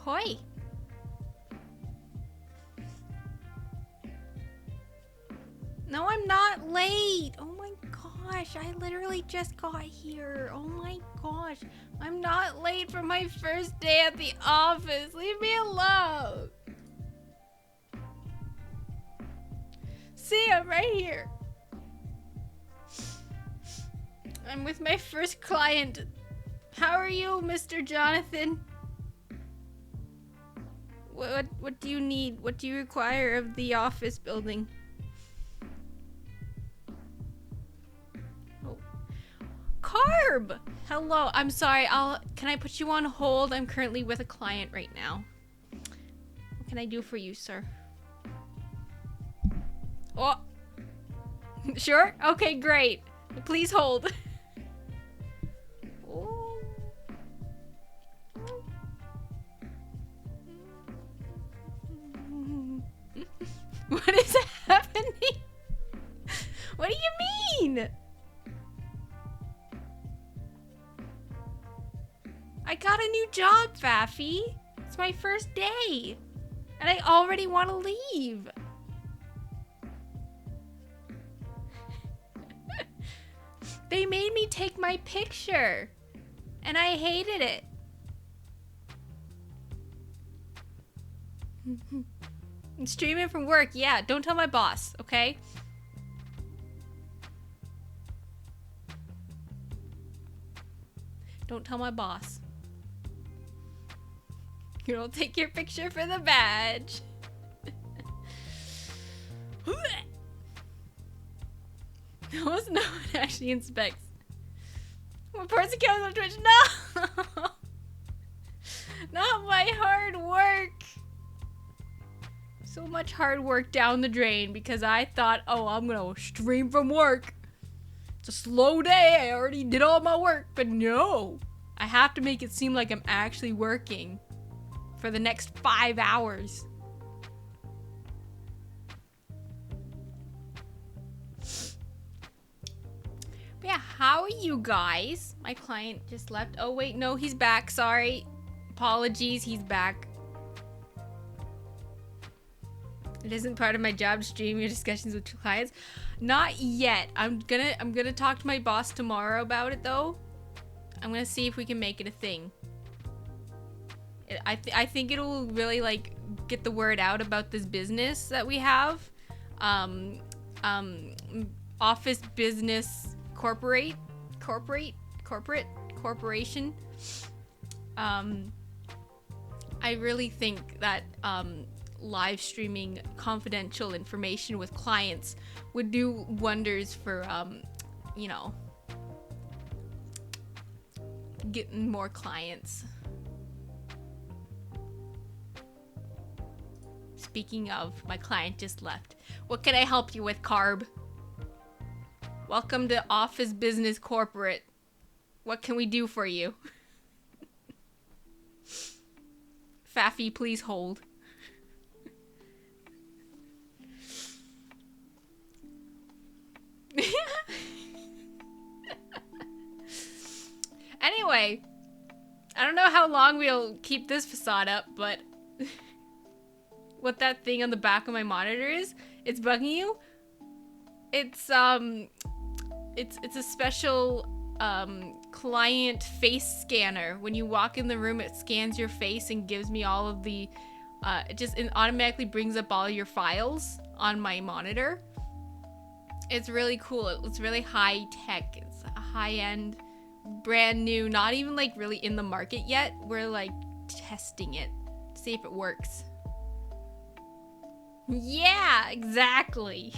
Hoi. No, I'm not late. Oh my gosh, I literally just got here. Oh my gosh. I'm not late for my first day at the office. Leave me alone. See, I'm right here. I'm with my first client. How are you, Mr. Jonathan? What do you need? What do you require of the office building? Oh. Carb! Hello, I'm sorry. Can I put you on hold? I'm currently with a client right now. What can I do for you, sir? Oh. Sure? Okay, great. Please hold. Oh. What is happening? What do you mean? I got a new job, Faffy. It's my first day. And I already want to leave. They made me take my picture. And I hated it. I'm streaming from work. Yeah, don't tell my boss, okay? Don't tell my boss. You don't take your picture for the badge. No one actually inspects. Reports accounts on Twitch. No! Not my hard work. So much hard work down the drain because I thought, oh, I'm gonna stream from work. It's a slow day. I already did all my work. But no. I have to make it seem like I'm actually working for the next 5 hours. But yeah, how are you guys? My client just left. Oh, wait, no, he's back. Sorry. Apologies, he's back. It isn't part of my job to stream your discussions with clients. Not yet. I'm gonna talk to my boss tomorrow about it though. I'm gonna see if we can make it a thing. I think it'll really like get the word out about this business that we have. Office business corporation. I really think that live streaming confidential information with clients would do wonders for you know, getting more clients. Speaking of, my client just left. What can I help you with, Carb? Welcome to Office Business Corporate. What can we do for you? Faffy, please hold. Anyway, I don't know how long we'll keep this facade up, but what that thing on the back of my monitor is, it's bugging you. It's a special client face scanner. When you walk in the room, it scans your face and gives me all of the it automatically brings up all your files on my monitor. It's really cool. It's really high tech. It's a high end, brand new, not even like really in the market yet. We're like testing it to see if it works. Yeah, exactly.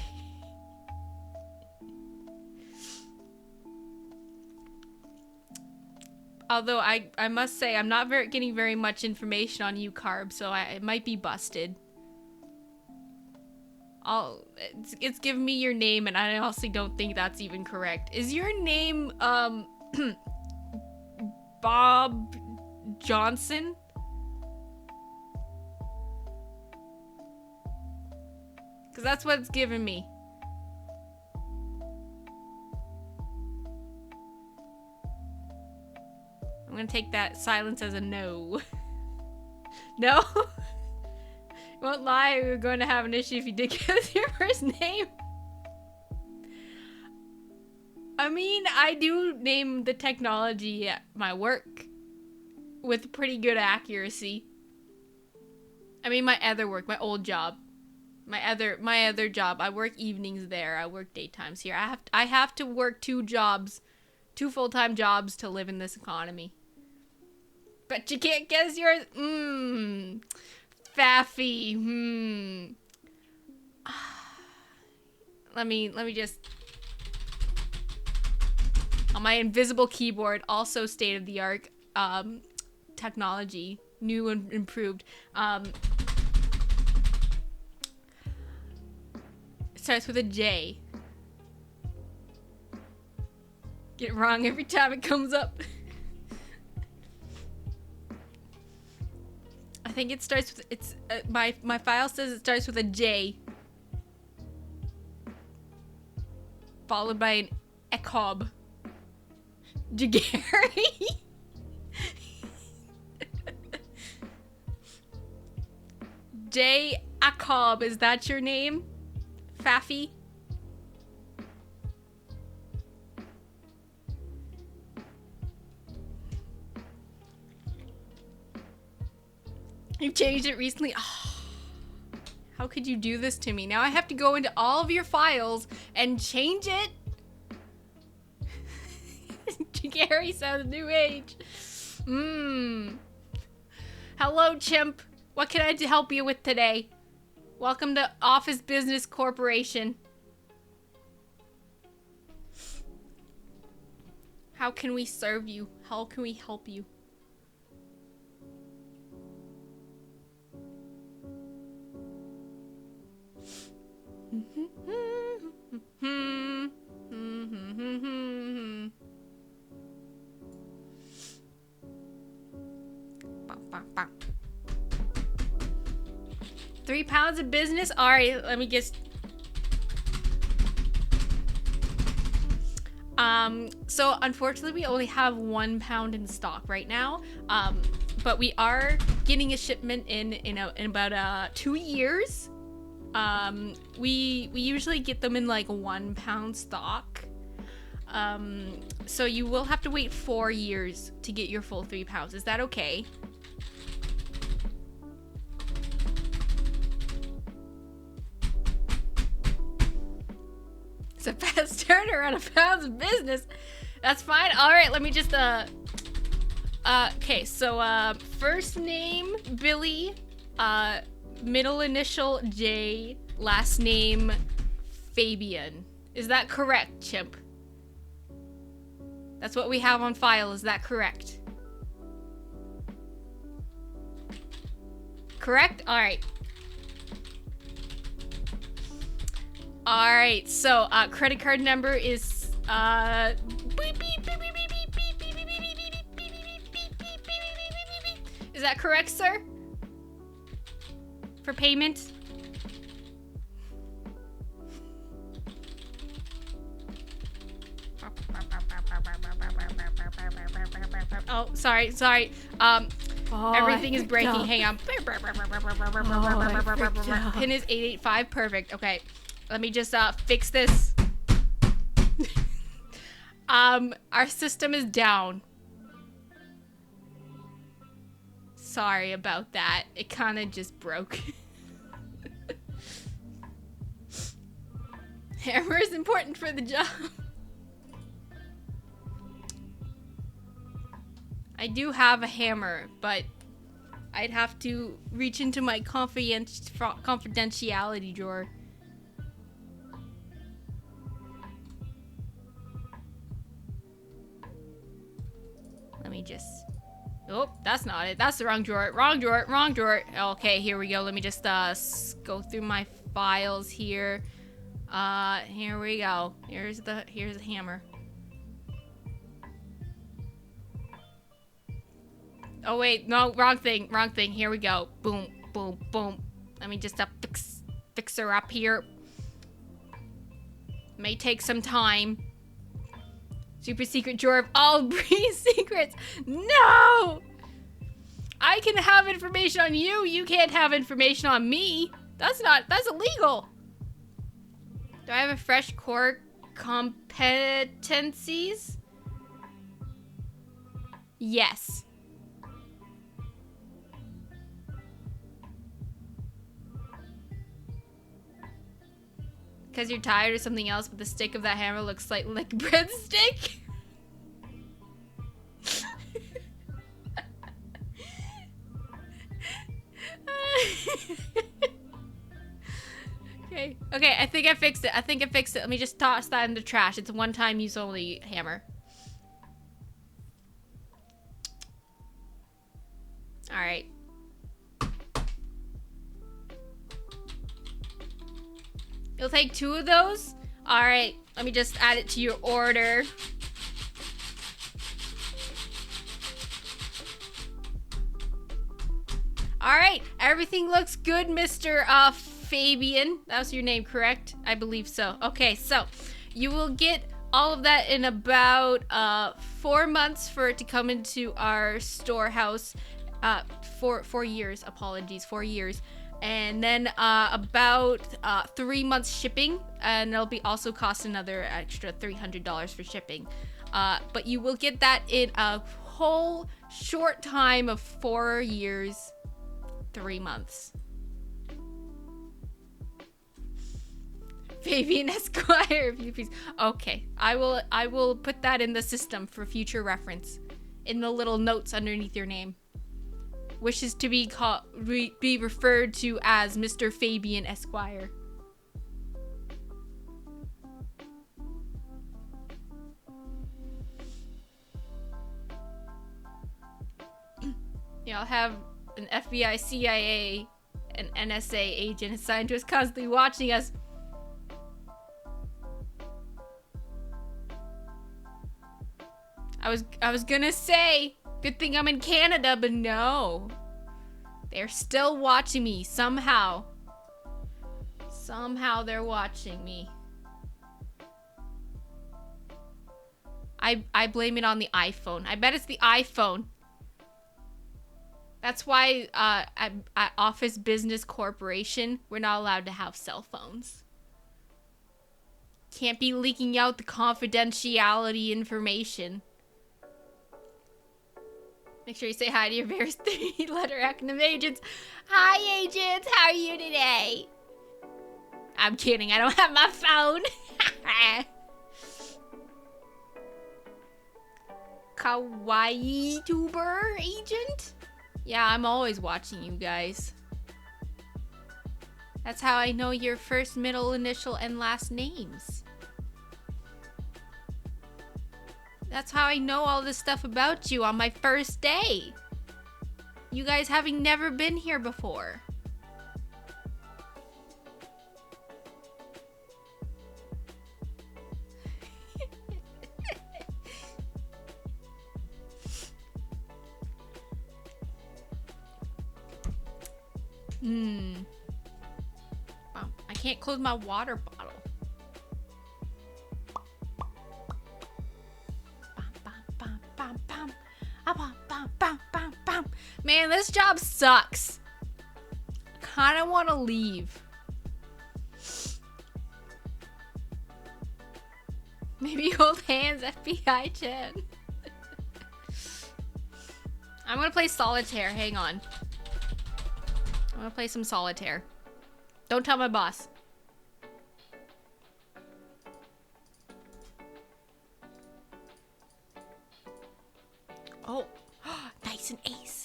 Although I must say I'm not getting very much information on you, Carb, so it might be busted. It's giving me your name, and I honestly don't think that's even correct. Is your name Bob Johnson? Because that's what it's giving me. I'm gonna take that silence as a no. No? Won't lie, we were going to have an issue if you did give us your first name. I mean, I do name the technology at my work with pretty good accuracy. I mean, my other work, my old job. My other job, I work evenings there. I work daytimes here. I have to work 2 jobs, 2 full-time jobs to live in this economy. But you can't guess yours. Faffy. Let me just, on my invisible keyboard, also state-of-the-art technology, new and improved. It starts with a J. Get it wrong every time it comes up. I think it starts with, it's my file says it starts with a J, followed by an Ecob. Jagari. J. Acob, is that your name? Faffy? You've changed it recently? Oh, how could you do this to me? Now I have to go into all of your files and change it? Gary sounds new age. Hello, chimp. What can I help you with today? Welcome to Office Business Corporation. How can we serve you? How can we help you? £3 of business? Alright, let me just... So unfortunately we only have £1 in stock right now. But we are getting a shipment in about 2 years. We usually get them in like £1 stock. So you will have to wait 4 years to get your full £3. Is that okay? It's a fast turnaround of pounds of business. That's fine. All right, let me just okay, so first name Billy, middle initial J, last name Fabian. Is that correct, chimp? That's what we have on file. Is that correct? Correct? All right. All right. So, credit card number is is that correct, sir? For payment? Oh, sorry. Everything is breaking. Hang on. Pin is 885. Perfect. Okay. Let me just fix this. Our system is down. Sorry about that. It kind of just broke. Hammer is important for the job. I do have a hammer, but I'd have to reach into my confidentiality drawer. Let me just... Oh, that's not it. That's the wrong drawer. Wrong drawer. Okay, here we go. Let me just go through my files here. Here we go. Here's the hammer. Oh wait, no, wrong thing. Here we go. Boom. Let me just fix her up here. May take some time. Super secret drawer of all Bree's secrets. No! I can have information on you. You can't have information on me. That's illegal. Do I have a fresh core competencies? Yes. Because you're tired or something else, but the stick of that hammer looks like breadstick? Okay, I think I fixed it. Let me just toss that in the trash. It's a one-time use only hammer. All right. You'll take 2 of those? All right, let me just add it to your order. All right, everything looks good, Mr. Fabian. That was your name, correct? I believe so. Okay, so you will get all of that in about 4 months for it to come into our storehouse. 4 years, apologies, 4 years. And then about 3 months shipping, and it'll be also cost another extra $300 for shipping. But you will get that in a whole short time of 4 years, 3 months. Fabian Esquire, if you please. Okay, I will put that in the system for future reference, in the little notes underneath your name. Wishes to be referred to as Mr. Fabian Esquire. Yeah, I'll have an FBI, CIA, and NSA agent assigned to us, constantly watching us. I was gonna say, good thing I'm in Canada, but no. They're still watching me, somehow. Somehow they're watching me. I blame it on the iPhone. I bet it's the iPhone. That's why at Office Business Corporation, we're not allowed to have cell phones. Can't be leaking out the confidentiality information. Make sure you say hi to your various 3-letter acronym agents. Hi, agents. How are you today? I'm kidding. I don't have my phone. Kawaii tuber agent? Yeah, I'm always watching you guys. That's how I know your first, middle, initial, and last names. That's how I know all this stuff about you on my first day. You guys having never been here before. I can't close my water bottle. Man, this job sucks. I kind of want to leave. Maybe hold hands, FBI chat. I'm gonna play solitaire. Hang on. I'm gonna play some solitaire. Don't tell my boss. Oh, nice, an ace.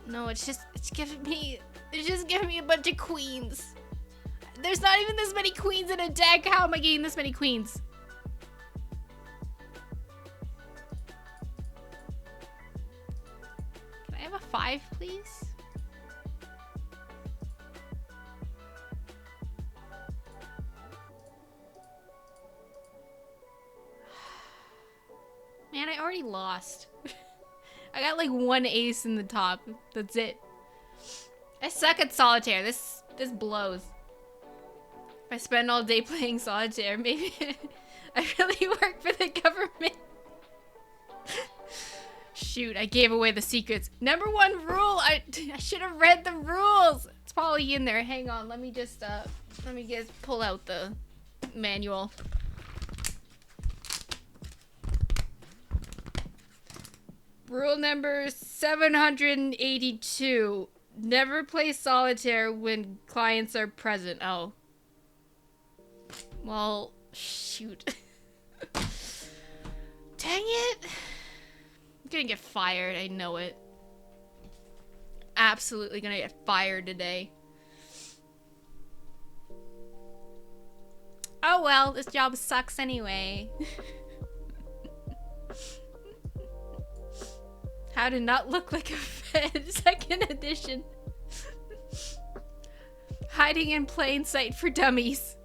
No, it's just giving me a bunch of queens. There's not even this many queens in a deck. How am I getting this many queens? Can I have a 5, please? Man, I already lost. I got like 1 ace in the top. That's it. I suck at solitaire. This blows. If I spend all day playing solitaire, maybe I really work for the government. Shoot, I gave away the secrets. Number 1 rule, I should have read the rules. It's probably in there. Hang on, let me just pull out the manual. Rule number 782. Never play solitaire when clients are present. Oh. Well, shoot. Dang it. I'm gonna get fired, I know it. Absolutely gonna get fired today. Oh well, this job sucks anyway. How to not look like a Fed, 2nd edition. Hiding in plain sight for dummies.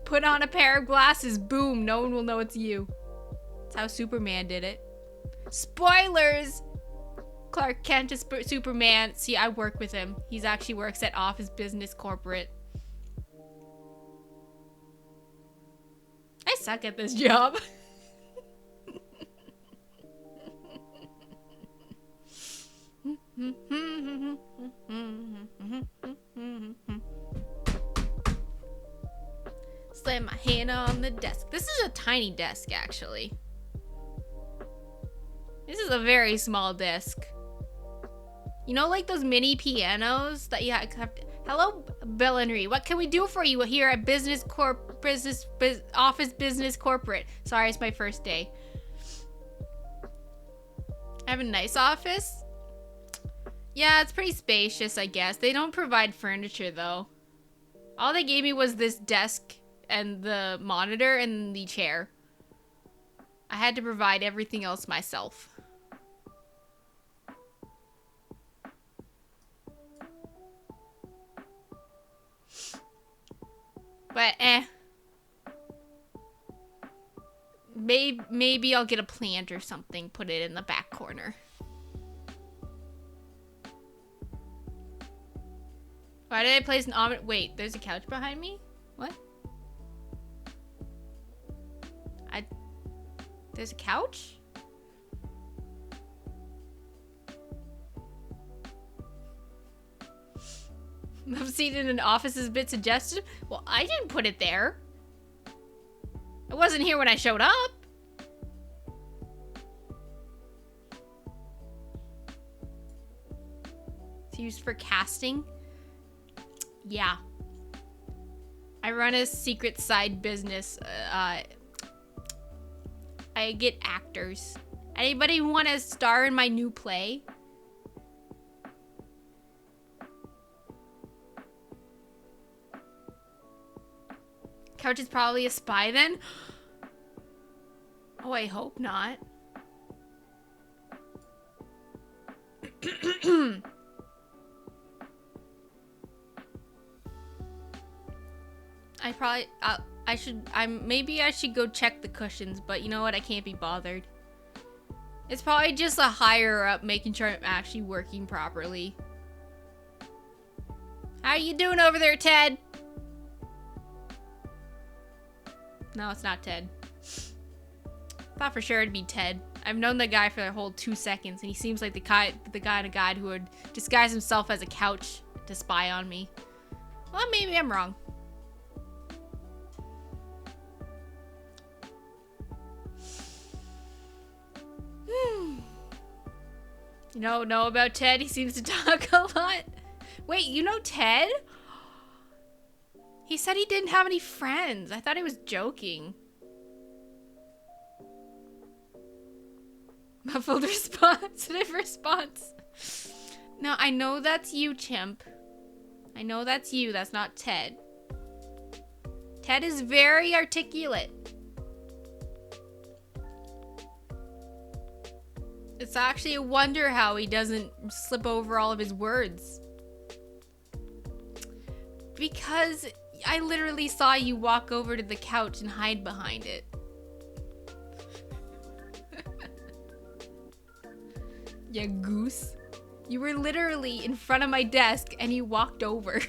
Put on a pair of glasses, boom, no one will know it's you. That's how Superman did it. Spoilers! Clark Kent is Superman. See, I work with him. He's actually works at Office Business Corporate. I suck at this job. Slam my hand on the desk. This is a tiny desk, actually. This is a very small desk. You know, like those mini pianos that you have to... Hello, Bill Henry. What can we do for you here at Office Business Corporate? Sorry, it's my first day. I have a nice office. Yeah, it's pretty spacious, I guess. They don't provide furniture, though. All they gave me was this desk and the monitor and the chair. I had to provide everything else myself. But, Maybe I'll get a plant or something, put it in the back corner. Why did I place an omelet? Wait, there's a couch behind me? What? There's a couch? I'm seated in an office is a bit suggestive. Well, I didn't put it there. I wasn't here when I showed up. It's used for casting. Yeah. I run a secret side business. I get actors. Anybody want to star in my new play? Couch is probably a spy then? Oh, I hope not. Maybe I should go check the cushions, but you know what? I can't be bothered. It's probably just a higher up making sure I'm actually working properly. How you doing over there, Ted? No, it's not Ted. Thought for sure it'd be Ted. I've known that guy for the whole 2 seconds, and he seems like the guy in a guide who would disguise himself as a couch to spy on me. Well, maybe I'm wrong. You know about Ted? He seems to talk a lot. Wait, you know Ted? He said he didn't have any friends. I thought he was joking. Muffled response. response. No, I know that's you, chimp. I know that's you. That's not Ted. Ted is very articulate. It's actually a wonder how he doesn't slip over all of his words. Because I literally saw you walk over to the couch and hide behind it. Ya goose. You were literally in front of my desk and you walked over.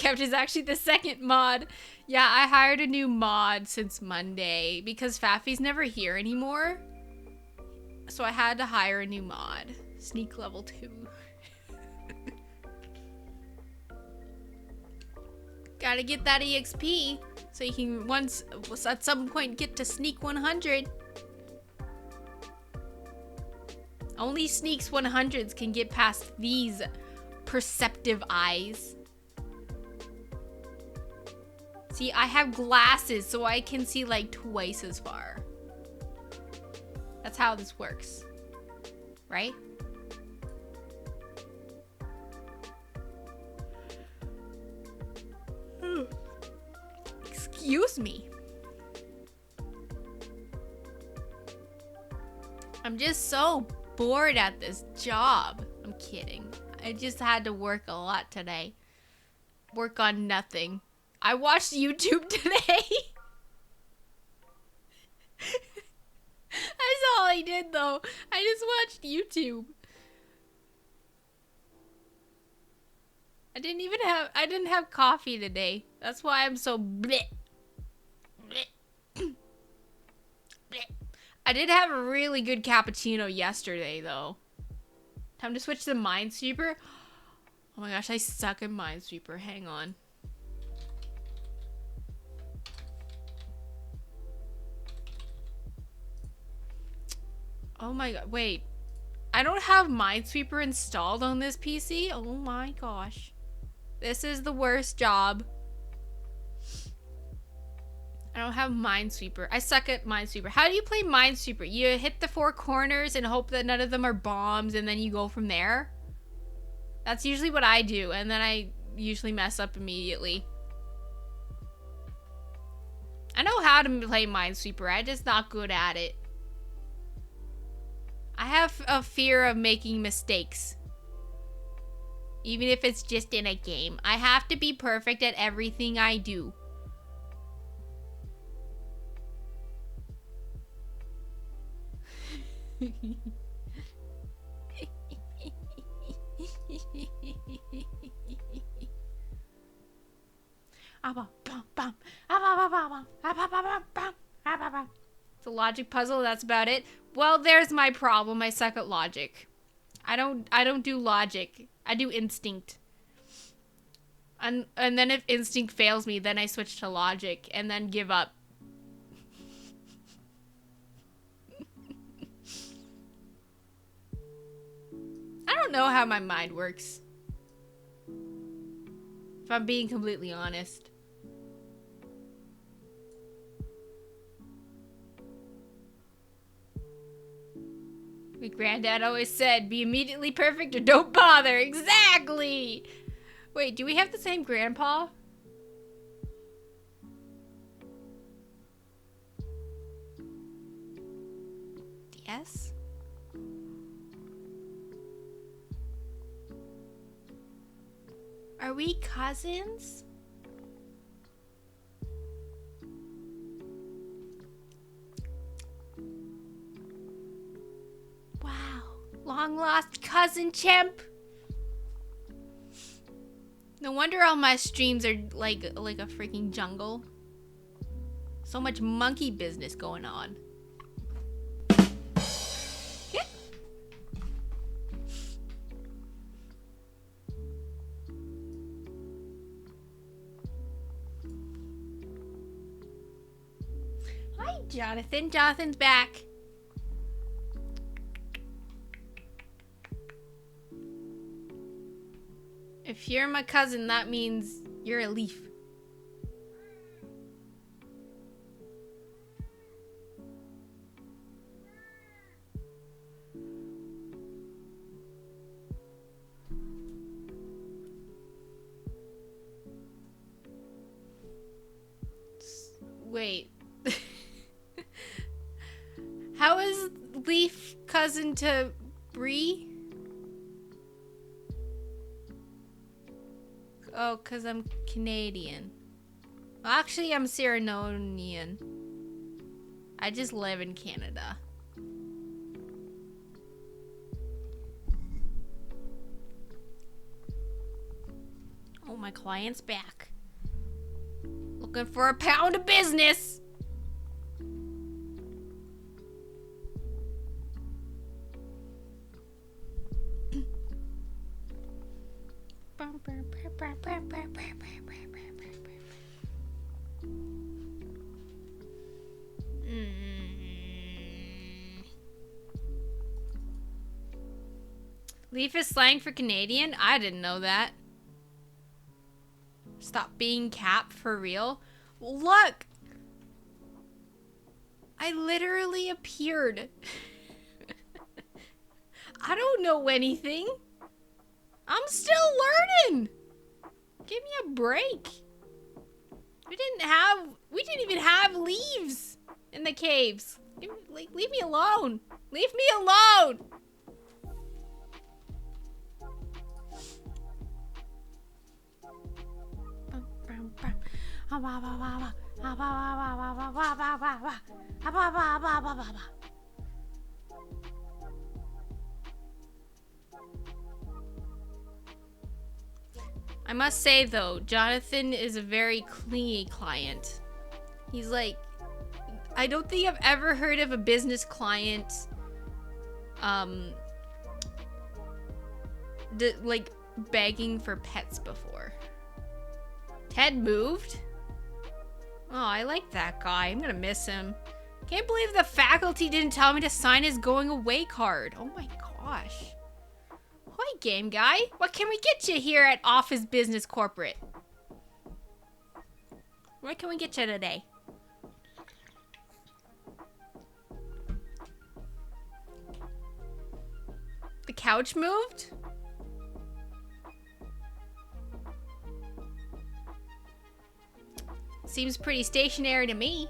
Couch is actually the second mod. Yeah, I hired a new mod since Monday because Faffy's never here anymore. So I had to hire a new mod. Sneak level 2. Gotta get that EXP so you can at some point get to sneak 100. Only sneaks 100s can get past these perceptive eyes. See, I have glasses so I can see like twice as far. That's how this works. Right? Excuse me. I'm just so bored at this job. I'm kidding. I just had to work a lot today. Work on nothing. I watched YouTube today. That's all I did though. I just watched YouTube. I didn't have coffee today. That's why I'm so bleh. Bleh. Bleh. I did have a really good cappuccino yesterday though. Time to switch to Minesweeper. Oh my gosh, I suck at Minesweeper. Hang on. Oh my god, wait. I don't have Minesweeper installed on this PC? Oh my gosh. This is the worst job. I don't have Minesweeper. I suck at Minesweeper. How do you play Minesweeper? You hit the 4 corners and hope that none of them are bombs and then you go from there? That's usually what I do, and then I usually mess up immediately. I know how to play Minesweeper, I'm just not good at it. I have a fear of making mistakes. Even if it's just in a game. I have to be perfect at everything I do. It's a logic puzzle, that's about it. Well, there's my problem. I suck at logic. I don't do logic. I do instinct. And then if instinct fails me, then I switch to logic and then give up. I don't know how my mind works. If I'm being completely honest. My granddad always said, be immediately perfect or don't bother. Exactly! Wait, do we have the same grandpa? Yes? Are we cousins? Wow. Long lost cousin chimp. No wonder all my streams are like a freaking jungle. So much monkey business going on. Hi, Jonathan. Jonathan's back. If you're my cousin, that means you're a leaf. Wait. How is Leaf cousin to Bree? Oh, because I'm Canadian. Well, actually, I'm Cyrenonian. I just live in Canada. Oh my client's back. Looking for a pound of business. Leaf is slang for Canadian? I didn't know that. Stop being Cap for real? Look! I literally appeared. I don't know anything. I'm still learning. Give me a break. We didn't even have leaves in the caves. Leave me alone. Leave me alone. I must say though, Jonathan is a very clingy client. He's like, I don't think I've ever heard of a business client like begging for pets before. Ted moved? Oh, I like that guy. I'm gonna miss him. Can't believe the faculty didn't tell me to sign his going away card. Oh my gosh. Hi, game guy. What can we get you here at Office Business Corporate? What can we get you today? The couch moved? Seems pretty stationary to me.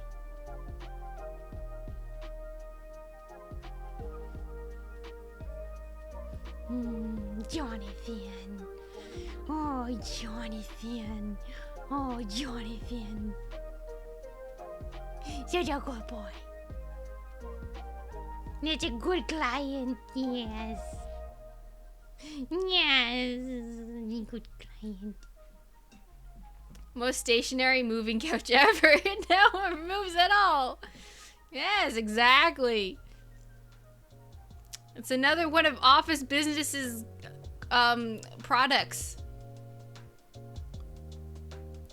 Jonathan. Oh, Jonathan. Oh, Jonathan. Such a good boy. Such a good client, yes. Yes, good client. Most stationary moving couch ever. No one moves at all. Yes, exactly. It's another one of Office Business's products.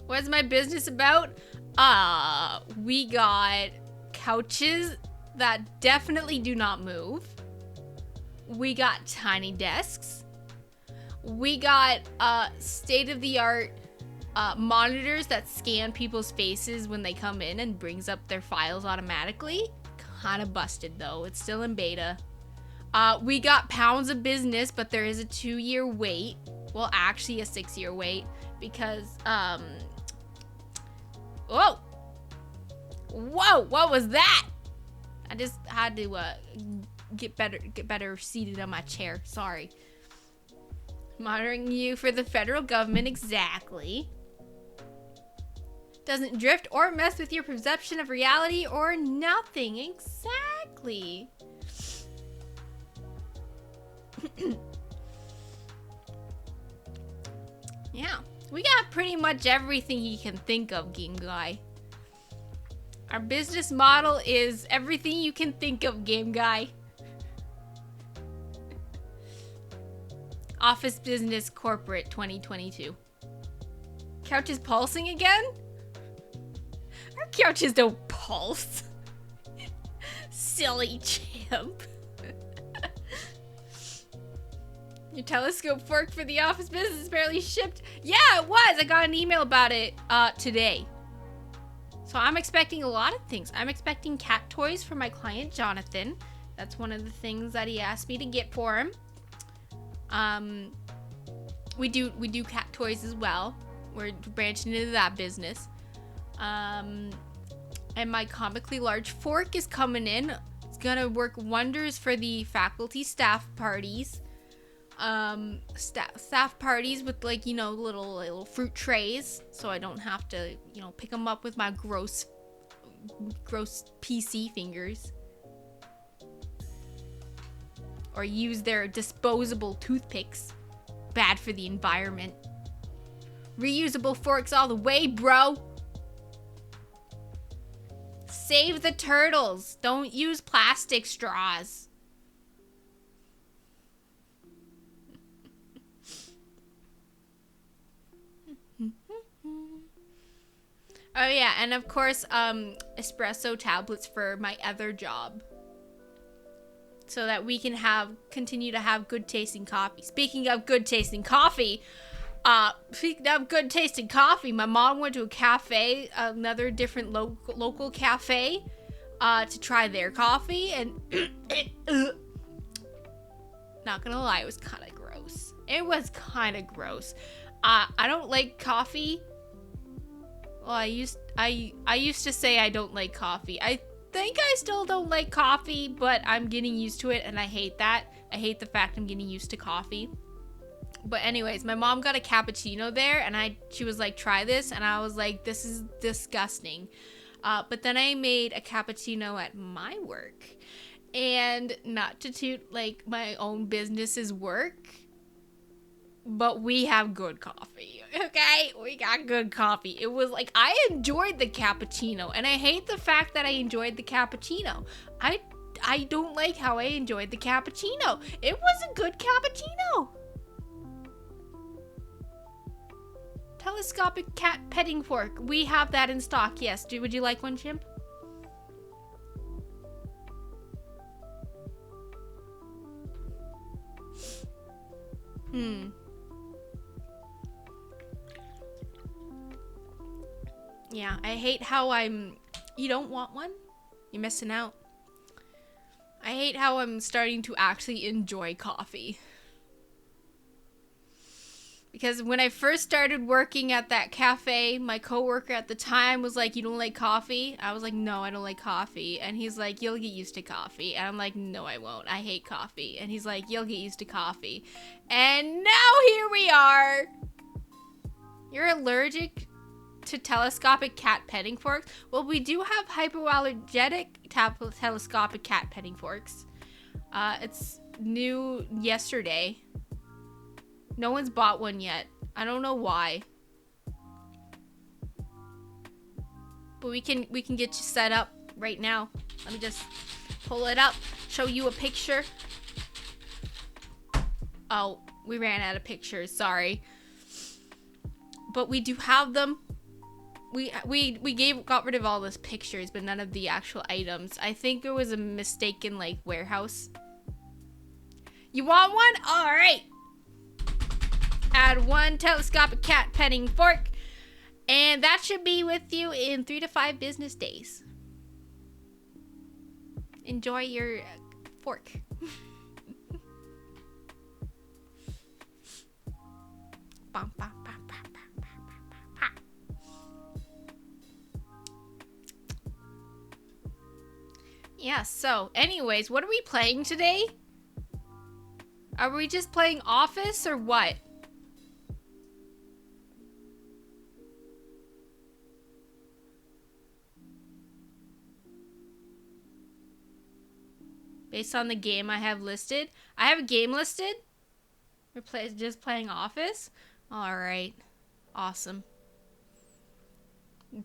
What's my business about? We got couches that definitely do not move. We got tiny desks. We got state-of-the-art monitors that scan people's faces when they come in and brings up their files automatically. Kind of busted though. It's still in beta. We got pounds of business, but there is a 2-year wait. Well, actually a 6-year wait because whoa, what was that? I just had to get better seated on my chair. Sorry. Monitoring you for the federal government, exactly. Doesn't drift or mess with your perception of reality or nothing, exactly. Yeah, we got pretty much everything you can think of, game guy. Our business model is everything you can think of, game guy. Office Business Corporate 2022. Couch is pulsing again? Our couches don't pulse. Silly chimp. Your telescope fork for the office business is barely shipped. Yeah, it was. I got an email about it today. So I'm expecting a lot of things. I'm expecting cat toys for my client, Jonathan. That's one of the things that he asked me to get for him. We do cat toys as well. We're branching into that business. And my comically large fork is coming in. It's gonna work wonders for the faculty staff parties. Staff parties with, like, you know, little fruit trays, so I don't have to, you know, pick them up with my gross PC fingers or use their disposable toothpicks. Bad for the environment. Reusable forks all the way, bro. Save the turtles. Don't use plastic straws. Oh yeah, and of course, espresso tablets for my other job. So that we can continue to have good tasting coffee. Speaking of good tasting coffee, my mom went to a cafe, another different local cafe, to try their coffee, and not gonna lie, it was kind of gross. It was kind of gross. I don't like coffee. Well, I used to say I don't like coffee. I think I still don't like coffee, but I'm getting used to it, and I hate that. I hate the fact I'm getting used to coffee. But anyways, my mom got a cappuccino there, and she was like, try this, and I was like, this is disgusting. But then I made a cappuccino at my work, and not to toot like my own business's work, but we have good coffee, okay? We got good coffee. It was like, I enjoyed the cappuccino, and I hate the fact that I enjoyed the cappuccino. I don't like how I enjoyed the cappuccino. It was a good cappuccino. Telescopic cat petting fork. We have that in stock, yes. Would you like one, Chimp? Yeah, I hate how you don't want one? You're missing out. I hate how I'm starting to actually enjoy coffee. Because when I first started working at that cafe, my coworker at the time was like, you don't like coffee? I was like, no, I don't like coffee. And he's like, you'll get used to coffee. And I'm like, no, I won't. I hate coffee. And he's like, you'll get used to coffee. And now here we are. You're allergic to telescopic cat petting forks? Well, we do have hypoallergenic telescopic cat petting forks. It's new yesterday. No one's bought one yet. I don't know why. But we can get you set up right now. Let me just pull it up, show you a picture. Oh, we ran out of pictures, sorry. But we do have them. We got rid of all those pictures, but none of the actual items. I think there was a mistaken like warehouse. You want one? All right. Add one telescopic cat petting fork, and that should be with you in 3 to 5 business days. Enjoy your fork. Yeah, so anyways, what are we playing today? Are we just playing Office or what? Based on the game I have listed. I have a game listed. We're just playing Office. Alright. Awesome.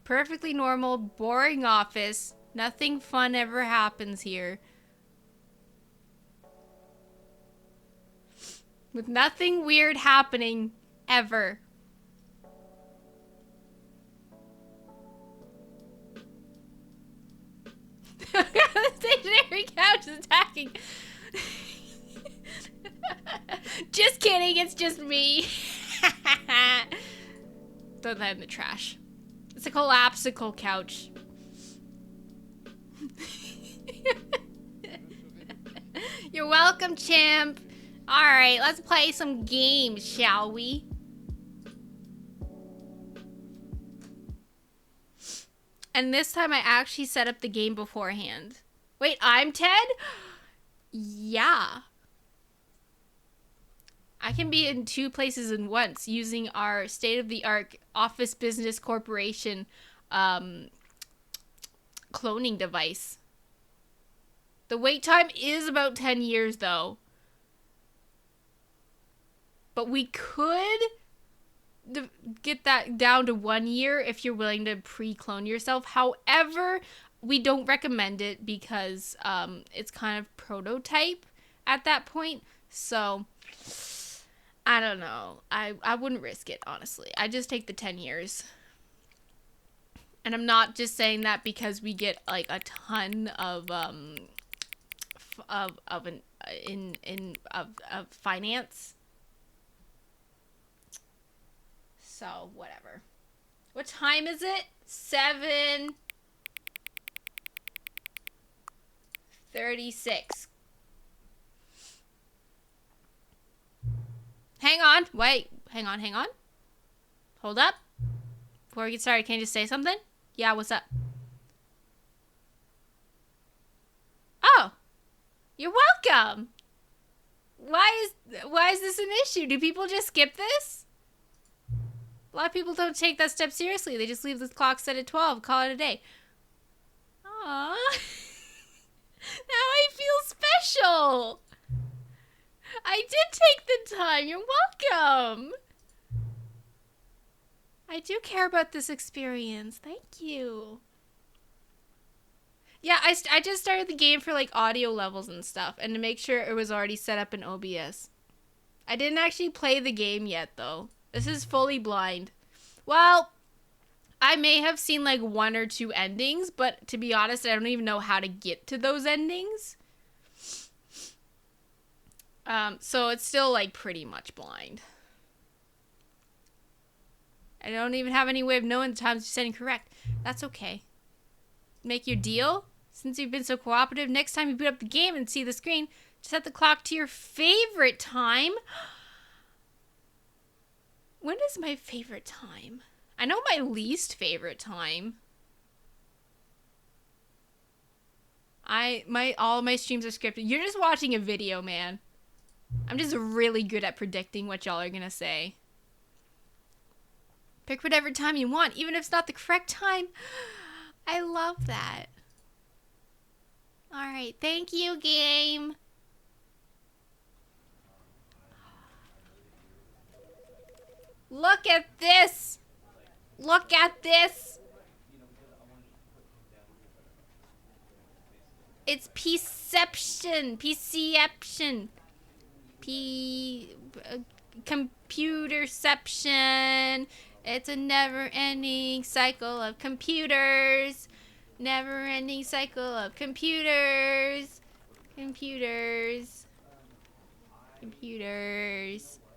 Perfectly normal, boring Office. Nothing fun ever happens here. With nothing weird happening ever. The stationary couch is attacking. Just kidding, it's just me. Throw that in the trash. It's a collapsible couch. You're welcome, Chimp. Alright, let's play some games, shall we? And this time I actually set up the game beforehand. Wait, I'm Ted? Yeah. I can be in 2 places at once using our state-of-the-art Office Business Corporation cloning device. The wait time is about 10 years, though. But we could get that down to 1 year if you're willing to pre-clone yourself. However, we don't recommend it because it's kind of prototype at that point. So I don't know. I wouldn't risk it, honestly. I just take the 10 years. And I'm not just saying that because we get like a ton of finance. So whatever. What time is it? 7:36. Hang on. Wait. Hang on. Hold up. Before we get started, can you just say something? Yeah, what's up? Oh. You're welcome. Why is this an issue? Do people just skip this? A lot of people don't take that step seriously. They just leave the clock set at 12, call it a day. Aww. Now I feel special. I did take the time. You're welcome. I do care about this experience. Thank you. Yeah, I just started the game for like audio levels and stuff and to make sure it was already set up in OBS. I didn't actually play the game yet though. This is fully blind. Well, I may have seen like 1 or 2 endings, but to be honest, I don't even know how to get to those endings. So it's still like pretty much blind. I don't even have any way of knowing the times you're setting correct. That's okay. Make your deal. Since you've been so cooperative, next time you boot up the game and see the screen, set the clock to your favorite time. When is my favorite time? I know my least favorite time. All of my streams are scripted. You're just watching a video, man. I'm just really good at predicting what y'all are gonna say. Pick whatever time you want, even if it's not the correct time. I love that. Alright, thank you, game. Look at this. Look at this. It's P-ception. P-ception. Computerception. It's a never-ending cycle of computers. Never-ending cycle of computers. Computers.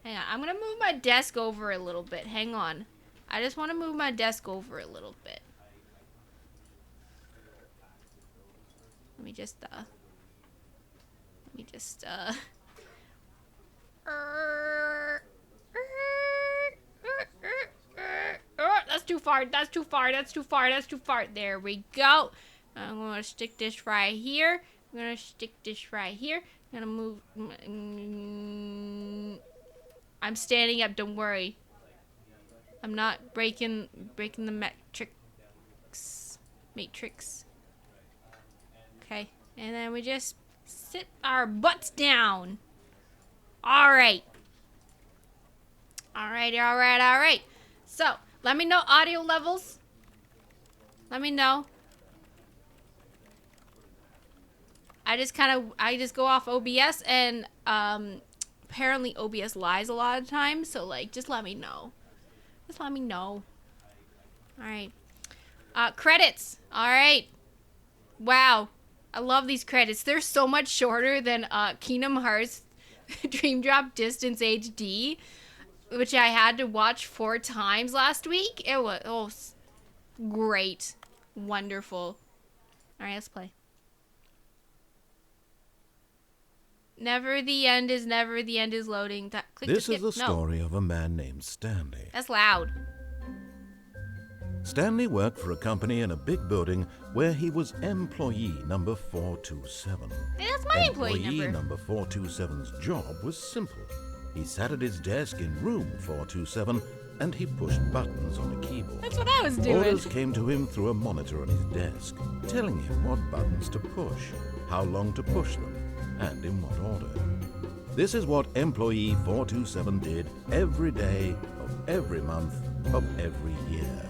Hang on. I'm going to move my desk over a little bit. Hang on. I just want to move my desk over a little bit. Let me just, that's too far. That's too far. That's too far. That's too far. There we go. I'm going to stick this right here. I'm going to stick this right here. I'm going to move. I'm standing up. Don't worry. I'm not breaking the matrix. Okay. And then we just sit our butts down. All right. So, let me know audio levels. Let me know. I just go off OBS and apparently OBS lies a lot of times, so like just let me know. All right. Credits. All right. Wow. I love these credits. They're so much shorter than Kingdom Hearts Dream Drop Distance HD, which I had to watch 4 times last week. It was great. Wonderful. All right, let's play. Never the end is loading. This is the story of a man named Stanley. That's loud. Stanley worked for a company in a big building where he was employee number 427. Hey, that's my employee number. Number 427's job was simple. He sat at his desk in room 427 and he pushed buttons on a keyboard. That's what I was doing. Orders came to him through a monitor on his desk, telling him what buttons to push, how long to push them, and in what order. This is what employee 427 did every day of every month of every year.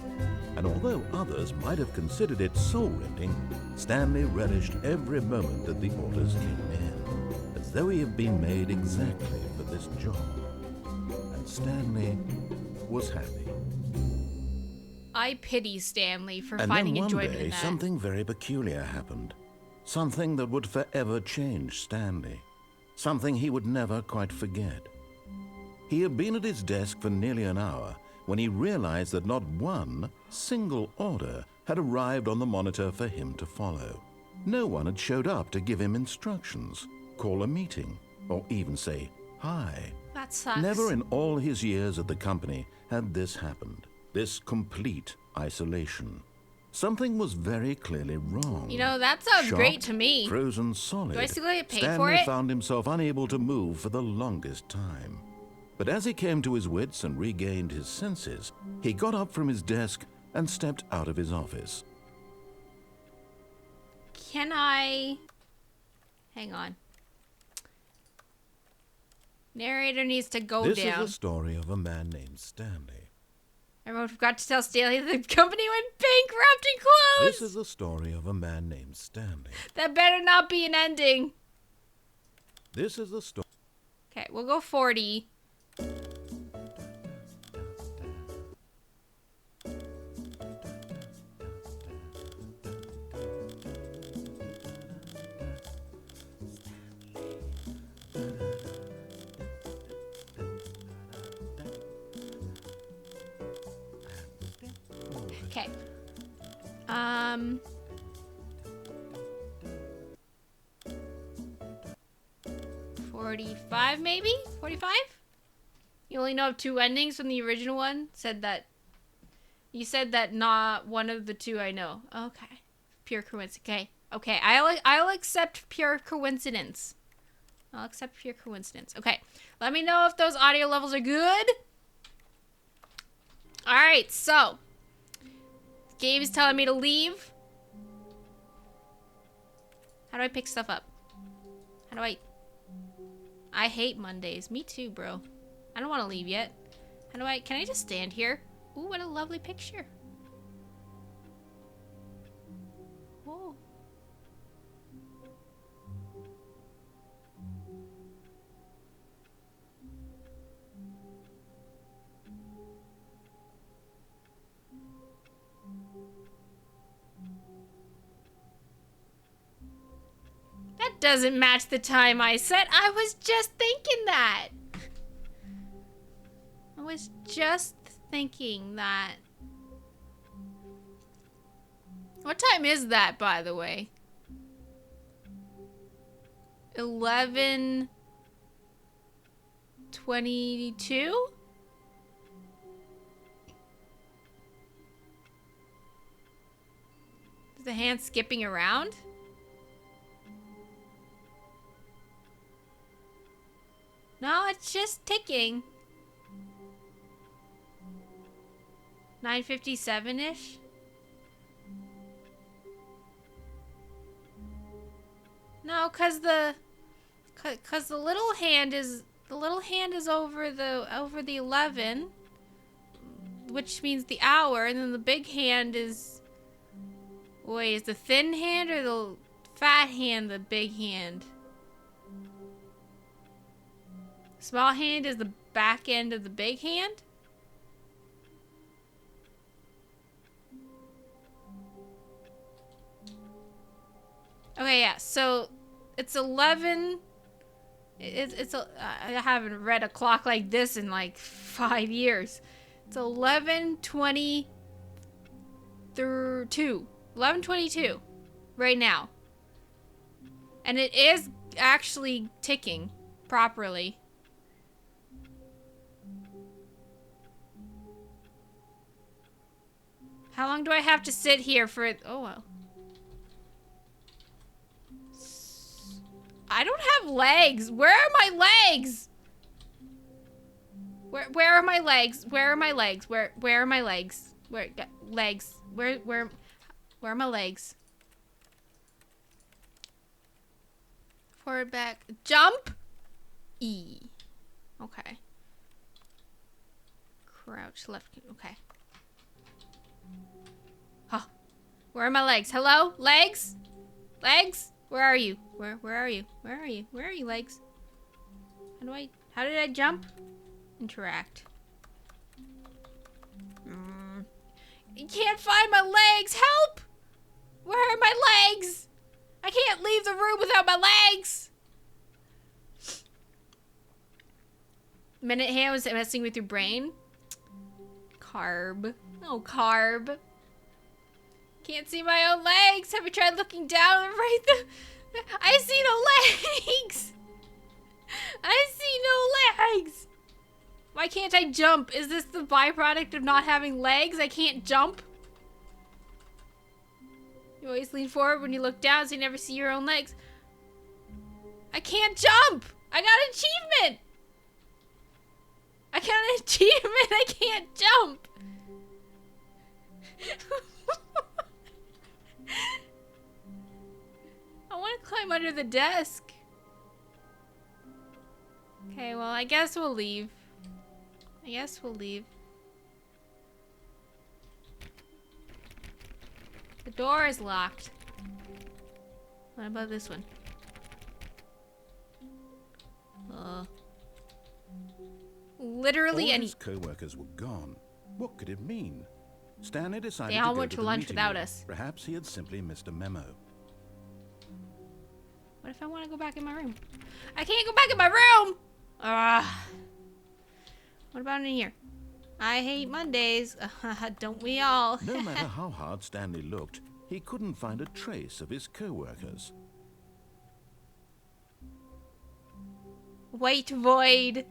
And although others might have considered it soul-rending, Stanley relished every moment that the orders came in, as though he had been made exactly for this job. And Stanley was happy. I pity Stanley for And finding then one enjoyment day, in that. something very peculiar happened. Something that would forever change Stanley. Something he would never quite forget. He had been at his desk for nearly an hour when he realized that not one single order had arrived on the monitor for him to follow. No one had showed up to give him instructions, call a meeting, or even say hi. That sucks. Never in all his years at the company had this happened. This complete isolation. Something was very clearly wrong. You know, that sounds Shocked, great to me. Frozen solid. Do I still get paid Stanley for it? found himself unable to move for the longest time. But as he came to his wits and regained his senses, he got up from his desk and stepped out of his office. Can I... Hang on. Narrator needs to go This down. is the story of a man named Stanley. Everyone forgot to tell Stanley that the company went bankrupt and closed. This is the story of a man named Stanley. That better not be an ending. This is the story. Okay, we'll go 40. Okay. 45 maybe? 45? You only know of 2 endings from the original one? You said that not one of the 2 I know. Okay. Pure coincidence. Okay. Okay. I'll accept pure coincidence. I'll accept pure coincidence. Okay. Let me know if those audio levels are good. Alright, so. Game is telling me to leave. How do I pick stuff up? How do I hate Mondays. Me too, bro. I don't want to leave yet. Can I just stand here? Ooh, what a lovely picture. Oh. That doesn't match the time I set. I was just thinking that. I was just thinking that. What time is that, by the way? 11:22? Is the hand skipping around? No, it's just ticking. 9:57-ish. No, cause the little hand is over the 11, which means the hour, and then the big hand is. Wait, is the thin hand or the fat hand the big hand? Small hand is the back end of the big hand? Okay, yeah, so it's 11. I haven't read a clock like this in like 5 years. It's 11:22. 11:22 right now. And it is actually ticking properly. How long do I have to sit here for it? Oh, well. I don't have legs. Where are my legs? Where are my legs? Where are my legs? Where are my legs? Legs? Where are my legs? Forward, back, jump. E. Okay. Crouch left. Okay. Huh. Where are my legs? Hello? Legs? Legs? Where are you? Where are you? Where are you? Where are you, legs? How did I jump? Interact. You can't find my legs. Help! Where are my legs? I can't leave the room without my legs. Minute hand was messing with your brain. Carb. Oh, carb. Can't see my own legs. Have you tried looking down and right there? I see no legs. I see no legs. Why can't I jump? Is this the byproduct of not having legs? I can't jump? You always lean forward when you look down so you never see your own legs. I can't jump! I got an achievement! I got an achievement! I can't jump! I want to climb under the desk. Okay, well, I guess we'll leave. I guess we'll leave. The door is locked. What about this one? Literally All his co-workers were gone. What could it mean? Stanley decided They all to go went to to the lunch meeting without room. us. Perhaps he had simply missed a memo. What if I want to go back in my room? I can't go back in my room! What about in here? I hate Mondays. Don't we all? No matter how hard Stanley looked, he couldn't find a trace of his co-workers. White void.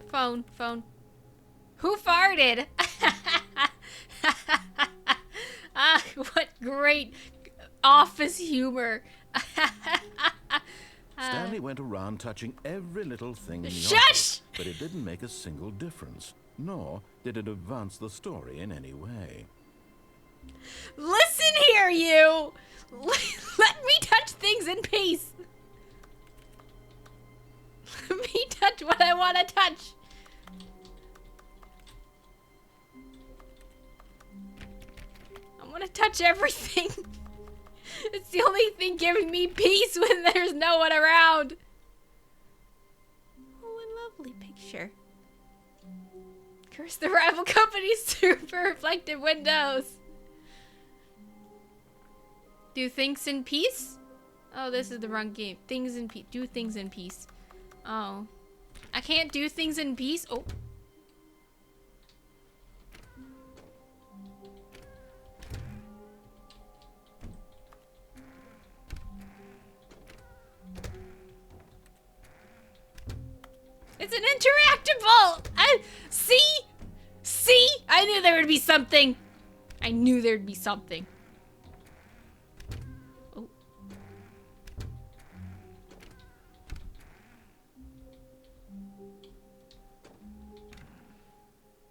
Phone. Who farted? What great office humor. Stanley went around touching every little thing in the Shush! office, but it didn't make a single difference, nor did it advance the story in any way. Listen here, you! Let me touch things in peace. Let me touch what I want to touch. I want to touch everything. It's the only thing giving me peace when there's no one around. Oh, a lovely picture. Curse the rival company's super reflective windows. Do things in peace? Oh, this is the wrong game. Things in peace. Do things in peace. Oh. I can't do things in peace? Oh. It's an interactable! See? I knew there would be something. I knew there'd be something. Oh.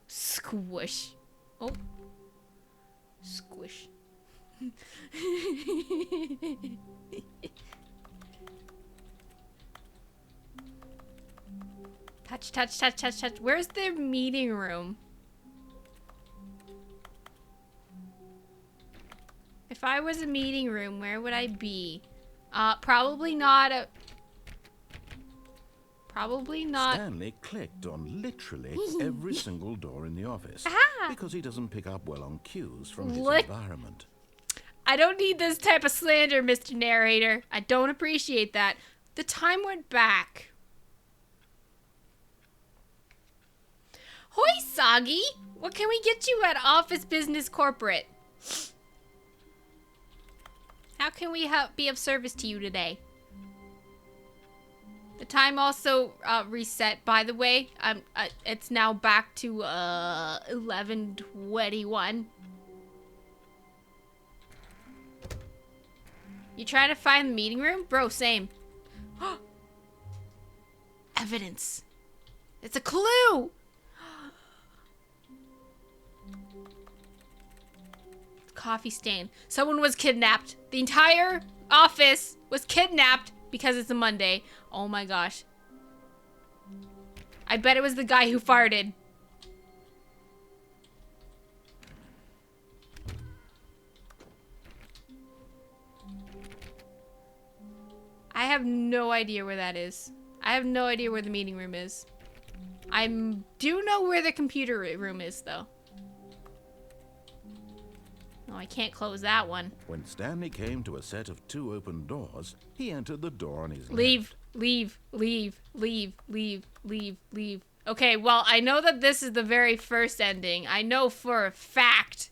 Squish. Oh. Squish. Touch. Where's the meeting room? If I was a meeting room, where would I be? Probably not. Stanley clicked on literally every single door in the office because he doesn't pick up well on cues from his environment. I don't need this type of slander, Mr. Narrator. I don't appreciate that. The time went back. Hoi, Soggy! What can we get you at Office Business Corporate? How can we be of service to you today? The time also reset, by the way. It's now back to 11:21. You trying to find the meeting room? Bro, same. Evidence. It's a clue! Coffee stain. Someone was kidnapped. The entire office was kidnapped because it's a Monday. Oh my gosh. I bet it was the guy who farted. I have no idea where that is. I have no idea where the meeting room is. I do know where the computer room is, though. Oh, I can't close that one. When Stanley came to a set of 2 open doors, he entered the door on his Leave, left. leave, leave, leave, leave, leave, leave. Okay, well, I know that this is the very first ending. I know for a fact.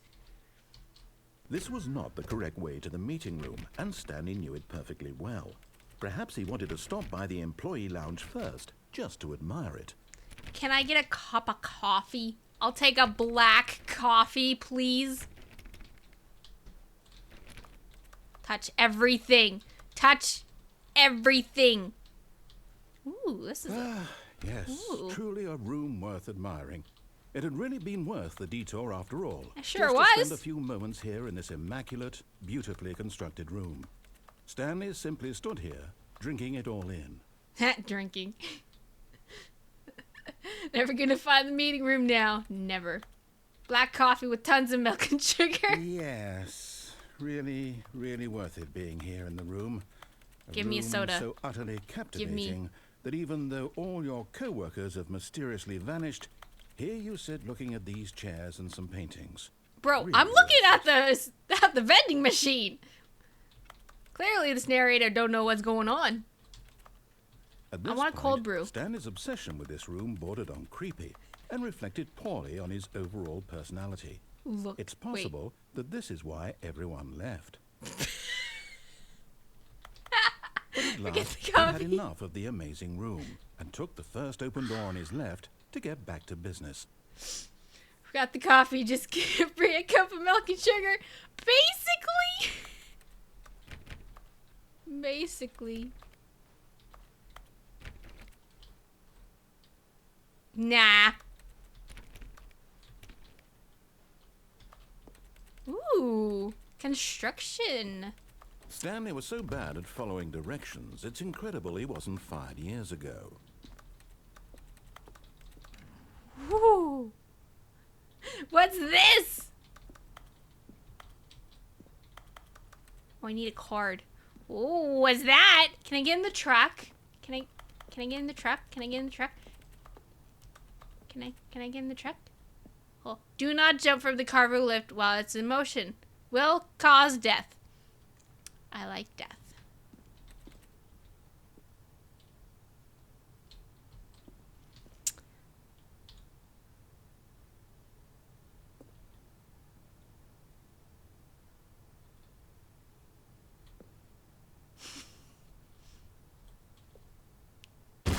This was not the correct way to the meeting room, and Stanley knew it perfectly well. Perhaps he wanted to stop by the employee lounge first, just to admire it. Can I get a cup of coffee? I'll take a black coffee, please. Touch everything. Touch everything. Ooh, this is Yes, Ooh. truly a room worth admiring. It had really been worth the detour after all. It sure just was. to spend a few moments here in this immaculate, beautifully constructed room. Stanley simply stood here, drinking it all in. drinking. Never gonna find the meeting room now. Never. Black coffee with tons of milk and sugar. Yes, really, really worth it being here in the room. Give me a room soda. So utterly captivating that even though all your co-workers have mysteriously vanished, here you sit looking at these chairs and some paintings. Bro, Really I'm looking worth at the vending machine. Clearly, this narrator don't know what's going on. At this want a point, cold brew. Stanley's obsession with this room bordered on creepy and reflected poorly on his overall personality. Look, It's possible that this is why everyone left. But at Look at last, the he had coffee. enough of the amazing room and took the first open door on his left to get back to business. Forgot the coffee. Just bring a cup of milk and sugar. Basically. Nah. Ooh, construction. Stanley was so bad at following directions, it's incredible he wasn't fired years ago. Ooh. What's this? Oh, I need a card. Oh, what's that? Can I get in the truck? Can I get in the truck? Can I get in the truck? Can I get in the truck? Oh, do not jump from the cargo lift while it's in motion. Will cause death. I like death.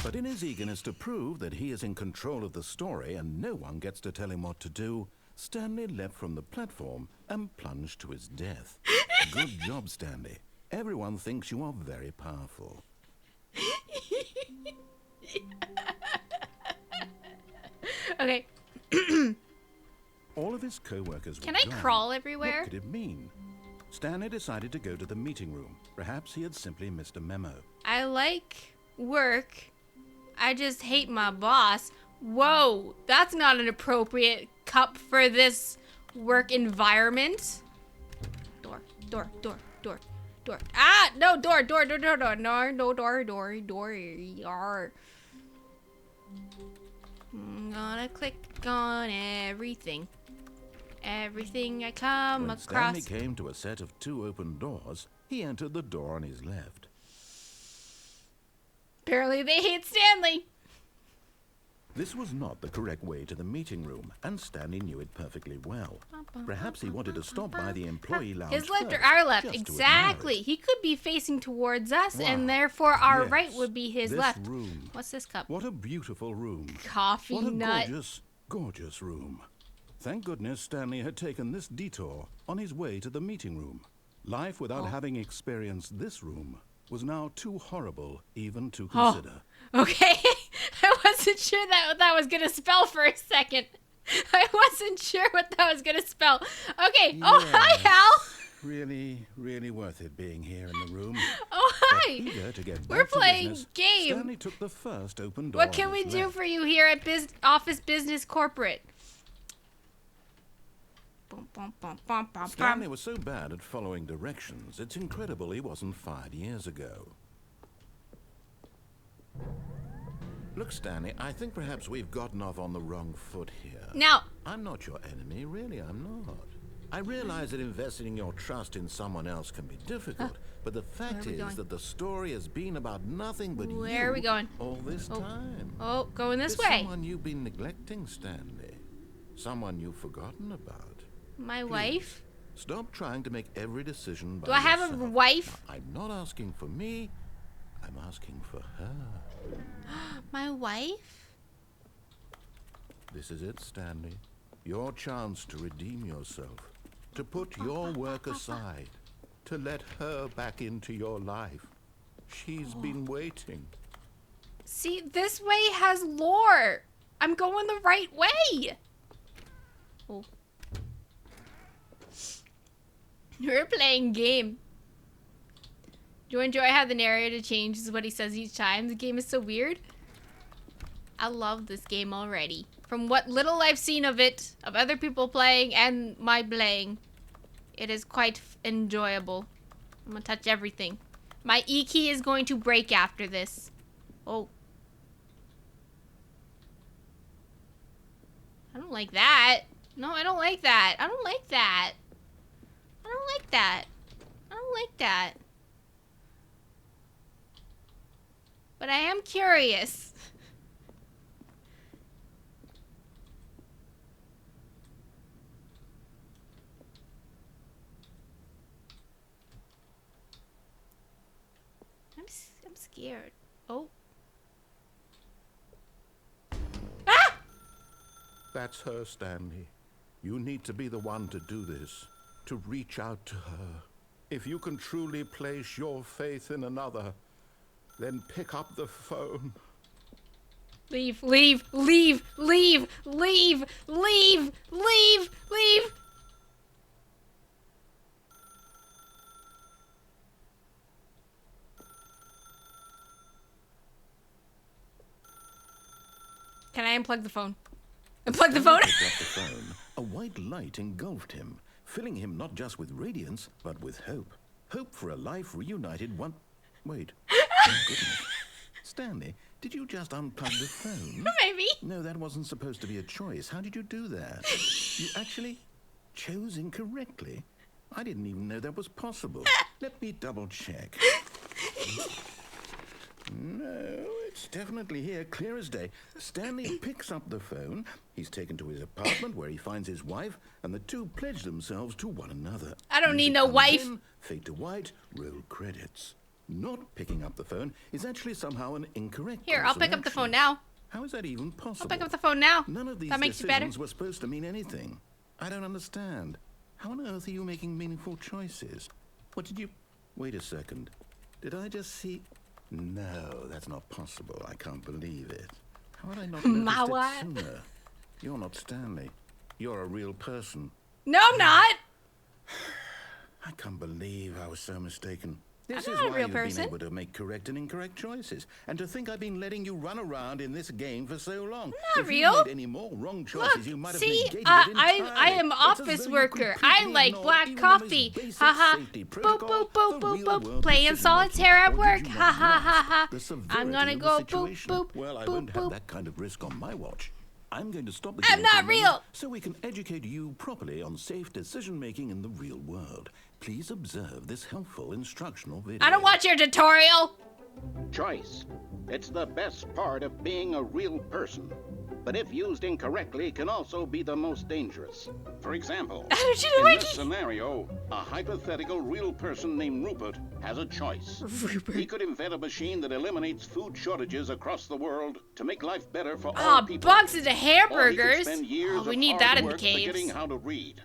But in his eagerness to prove that he is in control of the story and no one gets to tell him what to do, Stanley leapt from the platform and plunged to his death. Good job, Stanley. Everyone thinks you are very powerful. Okay. All of his co-workers Can were I gone. crawl everywhere? What could it mean? Stanley decided to go to the meeting room. Perhaps he had simply missed a memo. I like work. I just hate my boss. Whoa, that's not an appropriate cup for this work environment. Door. Ah, no, door. No, door. Yar. I'm gonna click on everything. Everything I come When across. Stanley came to a set of 2 open doors, he entered the door on his left. Apparently they hate Stanley. This was not the correct way to the meeting room, and Stanley knew it perfectly well. Perhaps he wanted to stop by the employee lounge His left or first, our left? just to Exactly. admire it. He could be facing towards us, Wow. and therefore our Yes, right would be his this left. room. What's this cup? What a beautiful room. Coffee What a nut. gorgeous, gorgeous room. Thank goodness Stanley had taken this detour on his way to the meeting room. Life without having experienced this room was now too horrible even to consider. Okay. I wasn't sure what that was going to spell for a second. I wasn't sure what that was going to spell. Okay. Oh, hi, Yes. Hal. Really, really worth it being here in the room. Oh, hi, Hi! Eager to get We're back to playing business, game. Stanley took the first open door What on can we his do left. for you here at Office Business Corporate? Bum, bum, bum, bum, bum, Stanley bum. was so bad at following directions, it's incredible he wasn't fired years ago. Look, Stanley, I think perhaps we've gotten off on the wrong foot here. Now, I'm not your enemy, really, I'm not. I realize that investing your trust in someone else can be difficult, but the fact we going? is that the story has been about nothing but you Where are we going? all this time. oh, going this There's way. someone you've been neglecting, Stanley. Someone you've forgotten about. My wife? Stop trying to make every decision by Do I have a yourself. wife? Now, I'm not asking for me, I'm asking for her. My wife? This is it, Stanley. Your chance to redeem yourself. To put your work aside. To let her back into your life. She's been waiting. See, this way has lore. I'm going the right way. Oh. We're playing game. Do you enjoy how the narrator changes what he says each time? The game is so weird. I love this game already. From what little I've seen of it, of other people playing and my playing, it is quite enjoyable. I'm gonna touch everything. My E key is going to break after this. Oh. I don't like that. No, I don't like that. I don't like that. I don't like that. I don't like that. But I am curious. I'm scared. Oh. Ah! That's her, Stanley. You need to be the one to do this. To reach out to her. If you can truly place your faith in another, then pick up the phone. Leave, leave, leave, leave, leave, leave, leave, leave. Can I unplug the phone? Unplug the phone? Picked up the phone. A white light engulfed him, filling him not just with radiance, but with hope. Hope for a life reunited one... Wait. Oh, goodness. Stanley, did you just unplug the phone? Maybe. No, that wasn't supposed to be a choice. How did you do that? You actually chose incorrectly? I didn't even know that was possible. Let me double check. No, it's definitely here, clear as day. Stanley picks up the phone. He's taken to his apartment where he finds his wife, and the two pledge themselves to one another. I don't need Music no comes wife. in, fade to white, roll credits. Not picking up the phone is actually somehow an incorrect Here, course I'll of pick up the action. phone now. How is that even I'll possible? pick up the phone now. None of these That makes it better. decisions were supposed to mean anything. I don't understand. How on earth are you making meaningful choices? What did you... Wait a second. Did I just see... No, that's not possible. I can't believe it. How had I not noticed My it what? sooner? You're not Stanley. You're a real person. No, I'm not. I can't believe I was so mistaken. This I'm is not a why real you've person. been able to make correct and incorrect choices. And to think I've been letting you run around in this game for so long. Not if real. you made any more wrong choices, Look, you might have see, negated it I entirely. am It's as office though you worker. I completely like ignored black even the most coffee. basic Haha. safety Boop, protocol, boop, boop, the boop, real-world boop. Playing decision-making. solitaire at Or did work. you Ha not ha ha grasp ha. the I'm severity gonna of the go boop, situation? boop, Well, I boop, won't have boop. that kind of risk on my watch. I'm going to stop the I'm game for not a moment real. so we can educate you properly on safe decision-making in the real world. Please observe this helpful instructional video. I don't watch your tutorial. Choice. It's the best part of being a real person. But if used incorrectly, can also be the most dangerous. For example, How did you in like this it? scenario, a hypothetical real person named Rupert has a choice. He could invent a machine that eliminates food shortages across the world to make life better for all Oh, people. boxes of Or he could hamburgers. spend years Oh, we of need hard that in the work caves. forgetting how to read.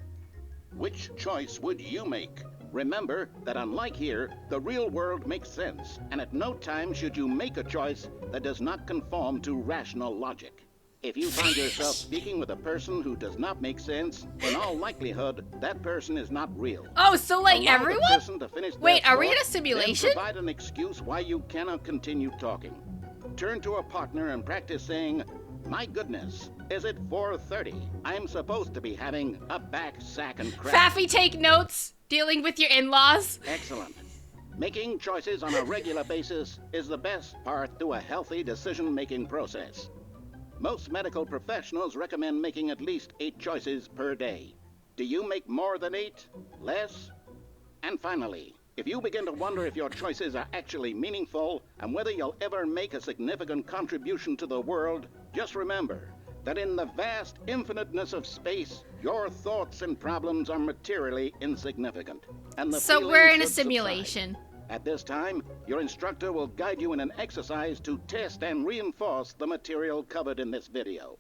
Which choice would you make? Remember that unlike here, the real world makes sense, and at no time should you make a choice that does not conform to rational logic. If you find yourself speaking with a person who does not make sense, in all likelihood, that person is not real. Oh, so like Allow the everyone? person to finish their Wait, are we in a thought, simulation? Then provide an excuse why you cannot continue talking. Turn to a partner and practice saying, "My goodness, is it 4:30? I'm supposed to be having a back sack and crack." Faffy, take notes. Dealing with your in-laws. Excellent. Making choices on a regular basis is the best part to a healthy decision-making process. Most medical professionals recommend making at least 8 choices per day. Do you make more than 8? Less? And finally, if you begin to wonder if your choices are actually meaningful and whether you'll ever make a significant contribution to the world, just remember that in the vast infiniteness of space, your thoughts and problems are materially insignificant. And the So feeling we're in a should subside. simulation. At this time, your instructor will guide you in an exercise to test and reinforce the material covered in this video.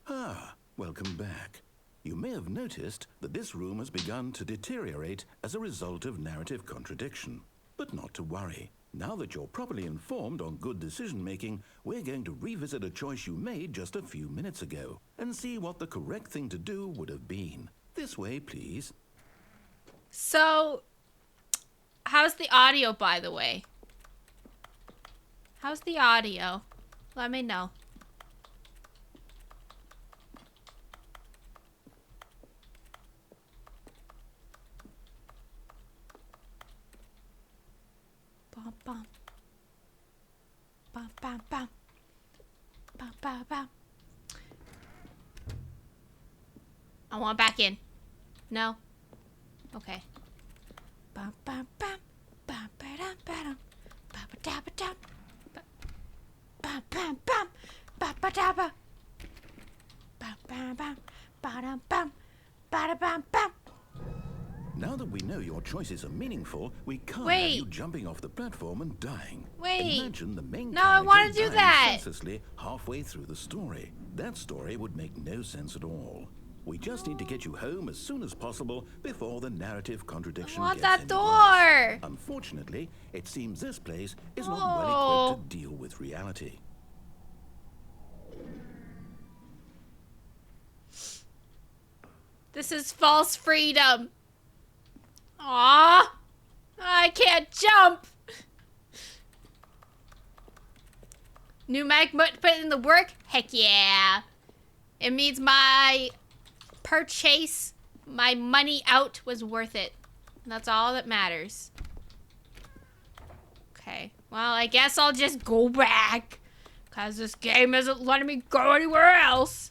Ah, welcome back. You may have noticed that this room has begun to deteriorate as a result of narrative contradiction. But not to worry. Now that you're properly informed on good decision-making, we're going to revisit a choice you made just a few minutes ago and see what the correct thing to do would have been. This way, please. So, how's the audio, by the way? How's the audio? Let me know. Bum, bum. Bum, bum, bum. Bum, bum, bum. I want back in. No? Okay. Bum, bum, bum. Bum, ba-dum, ba-dum. Bum, ba-da-ba-dum. Bum, bum, bum. Bum, ba-da-ba. Bum, bum, bum. Ba-dum, bum. Ba-da-bum, bum. Now that we know your choices are meaningful, we can't Wait. have you jumping off the platform and dying. Wait. Imagine the main No, I character wanna do dying that. senselessly halfway through the story. That story would make no sense at all. We just need to get you home as soon as possible before the narrative contradiction I want gets that any door. worse. Unfortunately, it seems this place is Oh. not well equipped to deal with reality. This is false freedom. Aw, I can't jump. New mag put in the work? Heck yeah. It means my purchase, my money out was worth it. And that's all that matters. Okay, well, I guess I'll just go back. Because this game isn't letting me go anywhere else.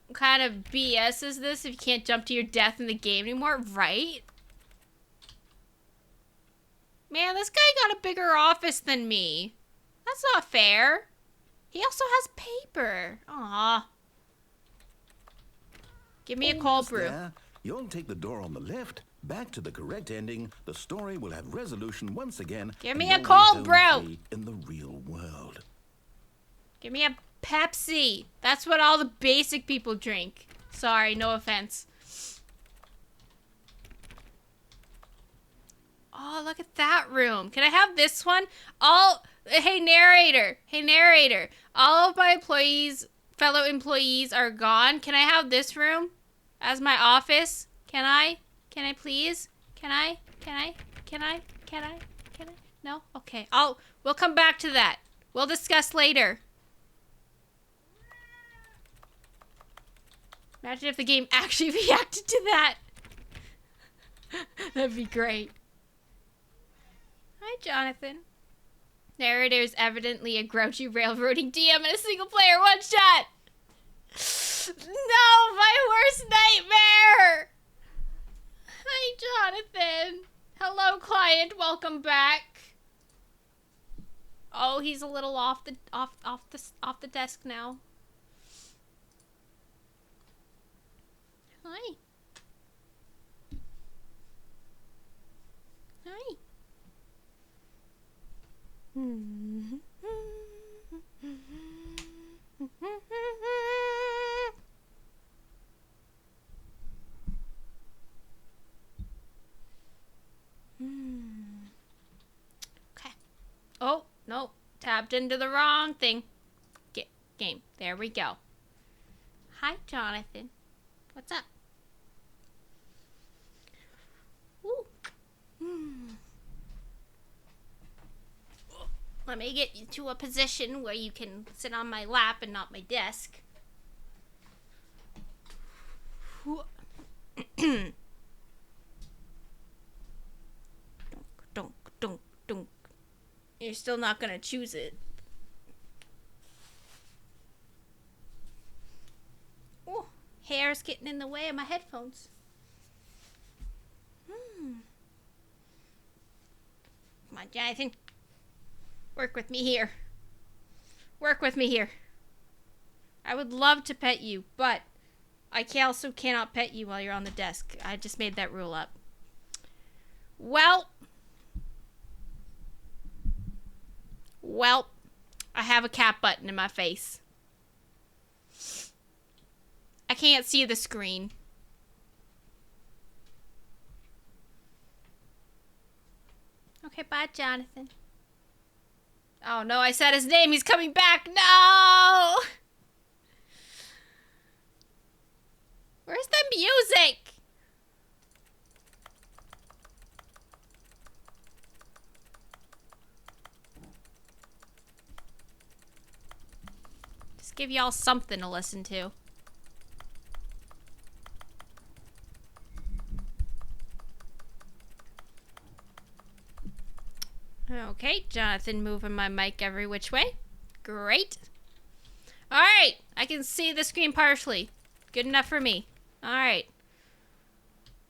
What kind of BS is this if you can't jump to your death in the game anymore, right? Man, this guy got a bigger office than me. That's not fair. He also has paper. Aw. Give me a cold Almost brew. there. You'll take the door on the left, back to the correct ending. The story will have resolution once again. Give and me you'll a be cold home brew. free in the real world. Give me a Pepsi. That's what all the basic people drink. Sorry, no offense. Oh, look at that room. Can I have this one? Hey narrator. Hey narrator. All of my fellow employees are gone. Can I have this room as my office? Can I? Can I please? Can I? No? Okay. We'll come back to that. We'll discuss later. Imagine if the game actually reacted to that. That'd be great. Hi, Jonathan. Narrator is evidently a grouchy railroading DM in a single-player one-shot. No, my worst nightmare. Hi, Jonathan. Hello, client. Welcome back. Oh, he's a little off the desk now. Hi. Hi. Okay. Oh. tapped into the wrong thing. Game. There we go. Hi, Jonathan. What's up? Ooh. Let me get you to a position where you can sit on my lap and not my desk. Dunk. You're still not gonna choose it. Oh, hair's getting in the way of my headphones. Come on, Jonathan. Work with me here. Work with me here. I would love to pet you, but I also cannot pet you while you're on the desk. I just made that rule up. Well, I have a cat button in my face. I can't see the screen. Okay, bye, Jonathan. Oh no, I said his name. He's coming back. No! Where's the music? Just give y'all something to listen to. Okay, Jonathan moving my mic every which way. Great. Alright, I can see the screen partially. Good enough for me. Alright.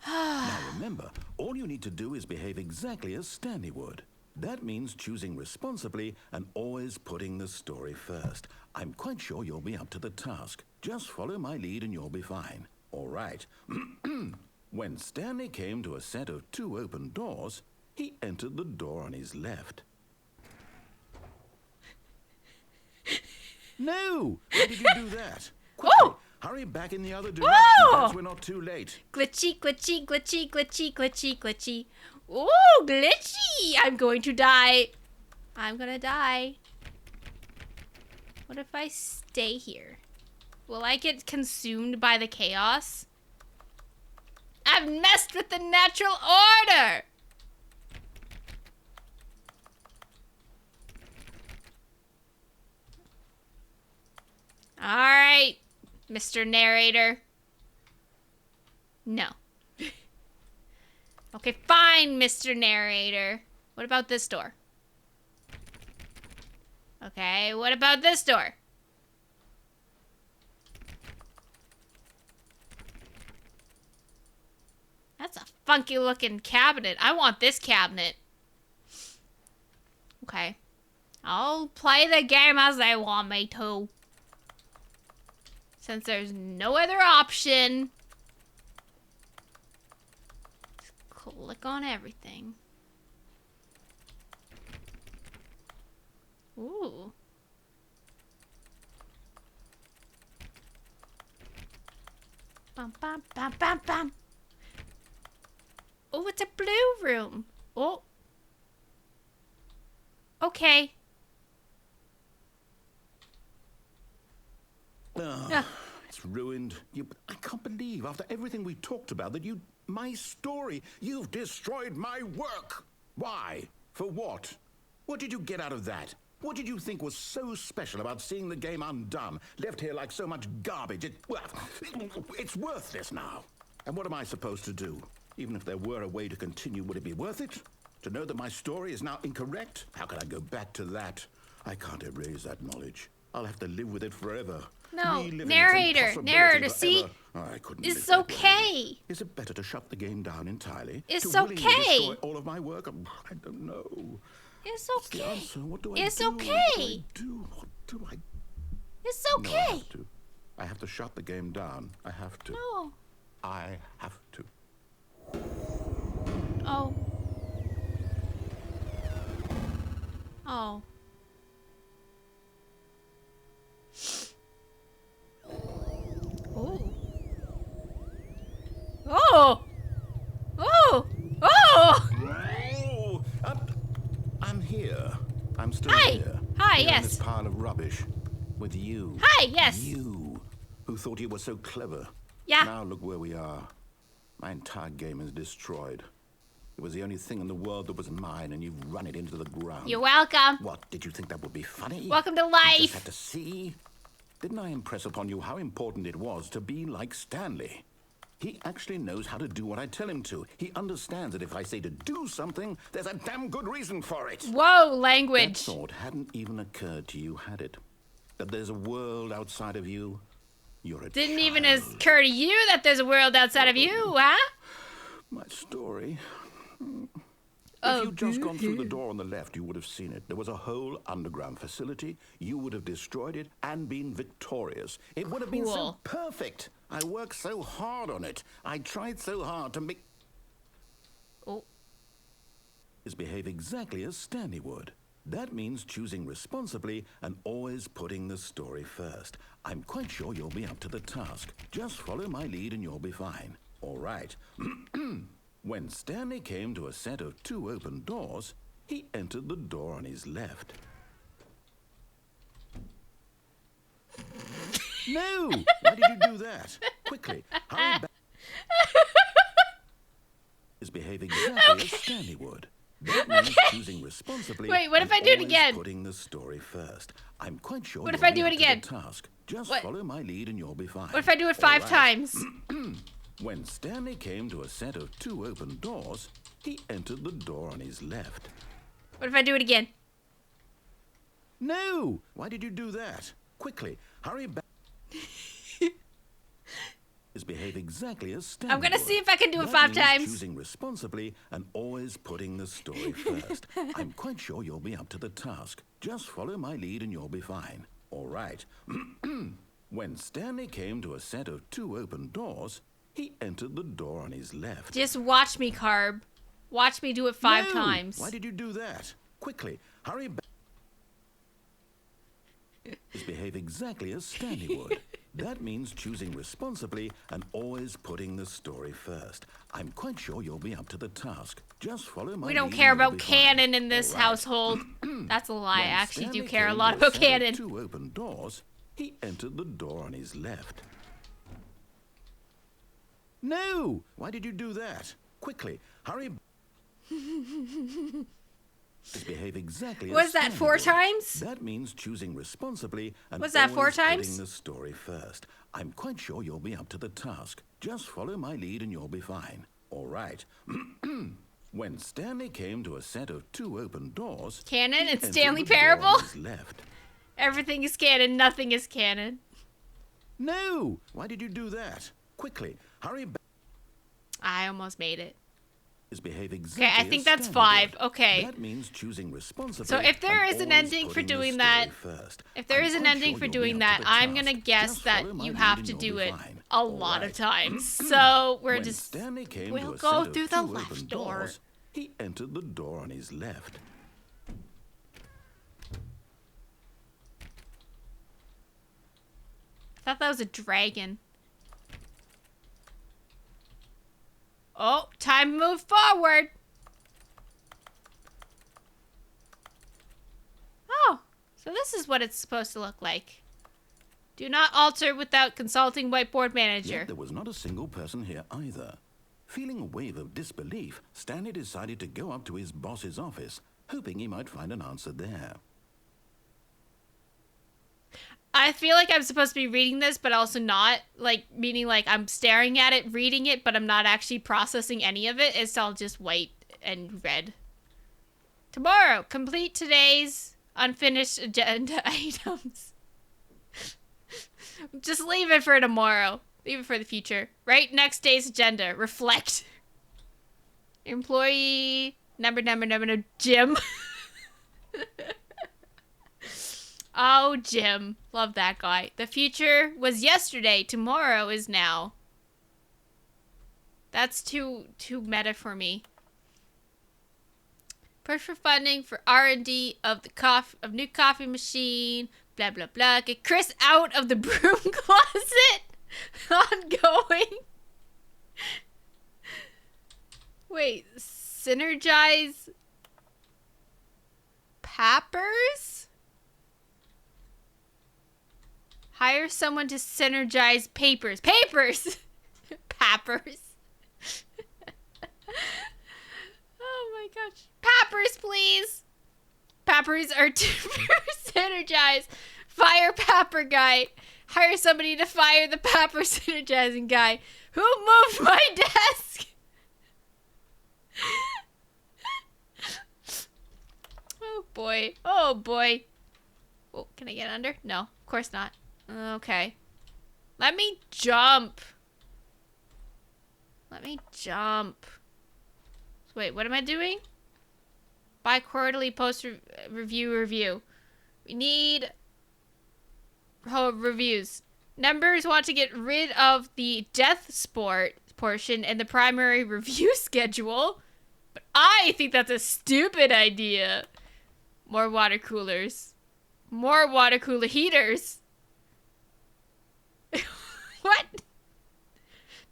Now remember, all you need to do is behave exactly as Stanley would. That means choosing responsibly and always putting the story first. I'm quite sure you'll be up to the task. Just follow my lead and you'll be fine. All right. When Stanley came to a set of 2 open doors, he entered the door on his left. No! Why did you do that? Quickly, Oh! hurry back in the other direction. Oh! Perhaps we're not too late. Glitchy, glitchy, glitchy, glitchy, glitchy, glitchy. Ooh, glitchy! I'm going to die. I'm gonna die. What if I stay here? Will I get consumed by the chaos? I've messed with the natural order! Alright, Mr. Narrator. No. Okay, fine, Mr. Narrator. What about this door? Okay, what about this door? That's a funky looking cabinet. I want this cabinet. Okay. I'll play the game as they want me to. Since there's no other option. Just click on everything. Ooh. Bum, bum, bum, bum, bum. Oh, it's a blue room. Oh. Okay. It's ruined. I can't believe, after everything we talked about, that my story, you've destroyed my work. Why? For what? What did you get out of that? What did you think was so special about seeing the game undone, left here like so much garbage? It's worthless now. And what am I supposed to do? Even if there were a way to continue, would it be worth it? To know that my story is now incorrect? How can I go back to that? I can't erase that knowledge. I'll have to live with it forever. No, Reliving its narrator, impossibility see? forever. Oh, I couldn't live It's that way. okay. Is it better to shut the game down entirely? It's to willingly okay. destroy all of my work? I don't know. It's What's the okay. answer? What do I It's do? okay. What do I do? It's No, I okay. have to. I have to shut the game down. I have to. No. I have to. Oh. Oh. Oh. Oh. Oh. Oh. Oh, I'm here. I'm still Hi. here. Hi. pile of rubbish. With you. Hi, yes. You, who thought you were so clever. Yeah. Now look where we are. My entire game is destroyed. It was the only thing in the world that was mine, and you've run it into the ground. You're welcome. What, did you think that would be funny? Welcome to You life. just had to see? Didn't I impress upon you how important it was to be like Stanley? He actually knows how to do what I tell him to. He understands that if I say to do something, there's a damn good reason for it. Whoa, That language. thought hadn't even occurred to you, had it? That there's a world outside of you? You're a Didn't even child. occur to you that there's a world outside of you, huh? My story. Oh, If you'd just gone through the door on the left, you would have seen it. There was a whole underground facility. You would have destroyed it and been victorious. It would have been so Cool. perfect. I worked so hard on it. I tried so hard to make Oh, is behave exactly as Stanley would. That means choosing responsibly and always putting the story first. I'm quite sure you'll be up to the task. Just follow my lead and you'll be fine. All right. When Stanley came to a set of 2 open doors, he entered the door on his left. No! Why did you do that? Quickly, hurry back. Is behave exactly as Stanley would. That means choosing responsibly. Wait, what if and I do it always again? Putting the story first. I'm quite sure. What if you'll I be do up it to the again? task. Just What? follow my lead and you'll be fine. what if I do it All 5 right. times? When Stanley came to a set of 2 open doors, he entered the door on his left. What if I do it again? No! Why did you do that? Quickly, hurry back. Is behave exactly as Stanley I'm gonna would. see if I can do it That 5 means times. Choosing responsibly and always putting the story first. I'm quite sure you'll be up to the task. Just follow my lead and you'll be fine. All right. When Stanley came to a set of 2 open doors, he entered the door on his left. Just watch me, Carb. Watch me do it 5 No! times. Why did you do that? Quickly, hurry back. Is behave exactly as Stanley would. That means choosing responsibly and always putting the story first. I'm quite sure you'll be up to the task. Just follow my We don't lead care and you'll about be fine. canon in this All right. household. That's a lie. I When actually do Stanley care a came lot to about set of canon. 2 open doors, he entered the door on his left. No! Why did you do that? Quickly, hurry. Behave exactly Was as that Stanley 4 would. times? That means choosing responsibly and Was that 4 always times? putting the story first. I'm quite sure you'll be up to the task. Just follow my lead and you'll be fine. All right. When Stanley came to a set of 2 open doors, Canon he and entered Stanley the door on Parable? his left. Everything is canon. Nothing is canon. No! Why did you do that? Quickly, hurry back. I almost made it. Behave exactly Okay, I think as that's Stanley 5. would. Okay. That means choosing responsibly. So if there and is an always ending for putting the doing story that- first. If there I'm is an quite ending sure for you'll be doing up that, to the I'm task. gonna guess Just that follow my you lead have and to you'll do be it fine. a All lot right. of times. So we're When just Stanley came we'll to a go set through of the 2 left open door. doors, he entered the door on his left. I thought that was a dragon. Oh, time to move forward. Oh, so this is what it's supposed to look like. Do not alter without consulting whiteboard manager. Yet there was not a single person here either. Feeling a wave of disbelief, Stanley decided to go up to his boss's office, hoping he might find an answer there. I feel like I'm supposed to be reading this, but also not. Like, meaning like I'm staring at it, reading it, but I'm not actually processing any of it. It's all just white and red. Tomorrow, complete today's unfinished agenda items. Just leave it for tomorrow. Leave it for the future. Right next day's agenda. Reflect. Employee number, Jim. Oh, Jim. Love that guy. The future was yesterday. Tomorrow is now. That's too meta for me. Push for funding for R&D of the new coffee machine. Blah, blah, blah. Get Chris out of the broom closet. Ongoing. Wait. Synergize Pappers? Hire someone to synergize papers. Papers! Pappers. Oh my gosh. Pappers, please! Pappers are to synergize. Fire Papper guy. Hire somebody to fire the Papper synergizing guy. Who moved my desk? Oh boy. Oh boy. Oh, can I get under? No, of course not. Okay. Let me jump. Let me jump. Wait, what am I doing? Bi-quarterly review. We need reviews. Members want to get rid of the death sport portion and the primary review schedule. But I think that's a stupid idea. More water coolers. More water cooler heaters. What?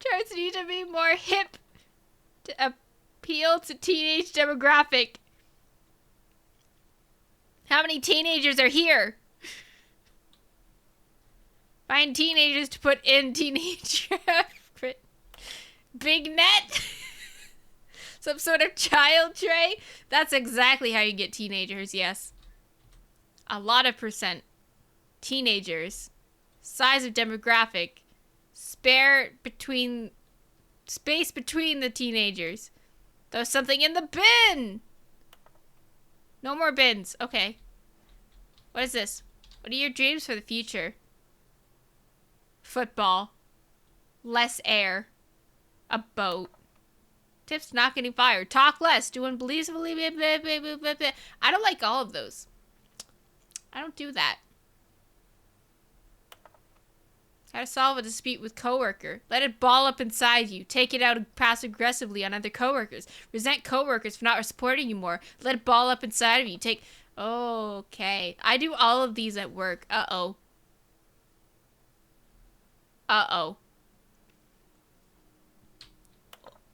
Charts need to be more hip to appeal to teenage demographic. How many teenagers are here? Find teenagers to put in teenage big net. Some sort of child tray. That's exactly how you get teenagers, yes. A lot of percent. Teenagers. Size of demographic. Space between the teenagers. Throw something in the bin. No more bins. Okay. What is this? What are your dreams for the future? Football. Less air. A boat. Tips not getting fired. Talk less. Do unbelievably. I don't like all of those. I don't do that. How to solve a dispute with coworker. Let it ball up inside you. Take it out passive aggressively on other coworkers. Resent coworkers for not supporting you more. Let it ball up inside of you. Okay. I do all of these at work. Uh-oh. Uh-oh.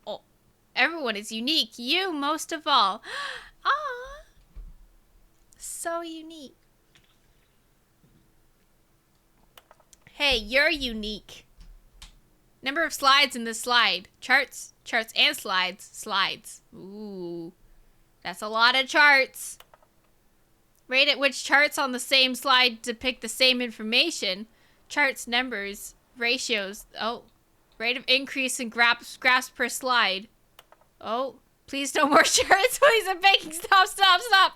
Oh. Everyone is unique. You most of all. Ah. So unique. Hey, you're unique. Number of slides in this slide. Charts and slides. Ooh. That's a lot of charts. Rate at which charts on the same slide depict the same information. Charts, numbers, ratios. Oh. Rate of increase in graphs per slide. Oh. Please no more charts. Please, I'm making. Stop.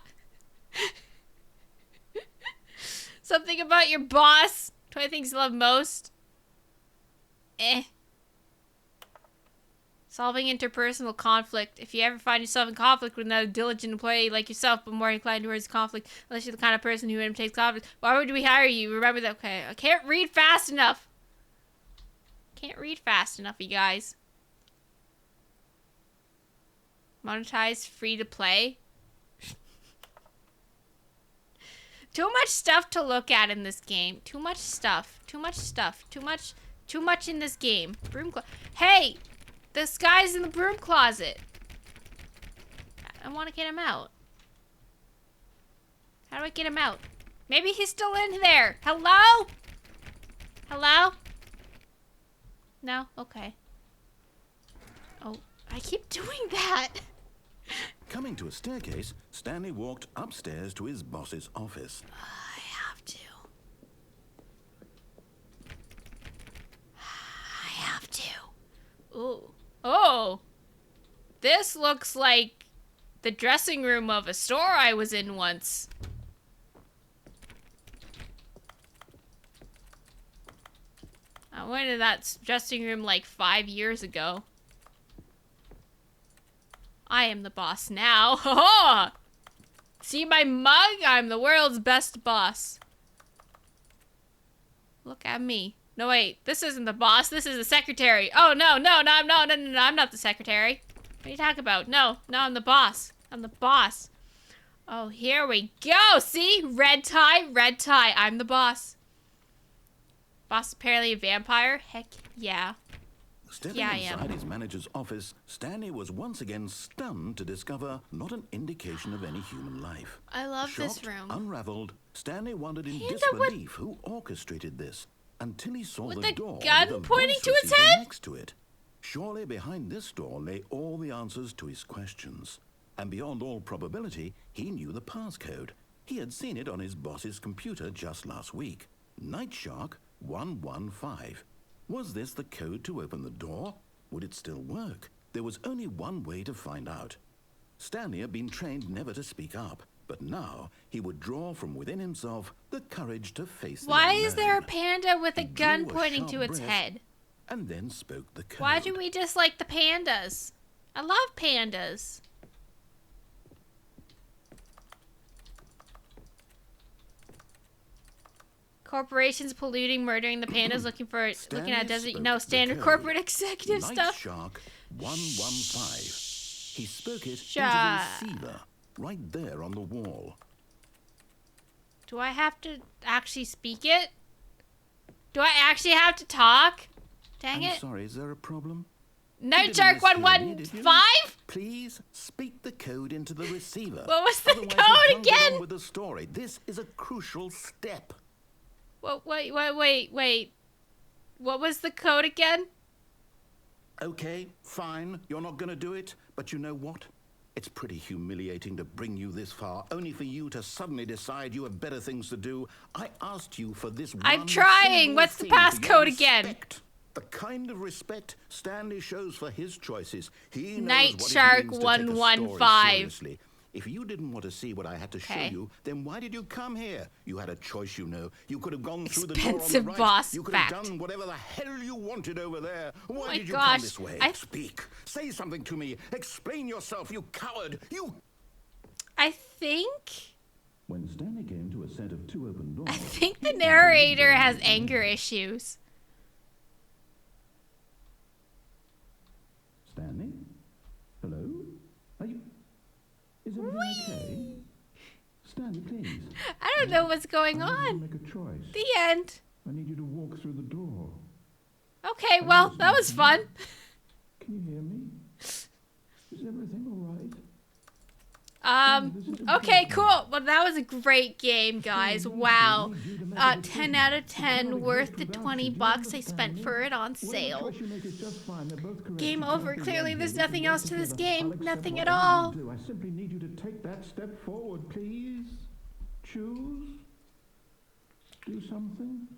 Something about your boss. 20 things you love most. Solving interpersonal conflict. If you ever find yourself in conflict with another diligent employee like yourself, but more inclined towards conflict, unless you're the kind of person who imitates conflict, why would we hire you? Remember that. Okay, I can't read fast enough. You guys. Monetize, free to play. Too much stuff to look at in this game. Too much stuff in this game. Hey! This guy's in the broom closet. I want to get him out. How do I get him out? Maybe he's still in there. Hello? Hello? No? Okay. Oh, I keep doing that. Coming to a staircase, Stanley walked upstairs to his boss's office. I have to. Ooh. Oh. This looks like the dressing room of a store I was in once. I went to that dressing room like 5 years ago. I am the boss now. Ha! See my mug? I'm the world's best boss. Look at me. No, wait. This isn't the boss. This is the secretary. Oh, no. I'm not the secretary. What are you talking about? No, I'm the boss. Oh, here we go. See? Red tie. I'm the boss. Boss apparently a vampire? Heck yeah. Stepping Yeah, I am. inside his manager's office, Stanley was once again stunned to discover not an indication of any human life. I love this Shocked, room. unraveled, Stanley wondered in Panda disbelief who orchestrated this until he saw with the the door gun with a pointing voice to its receiver head? next to it. Surely behind this door lay all the answers to his questions. And beyond all probability, he knew the passcode. He had seen it on his boss's computer just last week. Night Shark 115. Was this the code to open the door? Would it still work? There was only one way to find out. Stanley had been trained never to speak up, but now he would draw from within himself the courage to face the Why unknown. is there a panda with a He gun drew a pointing sharp to its breath head? and then spoke the code. Why do we dislike the pandas? I love pandas. Corporations polluting, murdering the pandas, looking at Stanley desert. spoke No, the standard code. corporate executive Night stuff. Shark 115. He spoke it Sha- into the receiver, right there on the wall. Do I have to actually speak it? Do I actually have to talk? Dang I'm it. sorry, is there a problem? Night didn't Shark mishear me, did you? 115? Please speak the code into the receiver. What was the Otherwise we code can't get on again? with the story. This is a crucial step. Wait. What was the code again? Okay, fine. You're not going to do it, but you know what? It's pretty humiliating to bring you this far, only for you to suddenly decide you have better things to do. I asked you for this I'm one trying. single What's the thing, for your passcode again? respect. The kind of respect Stanley shows for his choices. He knows Night what it Shark means to take a story 115. seriously. If you didn't want to see what I had to show Okay. you, then why did you come here? You had a choice, you know. You could have gone through the door on the Expensive right. boss You could fact. have done whatever the hell you wanted over there. Why my did you gosh, come this way? I- Speak. Say something to me. Explain yourself, you coward. You... I think When Stanley came to a set of two open doors... I think the narrator has anger issues. Stanley? Hello? Are you... Is everything okay? Stanley, please. I don't know what's going I need you to on. make a choice. The end. I need you to walk through the door. Okay, well, that was fun. Can you hear me? Is everything all right? Okay, cool. Well, that was a great game, guys. Wow. 10 out of 10, worth the 20 bucks I spent for it on sale. Game over. Clearly, there's nothing else to this game. Nothing at all. I simply need you to take that step forward, please. Choose. Do something.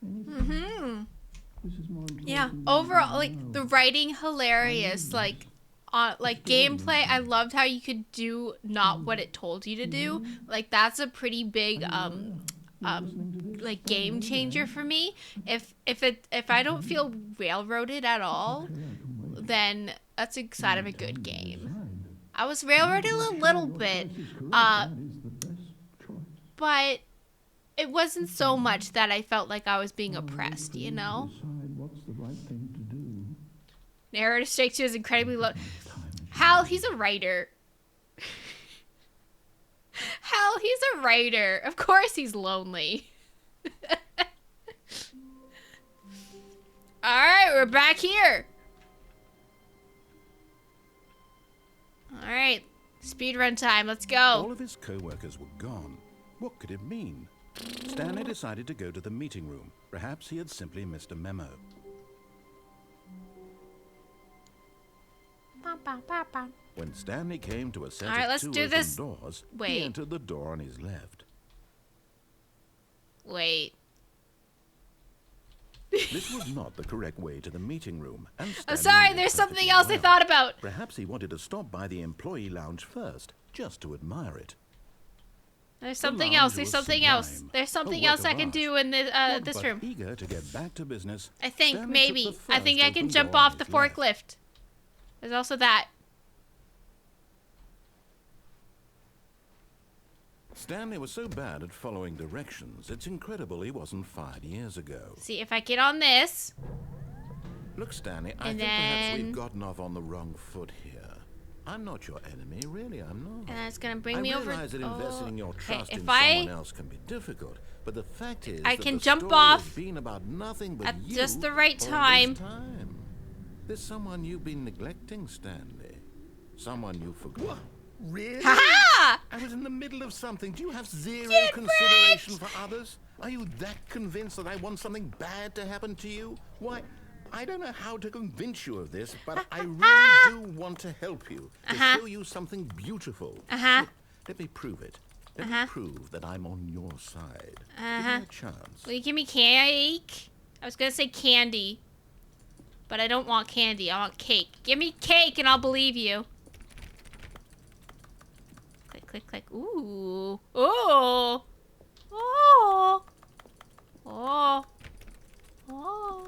Anything. This is more important Yeah, than overall, you like, know. the writing hilarious. Like gameplay, I loved how you could do not what it told you to do. Like, that's a pretty big like game changer for me. If I don't feel railroaded at all, then that's a sign of a good game. I was railroaded a little bit, but it wasn't so much that I felt like I was being oppressed, you know? Narrator strikes you as incredibly low. Hal, he's a writer. Hal, he's a writer. Of course he's lonely. Alright, we're back here. Alright, speedrun time, let's All go. of his co-workers were gone. What could it mean? Stanley decided to go to the meeting room. Perhaps he had simply missed a memo. When Stanley came to a set All right, of let's two do open this. doors, Wait. he entered the door on his left. Wait. This was not the correct way to the meeting room. And I'm Stanley sorry, knew there's it something perfectly else I well. thought about. Perhaps he wanted to stop by the employee lounge first, just to admire it. There's something lounge else. There's was something else. sublime. There's A something work else I of can art. do in But this room. eager to get back to business, I think Stanley maybe. took the I think first I can open jump door on off the his left. forklift. There's also that. Stanley was so bad at following directions, it's incredible he wasn't fired years ago. See if I get on this. Look, Stanley, I And think perhaps then- we've gotten off on the wrong foot here. I'm not your enemy, really, I'm not. And it's gonna bring I me over. realize that investing your okay, trust in if I someone else can be difficult, but the fact is I that can the jump story off has been about nothing but at you just the right all this time. time. There's someone you've been neglecting, Stanley. Someone you forgot. What? Really? Ha-ha! I was in the middle of something. Do you have zero Get consideration for others? Are you that convinced that I want something bad to happen to you? Why, I don't know how to convince you of this, but I really do want to help you. To show you something beautiful. Look, let me prove it. Let me prove that I'm on your side. Give me a chance. Will you give me cake? I was gonna say candy. But I don't want candy. I want cake. Give me cake and I'll believe you. Click, click, click. Ooh. Oh. Oh. Oh. Oh.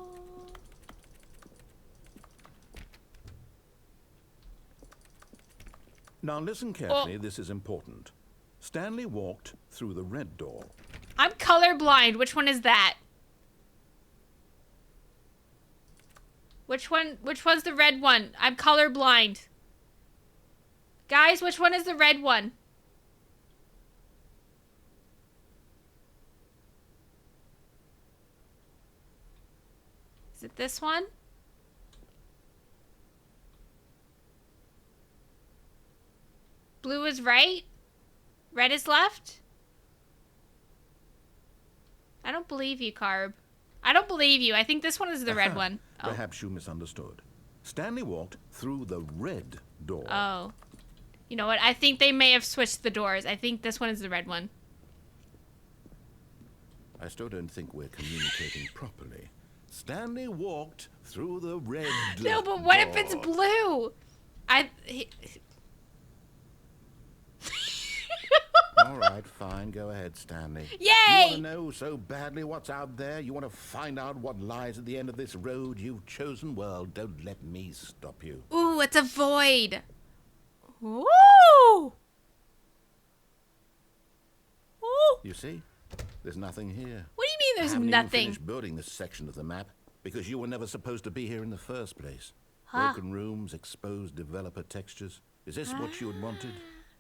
Now listen carefully, this is important. Stanley walked through the red door. I'm colorblind. Which one is that? Which one's the red one? I'm colorblind. Guys, which one is the red one? Is it this one? Blue is right? Red is left? I don't believe you, Carb. I don't believe you. I think this one is the red one. Oh. Perhaps you misunderstood. Stanley walked through the red door. Oh. You know what? I think they may have switched the doors. I think this one is the red one. I still don't think we're communicating properly. Stanley walked through the red door. No, but what if it's blue? All right, fine. Go ahead, Stanley. Yay! You want to know so badly what's out there? You want to find out what lies at the end of this road you've chosen? Well, don't let me stop you. Ooh, it's a void. Ooh! Ooh! You see? There's nothing here. What do you mean there's I haven't nothing? even finished building this section of the map because you were never supposed to be here in the first place. Huh? Broken rooms, exposed developer textures. Is this what you had wanted?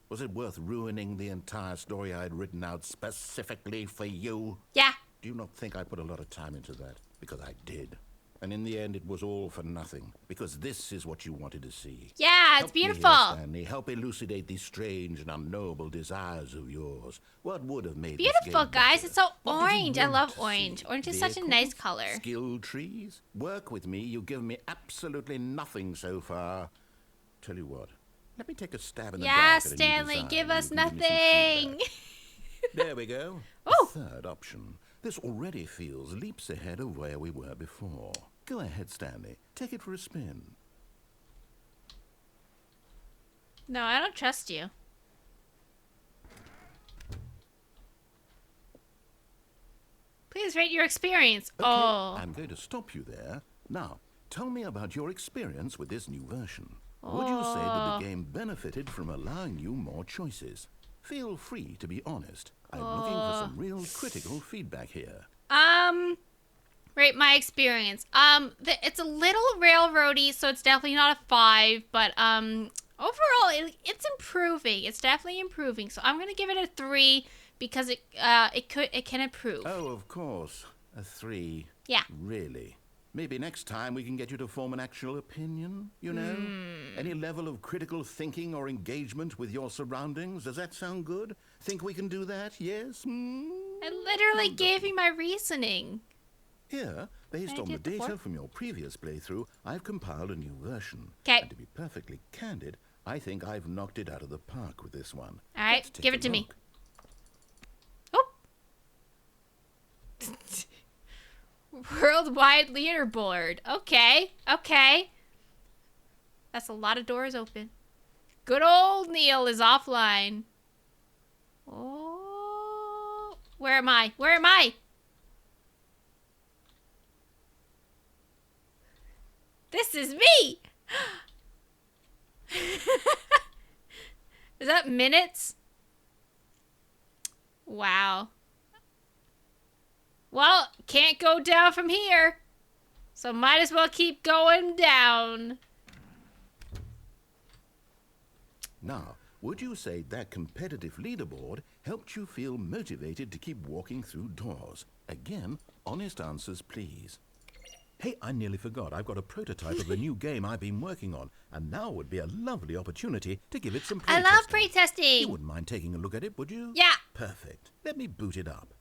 Was it worth ruining the entire story I had written out specifically for you? Yeah. Do you not think I put a lot of time into that? Because I did. And in the end, it was all for nothing. Because this is what you wanted to see. Yeah, it's Help me here, beautiful. Stanley. Help elucidate these strange and unknowable desires of yours. What would have made Beautiful, this game guys. better? It's so What did you orange. I want love to orange. see? Orange is such a nice color. Skill trees? Work with me. You've given me absolutely nothing so far. Tell you what. Let me take a stab in the dark Yeah, at a new Stanley, design give and us you can give me some nothing. feedback. There we go. Oh. The third option. This already feels leaps ahead of where we were before. Go ahead, Stanley. Take it for a spin. No, I don't trust you. Please rate your experience. Okay, Oh. I'm going to stop you there. Now, tell me about your experience with this new version. Would you say that the game benefited from allowing you more choices? Feel free to be honest. I'm looking for some real critical feedback here. Rate my experience. It's a little railroady, so it's definitely not a 5, but overall it's improving. It's definitely improving. So I'm gonna give it a 3 because it can improve. Oh, of course. A 3. Yeah. Really? Maybe next time we can get you to form an actual opinion, you know? Any level of critical thinking or engagement with your surroundings. Does that sound good? Think we can do that? Yes? I literally gave you my reasoning. Here, based Can I on do the it before? data from your previous playthrough, I've compiled a new version. 'Kay. And to be perfectly candid, I think I've knocked it out of the park with this one. All right, Let's take give a it to me. look. Oh. Worldwide leaderboard. Okay. Okay. That's a lot of doors open. Good old Neil is offline. Oh. Where am I? Where am I? This is me. Is that minutes? Wow. Well, can't go down from here. So might as well keep going down. Now, would you say that competitive leaderboard helped you feel motivated to keep walking through doors? Again, honest answers, please. Hey, I nearly forgot. I've got a prototype of the new game I've been working on, and now would be a lovely opportunity to give it some playtesting. I love You playtesting. wouldn't mind taking a look at it, would you? Yeah. Perfect. Let me boot it up.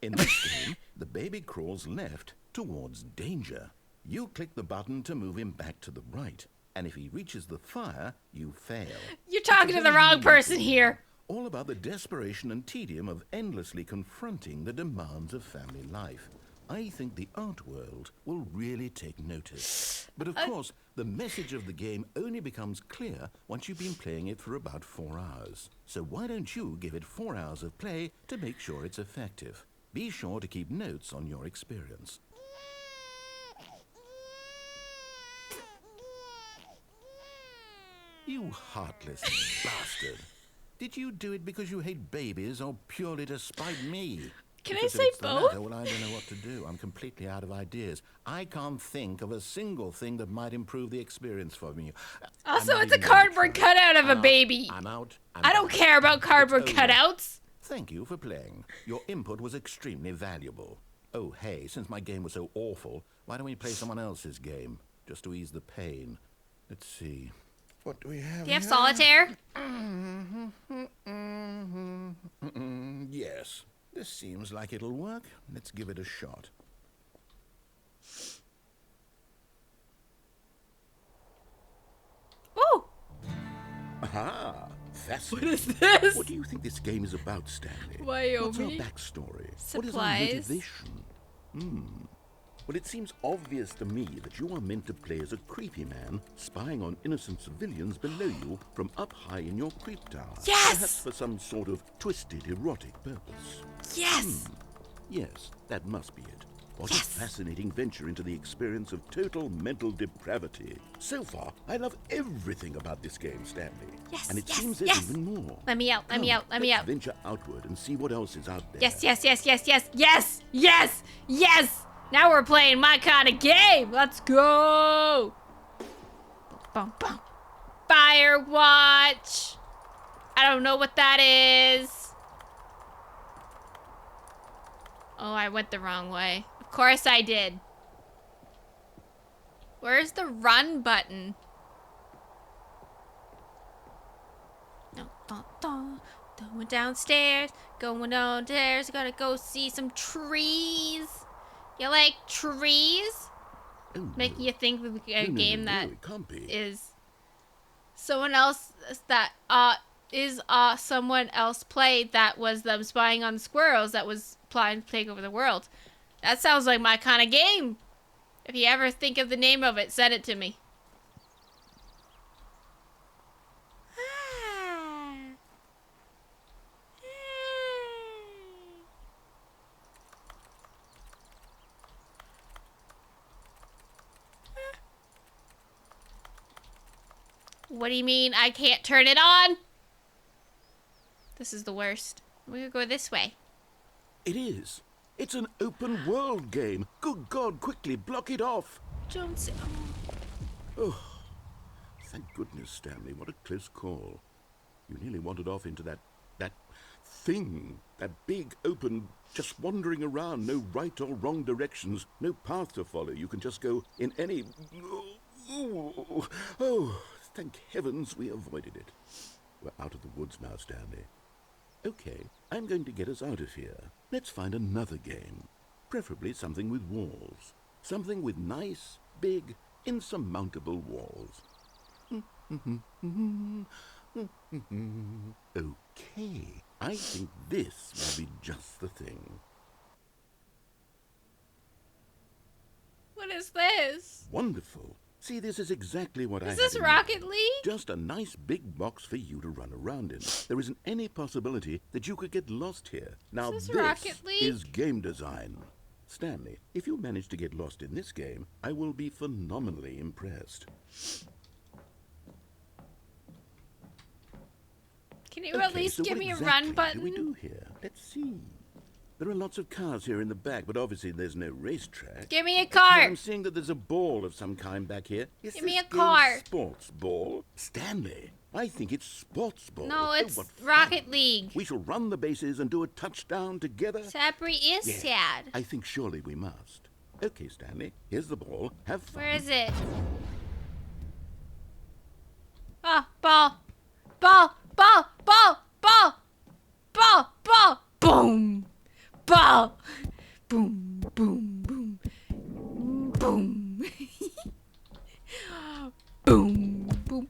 In this game, the baby crawls left towards danger. You click the button to move him back to the right, and if he reaches the fire, you fail. You're talking to the wrong person here. All about the desperation and tedium of endlessly confronting the demands of family life. I think the art world will really take notice. But of course, the message of the game only becomes clear once you've been playing it for about 4 hours. So why don't you give it 4 hours of play to make sure it's effective? Be sure to keep notes on your experience. You heartless bastard. Did you do it because you hate babies or purely to spite me? Can I Because if say it's the both? latter, well, I don't know what to do. I'm completely out of ideas. I can't think of a single thing that might improve the experience for me. I'm Also, not it's a even going to cardboard try. cutout of I'm a out. baby. I'm out. I don't care about cardboard It's over. cutouts. Thank you for playing. Your input was extremely valuable. Oh, hey, since my game was so awful, why don't we play someone else's game? Just to ease the pain. Let's see. What do we have Do you have here? solitaire? Yes. This seems like it'll work. Let's give it a shot. Oh, Aha! Fascinating. what is this? What do you think this game is about, Stanley? Wyoming? What's our backstory? What is our Supplies? motivation? Well, it seems obvious to me that you are meant to play as a creepy man spying on innocent civilians below you from up high in your creep tower. Yes! Perhaps for some sort of twisted erotic purpose. Yes. Yes, that must be it. What Yes. a fascinating venture into the experience of total mental depravity. So far, I love everything about this game, Stanley. Yes, And it yes, seems there's yes. even more. Let me out. Let me Come, out. Let me let's out. venture outward and see what else is out there. Yes, yes, yes, yes, yes, yes, yes, yes. Now we're playing my kind of game. Let's go. Bum, bum. Firewatch. I don't know what that is. Oh, I went the wrong way. Of course I did. Where's the run button? No, going downstairs, going downstairs. Gotta go see some trees. You like trees? Oh, Making you think of a no, game no, that it can't be. is someone else that is someone else played that was them spying on squirrels that was plotting to take over the world. That sounds like my kind of game. If you ever think of the name of it, send it to me. What do you mean I can't turn it on? This is the worst. We could go this way. It is. It's an open world game. Good God, quickly block it off. Don't say. Oh, thank goodness, Stanley. What a close call. You nearly wandered off into that thing. That big, open, just wandering around. No right or wrong directions. No path to follow. You can just go in any... Oh, thank heavens we avoided it. We're out of the woods now, Stanley. Okay, I'm going to get us out of here. Let's find another game. Preferably something with walls. Something with nice, big, insurmountable walls. Okay, I think this will be just the thing. What is this? Wonderful. See, this is exactly what I Is had this in Rocket mind. League? Just a nice big box for you to run around in. There isn't any possibility that you could get lost here. Now this this Rocket League? is game design. Stanley, if you manage to get lost in this game, I will be phenomenally impressed. Can you at least so give what me a exactly run button? do we do here? Let's see. There are lots of cars here in the back, but obviously there's no racetrack. Give me a car. I'm seeing that there's a ball of some kind back here. Is Give me this a car. game sports ball? Stanley, I think it's sports ball. No, Oh, it's what fun. Rocket League. We shall run the bases and do a touchdown together. Sabri is Yes, sad. I think surely we must. Okay, Stanley, here's the ball. Have fun. Where is it? Oh, ball. Ball, ball, ball, ball, ball, ball, boom, ball, boom, boom, boom, boom, boom, boom, boom,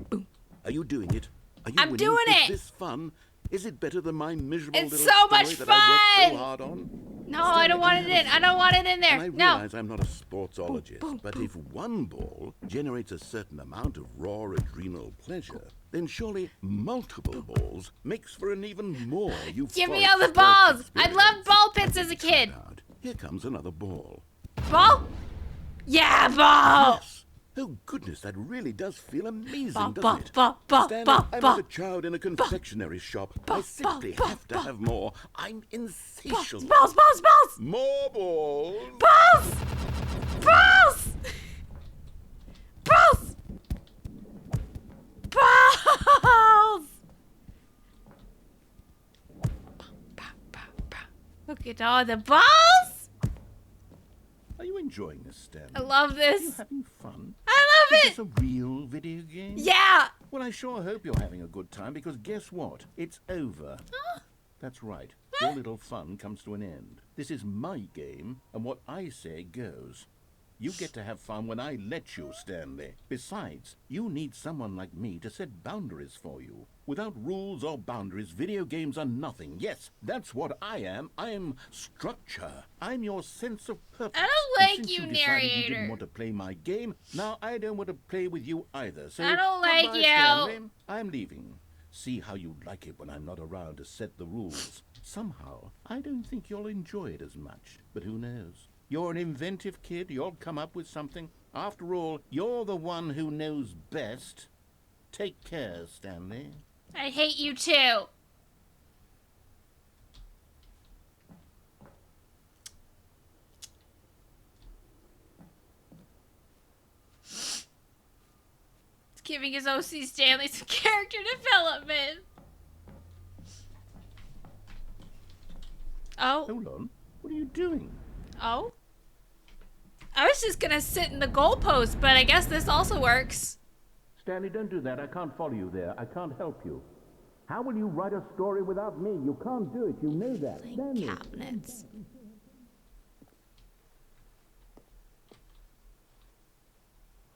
boom. Are you doing it? Are you I'm winning? doing Is it! this fun? Is it better than my miserable It's little so story much that I worked fun! so hard on? No, I don't want it in. I don't want it in there. And I No. realize I'm not a sportsologist, Boom, boom, but boom. if one ball generates a certain amount of raw adrenal pleasure, then surely multiple balls makes for an even more euphoric Give me all the sports balls. I experience. loved ball pits as a kid. Out. Here comes another ball. Ball? Yeah, ball. Yes. Oh, goodness, that really does feel amazing, Ball, doesn't ball, it? ball, ball, Stanley, ball, I'm ball. like a child in a confectionery shop. I simply ball, have to ball. have more. I'm insatiable. Balls, balls, balls. More balls. Balls! Balls! Balls! Balls! Look at all the balls! Are you enjoying this, Stanley? I love Are you this. having fun? I love Is it! this a real video game? Yeah! Well, I sure hope you're having a good time, because guess what? It's over. That's right. Your little fun comes to an end. This is my game, and what I say goes. You get to have fun when I let you, Stanley. Besides, you need someone like me to set boundaries for you. Without rules or boundaries, video games are nothing. Yes, that's what I am. I'm structure. I'm your sense of purpose. I don't And like since you, decided you narrator. didn't want to play my game, now I don't want to play with you either. So I don't like goodbye, you. Stanley. I'm leaving. See how you like it when I'm not around to set the rules. Somehow, I don't think you'll enjoy it as much. But who knows? You're an inventive kid. You'll come up with something. After all, you're the one who knows best. Take care, Stanley. I hate you too. It's giving his OC Stanley some character development. Oh. Hold on. What are you doing? Oh? I was just gonna sit in the goalpost, but I guess this also works. Stanley, don't do that. I can't follow you there. I can't help you. How will you write a story without me? You can't do it. You know that. Stanley. Cabinets.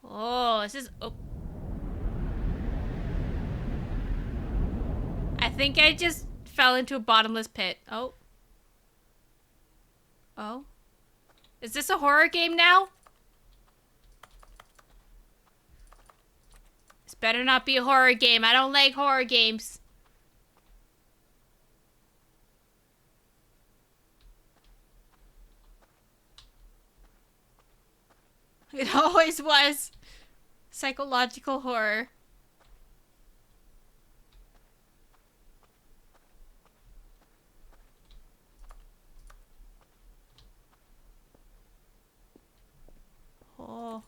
Oh, this is... Oh. I think I just fell into a bottomless pit. Oh. Oh. Is this a horror game now? This better not be a horror game. I don't like horror games. It always was. Psychological horror. Oh.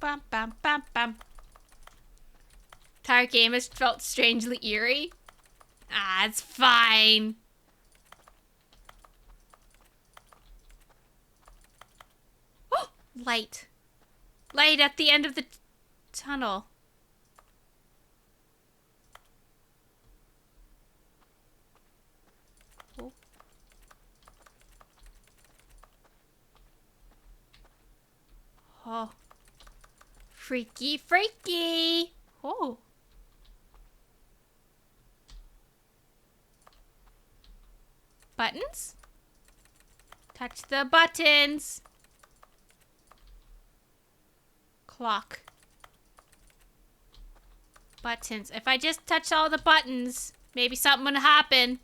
Bum, bum, bum, bum. Entire game has felt strangely eerie. Ah, it's fine. Oh, light. Light at the end of the tunnel. Oh. Oh. Freaky, freaky. Oh. Buttons? Touch the buttons. Clock. Buttons. If I just touch all the buttons, maybe something would happen.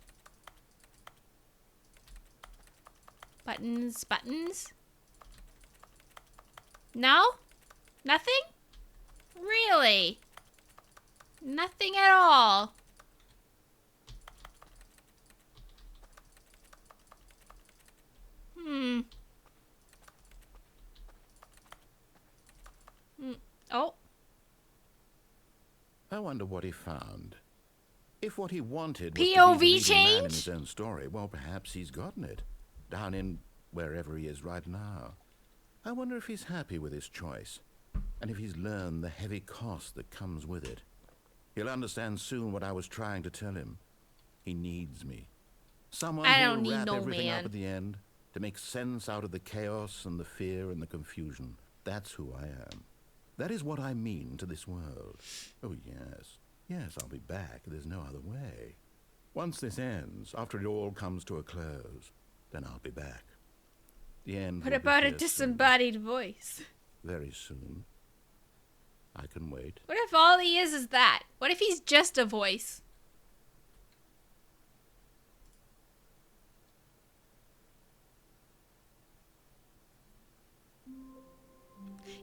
Buttons, buttons. No? Nothing? Really? Nothing at all. Oh. I wonder what he found. If what he wanted was to be POV the leading man in change? his own story, well, perhaps he's gotten it. Down in wherever he is right now. I wonder if he's happy with his choice, and if he's learned the heavy cost that comes with it. He'll understand soon what I was trying to tell him. He needs me. Someone I who don't will need wrap no everything man. up at the end, to make sense out of the chaos and the fear and the confusion. That's who I am. That is what I mean to this world. Oh, yes. Yes, I'll be back. There's no other way. Once this ends, after it all comes to a close, then I'll be back. The end. What will be about a here soon. disembodied voice? Very soon. I can wait. What if all he is that? What if he's just a voice?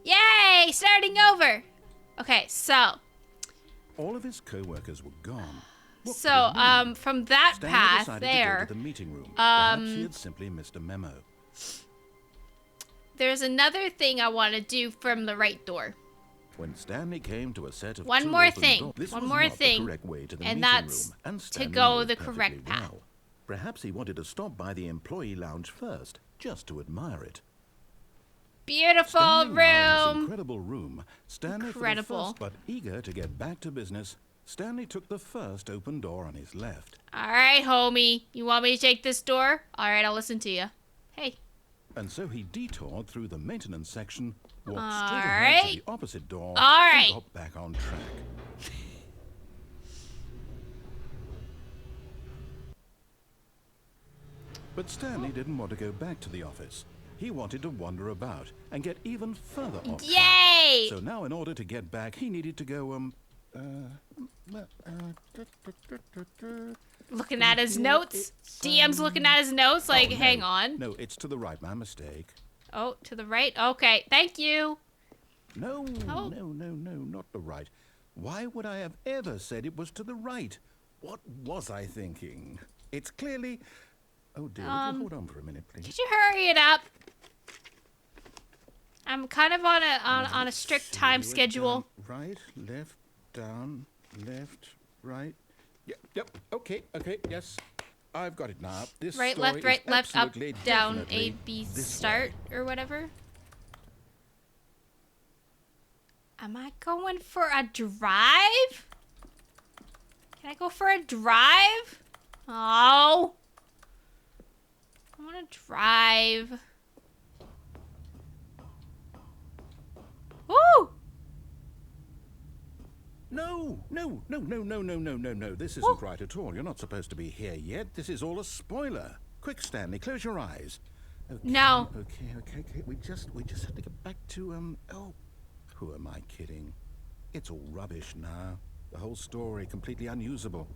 Yay! Starting over! Okay, so... All of his co-workers were gone. What So, could it mean? from that Stanley path decided there, to go to the meeting room. Perhaps he um, had simply missed a memo. there's another thing I want to do from the right door. When Stanley came to a set of One two more open thing. doors, this One was more not thing. the correct way to the And meeting that's room, and to Stanley go knew the perfectly correct path. well. Perhaps he wanted to stop by the employee lounge first, just to admire it. Beautiful Standing now in this room! incredible room, Stanley, for the Incredible. first but eager to get back to business, Stanley took the first open door on his left. Alright, homie. You want me to take this door? Alright, I'll listen to you. Hey. And so he detoured through the maintenance section, walked All straight ahead to right. the opposite door, All right. and got back on track. But Stanley didn't want to go back to the office. He wanted to wander about and get even further off track. Yay! So now in order to get back, he needed to go, Looking at his notes. DM's looking at his notes like, oh, no. hang on. No, it's to the right, my mistake. Oh, to the right? Okay, thank you. No, Oh. no, not the right. Why would I have ever said it was to the right? What was I thinking? It's clearly... Oh dear, would you hold on for a minute, please? Could you hurry it up? I'm kind of on a strict See, time we went schedule. down, right, down, left, right. Yep, okay, yes. I've got it now. This Right, story left, right, is left, up, absolutely, down, A, definitely B, this start, way. or whatever. Am I going for a drive? Can I go for a drive? Oh. I want to drive. Woo! No. This isn't Oh. right at all. You're not supposed to be here yet. This is all a spoiler. Quick, Stanley, close your eyes. Okay, No. Okay. We just have to get back to, oh, who am I kidding? It's all rubbish now. The whole story completely unusable.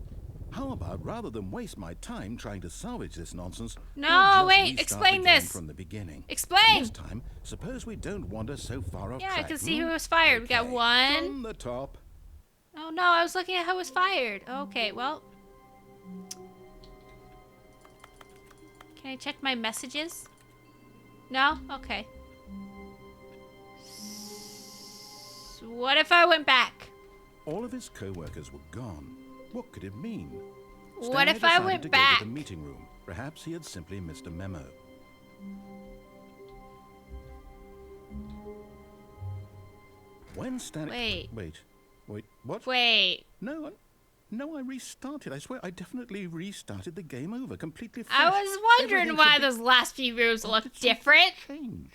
How about, rather than waste my time trying to salvage this nonsense, No, we'll just wait, restart explain the game this. from the beginning. Explain. And this time, suppose we don't wander so far off Yeah, I track. can see hmm? who was fired. We got Okay, one. From the top. Oh no, I was looking at who was fired. Okay, well. Can I check my messages? No? Okay. What if I went back? All of his co-workers were gone. What could it mean? What Stanley if I decided went to back? Go to the meeting room. Perhaps he had simply missed a memo. When Stanley... Wait. Wait, what? Wait. No, I restarted. I swear, I definitely restarted the game over, completely fresh. I was wondering Everything why should be- those last few rooms What look did you different. Change.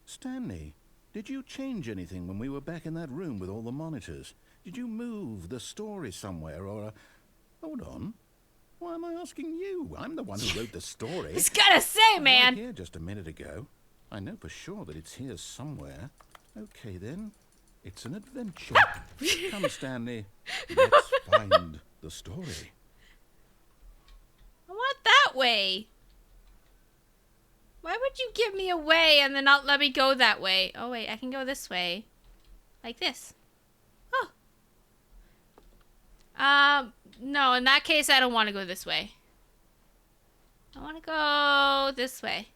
Stanley, did you change anything when we were back in that room with all the monitors? Did you move the story somewhere or... Hold on. Why am I asking you? I'm the one who wrote the story. I was gonna say, It was man. right here just a minute ago. I know for sure that it's here somewhere. Okay, then. It's an adventure. Come, Stanley. Let's find the story. I want that way. Why would you give me a way and then not let me go that way? Oh, wait, I can go this way. Like this. Oh. No, in that case, I don't want to go this way. I want to go this way.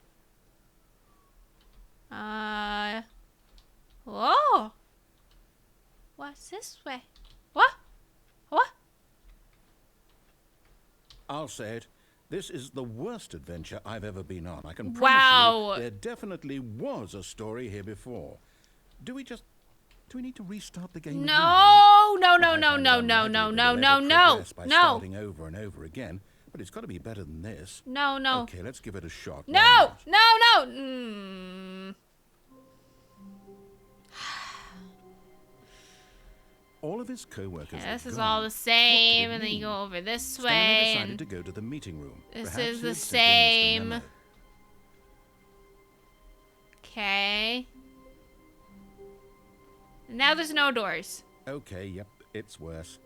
Whoa. What's this way? What? What? I'll say it. This is the worst adventure I've ever been on. I can promise Wow. you there definitely was a story here before. Do we need to restart the game again? No, no, no, Well, I no, find it no, no, unlikely no, that no, we'll no, ever no, progress by no, starting over and over again, but it's got to be better than this. no, no, Okay, let's give it a shot. Why no, not? no, no. All of his co-workers Okay, this are is gone. all the What could same, it and then you mean? go over this Stanley way, decided and to go to the meeting room. this Perhaps is the he'd sent in Mr. same. Memo. Okay. Now there's no doors. Okay, yep, it's worse.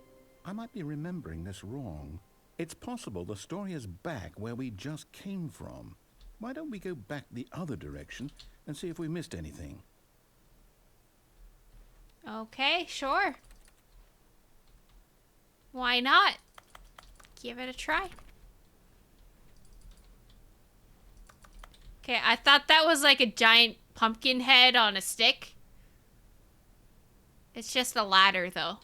I might be remembering this wrong. It's possible the story is back where we just came from. Why don't we go back the other direction and see if we missed anything? Okay, sure. Why not? Give it a try. Okay, I thought that was like a giant pumpkin head on a stick. It's just a ladder, though.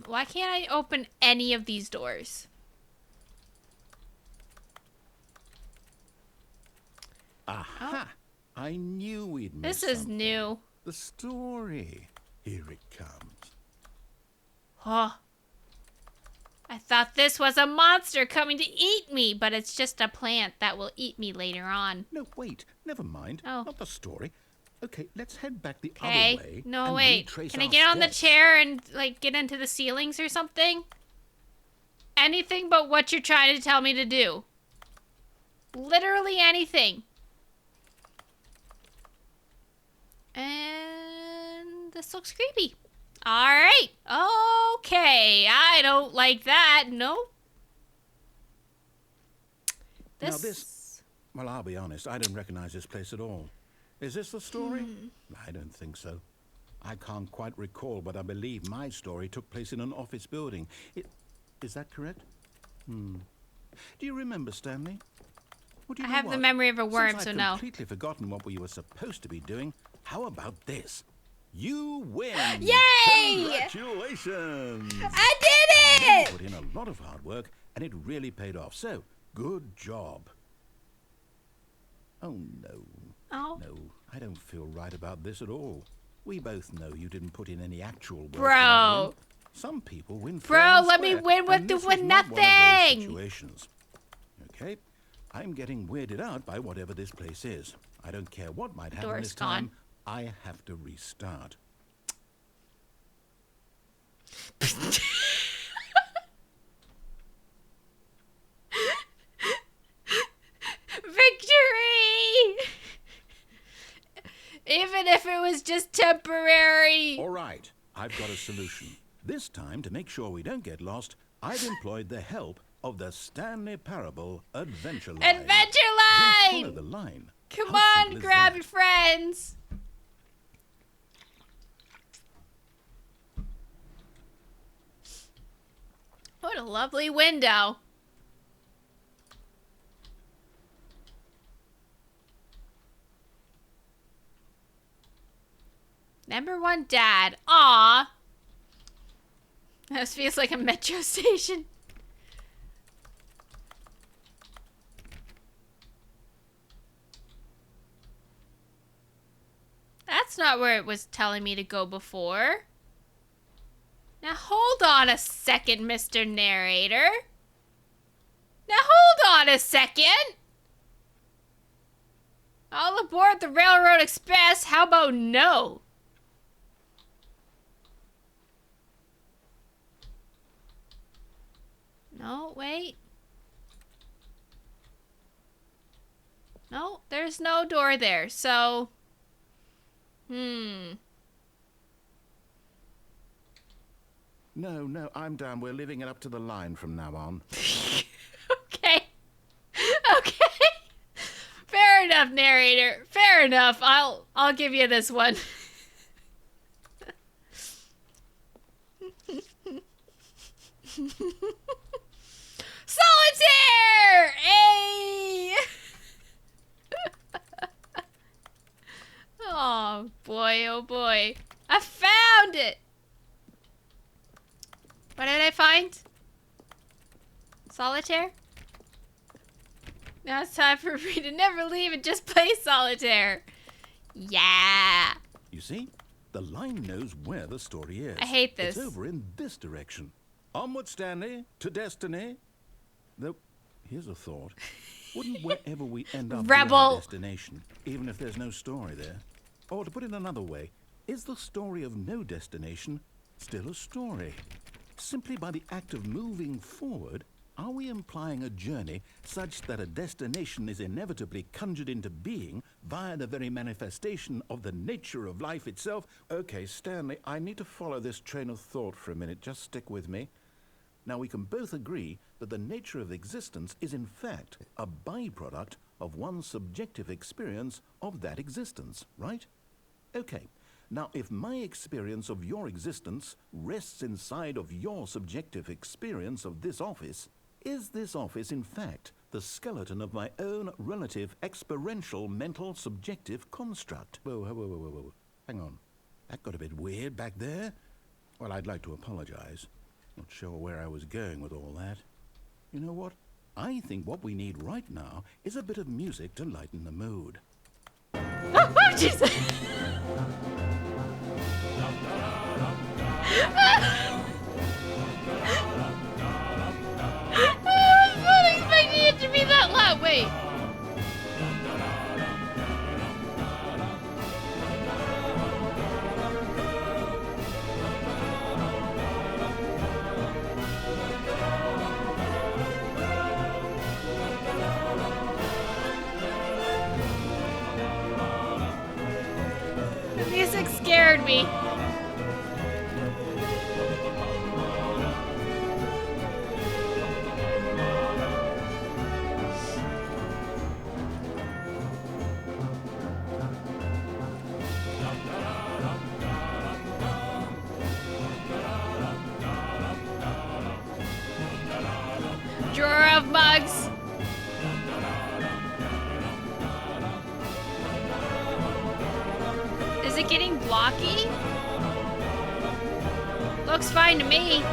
Why can't I open any of these doors? Aha! I knew we'd missed This is something. new. The story. Here it comes. Huh. I thought this was a monster coming to eat me, but it's just a plant that will eat me later on. No, wait. Never mind. Oh. Not the story. Okay, let's head back the Okay. other way. No, and wait. retrace Can I our get on the steps. chair and, like, get into the ceilings or something? Anything but what you're trying to tell me to do. Literally anything. And this looks creepy. Alright. Okay. I don't like that. Nope. Now this... Well, I'll be honest. I don't recognize this place at all. Is this the story? I don't think so. I can't quite recall, but I believe my story took place in an office building. Is that correct? Do you remember, Stanley? Well, do you I know have the what? memory of a worm, Since so I've no. completely forgotten what we were supposed to be doing, how about this? You win! Yay! Congratulations! I did You put in a lot of hard work, and it really paid off. So, good job. Oh, no. Oh. No, I don't feel right about this at all. We both know you didn't put in any actual work. Bro. for that win. Some people win fair Bro, and let me square, win with and this with was not one of those nothing. situations. Okay, I'm getting weirded out by whatever this place is. I don't care what might happen Door's this time. gone. I have to restart. Victory! Even if it was just temporary. All right, I've got a solution. This time, to make sure we don't get lost, I've employed the help of the Stanley Parable Adventure Line. Adventure Just follow line! the line. Come How simple on, is grab that? your friends. What a lovely window. Number one dad. Aw. This feels like a metro station. That's not where it was telling me to go before. Now hold on a second, Mr. Narrator. Now hold on a second. All aboard the Railroad Express. How about no? No, wait. No, there's no door there, so... No, I'm down. We're leaving it up to the line from now on. Okay. Okay. Fair enough, narrator. Fair enough. I'll give you this one. Solitaire! Hey! What did I find? Solitaire? Now it's time for me to never leave and just play solitaire. Yeah. You see? The line knows where the story is. I hate this. It's over in this direction. Onward, Stanley, to destiny. Though, here's a thought. Wouldn't wherever we end up be our Rebel. destination, even if there's no story there? Or to put it another way, is the story of no destination still a story? Simply by the act of moving forward, are we implying a journey such that a destination is inevitably conjured into being via the very manifestation of the nature of life itself? Okay, Stanley, I need to follow this train of thought for a minute. Just stick with me. Now, we can both agree that the nature of existence is in fact a byproduct of one's subjective experience of that existence, right? Okay. Now, if my experience of your existence rests inside of your subjective experience of this office, is this office, in fact, the skeleton of my own relative experiential mental subjective construct? Whoa, whoa, whoa, whoa, whoa. Hang on. That got a bit weird back there. Well, I'd like to apologize. Not sure where I was going with all that. You know what? I think what we need right now is a bit of music to lighten the mood. Oh, Jesus. I was not expecting it to be that loud. Wait. The music scared me. Drawer of mugs. Is it getting blocky? Looks fine to me.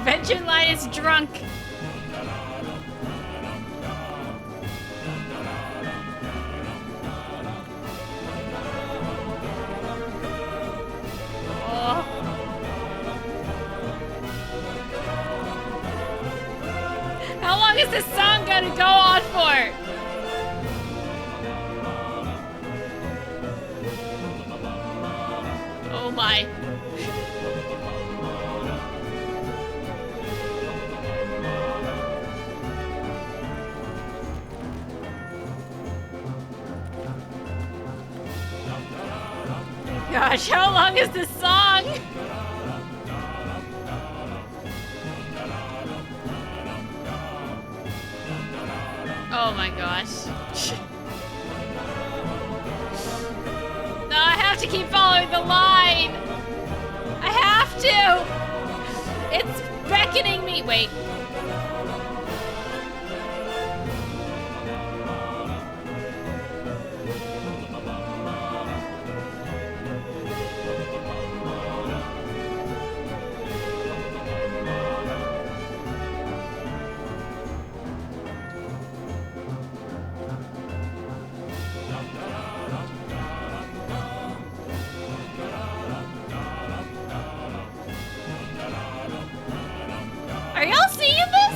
Venture line is drunk. Oh. How long is this song gonna go on for? Oh my. Gosh, how long is this song? Oh my gosh. No, I have to keep following the line. I have to. It's beckoning me. Wait. Are y'all seeing this?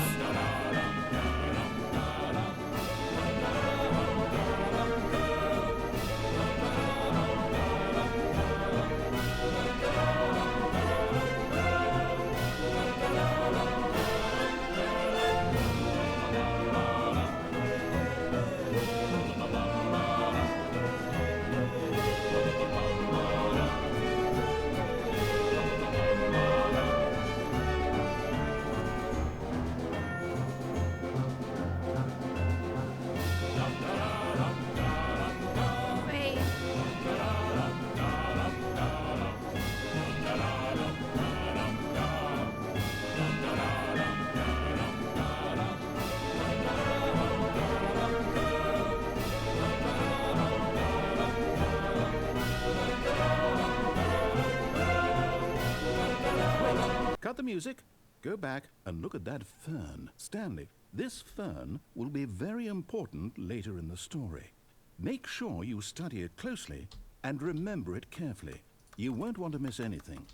the music. Go back and look at that fern. Stanley, this fern will be very important later in the story. Make sure you study it closely and remember it carefully. You won't want to miss anything.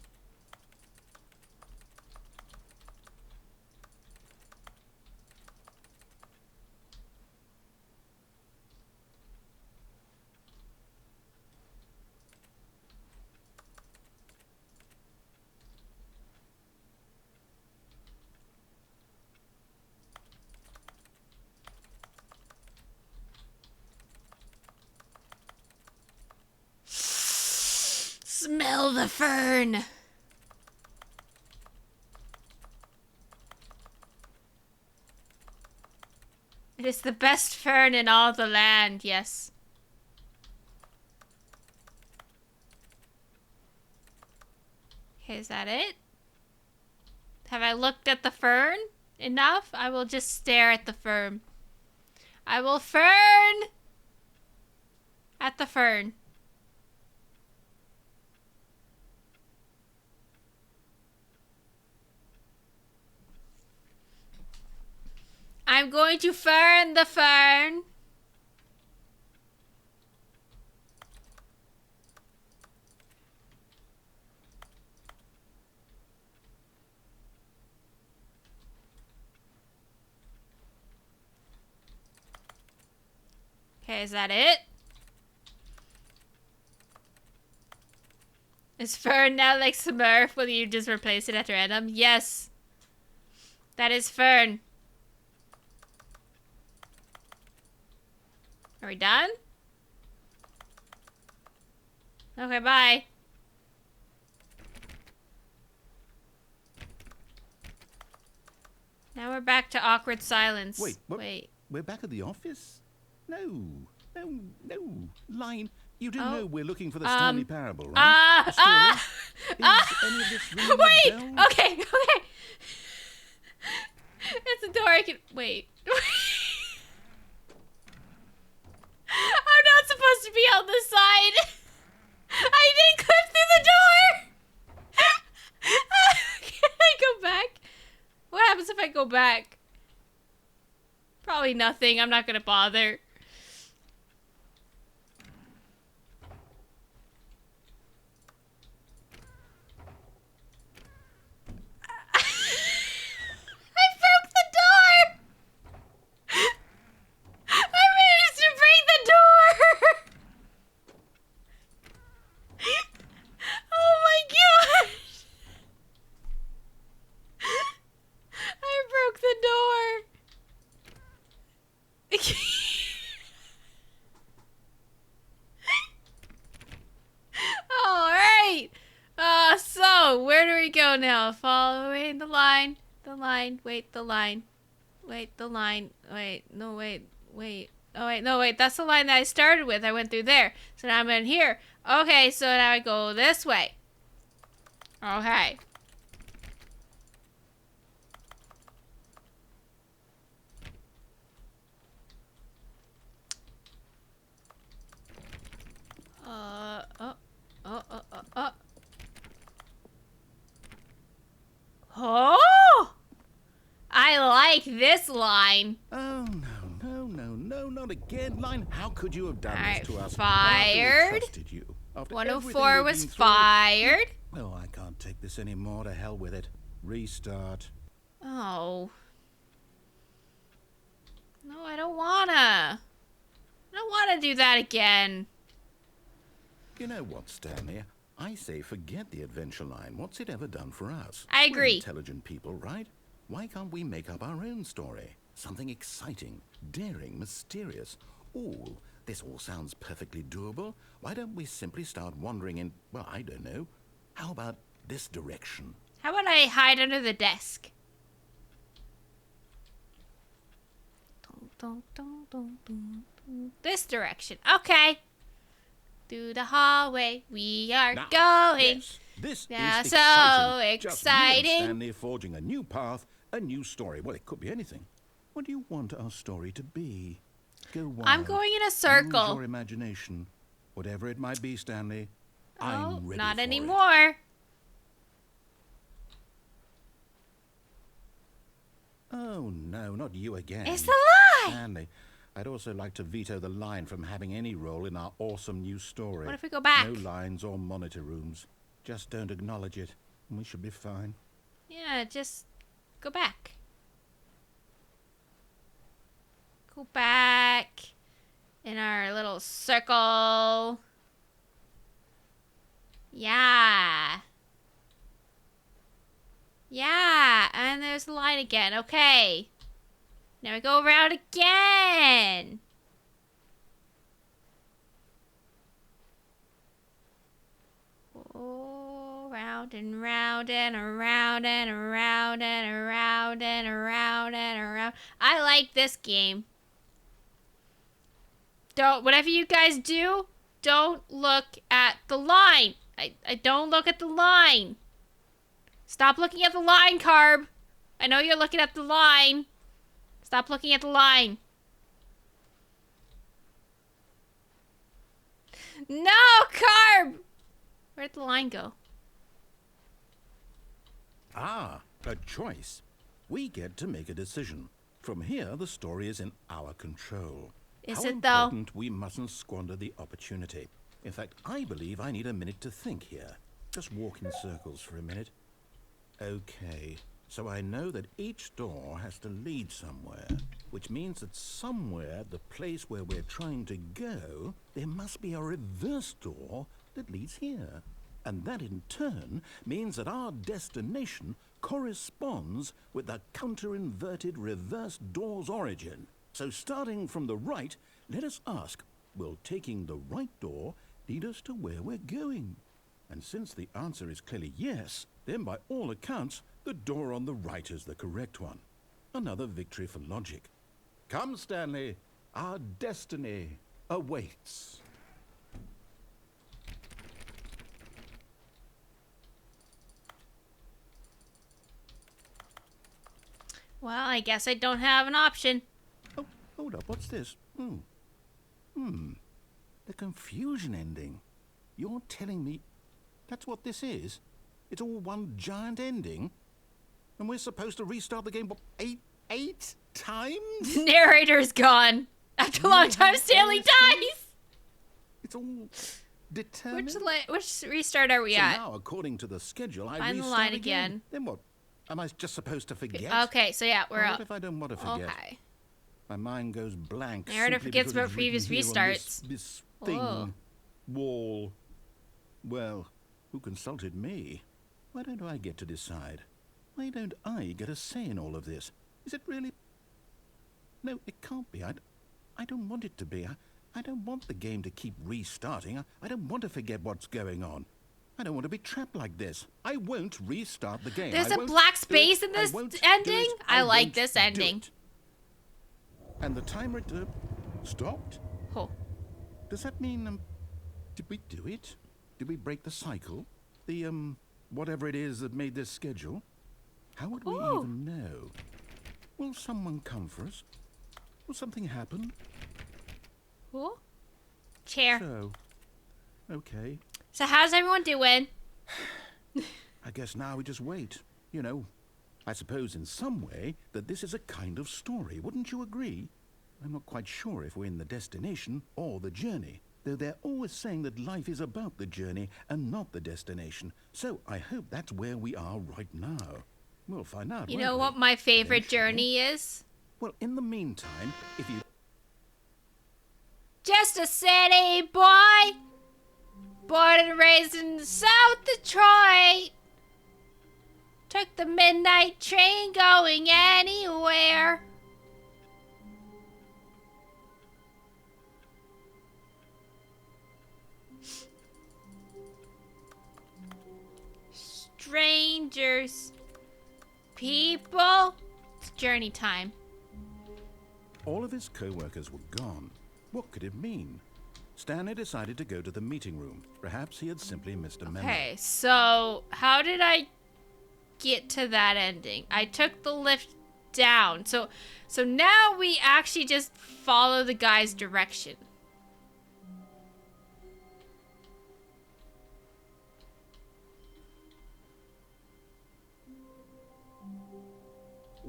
Smell the fern. It is the best fern in all the land, yes. Okay, is that it? Have I looked at the fern enough? I will just stare at the fern. I will fern at the fern. I'm going to fern the fern. Okay, is that it? Is fern now like Smurf? Will you just replace it at random? Yes. That is fern. Are we done? Okay, bye. Now we're back to awkward silence. Wait, what? Wait. We're back at the office? No. Line, you do know we're looking for the Stanley Parable, right? The story? Is any of this ringing a Wait! bell? Okay. It's a door I can... Wait. I'm not supposed to be on the side. I didn't clip through the door. Can I go back? What happens if I go back? Probably nothing. I'm not gonna bother. I broke the door. I managed to break the door! Oh my gosh! I broke the door! Alright! So, where do we go now? Following the line. The line. Wait, the line. Wait, the line. Wait, no, wait. Oh, wait, no, wait. That's the line that I started with. I went through there. So now I'm in here. Okay, so now I go this way. Okay. Oh! I like this line. Oh, no, not again. Line, how could you have done Alright, this to us? fired. After we trusted you. After 104 everything was we've been through. fired. Oh, I can't take this anymore. To hell with it. Restart. Oh. No, I don't wanna. I don't wanna do that again. You know what, Stanley? I say forget the adventure line. What's it ever done for us? I agree. We're intelligent people, right? Why can't we make up our own story? Something exciting, daring, mysterious. Ooh, this all sounds perfectly doable. Why don't we simply start wandering in, well, I don't know. How about this direction? How about I hide under the desk? This direction. Okay. Through the hallway we are Now, going. yes, this Now, is so exciting. Just me exciting. and Stanley forging a new path, a new story. Well, it could be anything. What do you want our story to be? Go wild. I'm going in a Use circle. your imagination. Whatever it might be, Stanley. Oh, I'm ready not for it. anymore. Oh, no, not you again. It's the lie! Stanley, I'd also like to veto the line from having any role in our awesome new story. What if we go back? No lines or monitor rooms. Just don't acknowledge it, and we should be fine. Yeah, just go back. Go back in our little circle. Yeah. Yeah, and there's the line again. Okay. Now we go around again. Oh, round and round and around and around and around and around and around. I like this game. Whatever you guys do, don't look at the line. I don't look at the line. Stop looking at the line, Carb. I know you're looking at the line. Stop looking at the line. No, Carb! Where'd the line go? Ah, a choice. We get to make a decision. From here, the story is in our control. Is How it, though? important we mustn't squander the opportunity. In fact, I believe I need a minute to think here. Just walk in circles for a minute. Okay, so I know that each door has to lead somewhere, which means that somewhere, the place where we're trying to go, there must be a reverse door that leads here. And that in turn means that our destination corresponds with the counter-inverted reverse door's origin. So starting from the right, let us ask, will taking the right door lead us to where we're going? And since the answer is clearly yes, then by all accounts, the door on the right is the correct one. Another victory for logic. Come, Stanley, our destiny awaits. Well, I guess I don't have an option. Oh, hold up, what's this? The confusion ending. You're telling me that's what this is? It's all one giant ending? And we're supposed to restart the game, what, eight times? Narrator's gone. After a long time, Stanley dies. It's all determined. Which restart are we So at? now, according to the schedule, I Find the restart line again. Then what? Am I just supposed to forget? Okay, so yeah, we're Well, up. what if I don't want to forget? Okay. My mind goes blank. Narrator simply forgets because about it's previous written here on restarts. This thing, Whoa. wall. Well, who consulted me? Why don't I get to decide? Why don't I get a say in all of this? Is it really? No, it can't be. I don't want it to be. I don't want the game to keep restarting. I don't want to forget what's going on. I don't want to be trapped like this. I won't restart the game. There's I a won't black do space it. in I this won't do ending? it. I like won't this do ending. it. And the timer stopped? Oh. Does that mean, did we do it? Did we break the cycle? The, whatever it is that made this schedule? How would we Ooh. even know? Will someone come for us? Will something happen? Ooh. Chair. So, okay. So how's everyone doing? I guess now we just wait. You know, I suppose in some way that this is a kind of story, wouldn't you agree? I'm not quite sure if we're in the destination or the journey, though they're always saying that life is about the journey and not the destination. So I hope that's where we are right now. We'll find out. You won't know we? what my favorite Eventually. journey is? Well, in the meantime, if you... Just a city boy, born and raised in South Detroit. Took the midnight train going anywhere. Strangers, people, it's journey time. All of his co-workers were gone. What could it mean? Stanley decided to go to the meeting room. Perhaps he had simply missed a memo. Okay, so how did I get to that ending? I took the lift down. So now we actually just follow the guy's direction.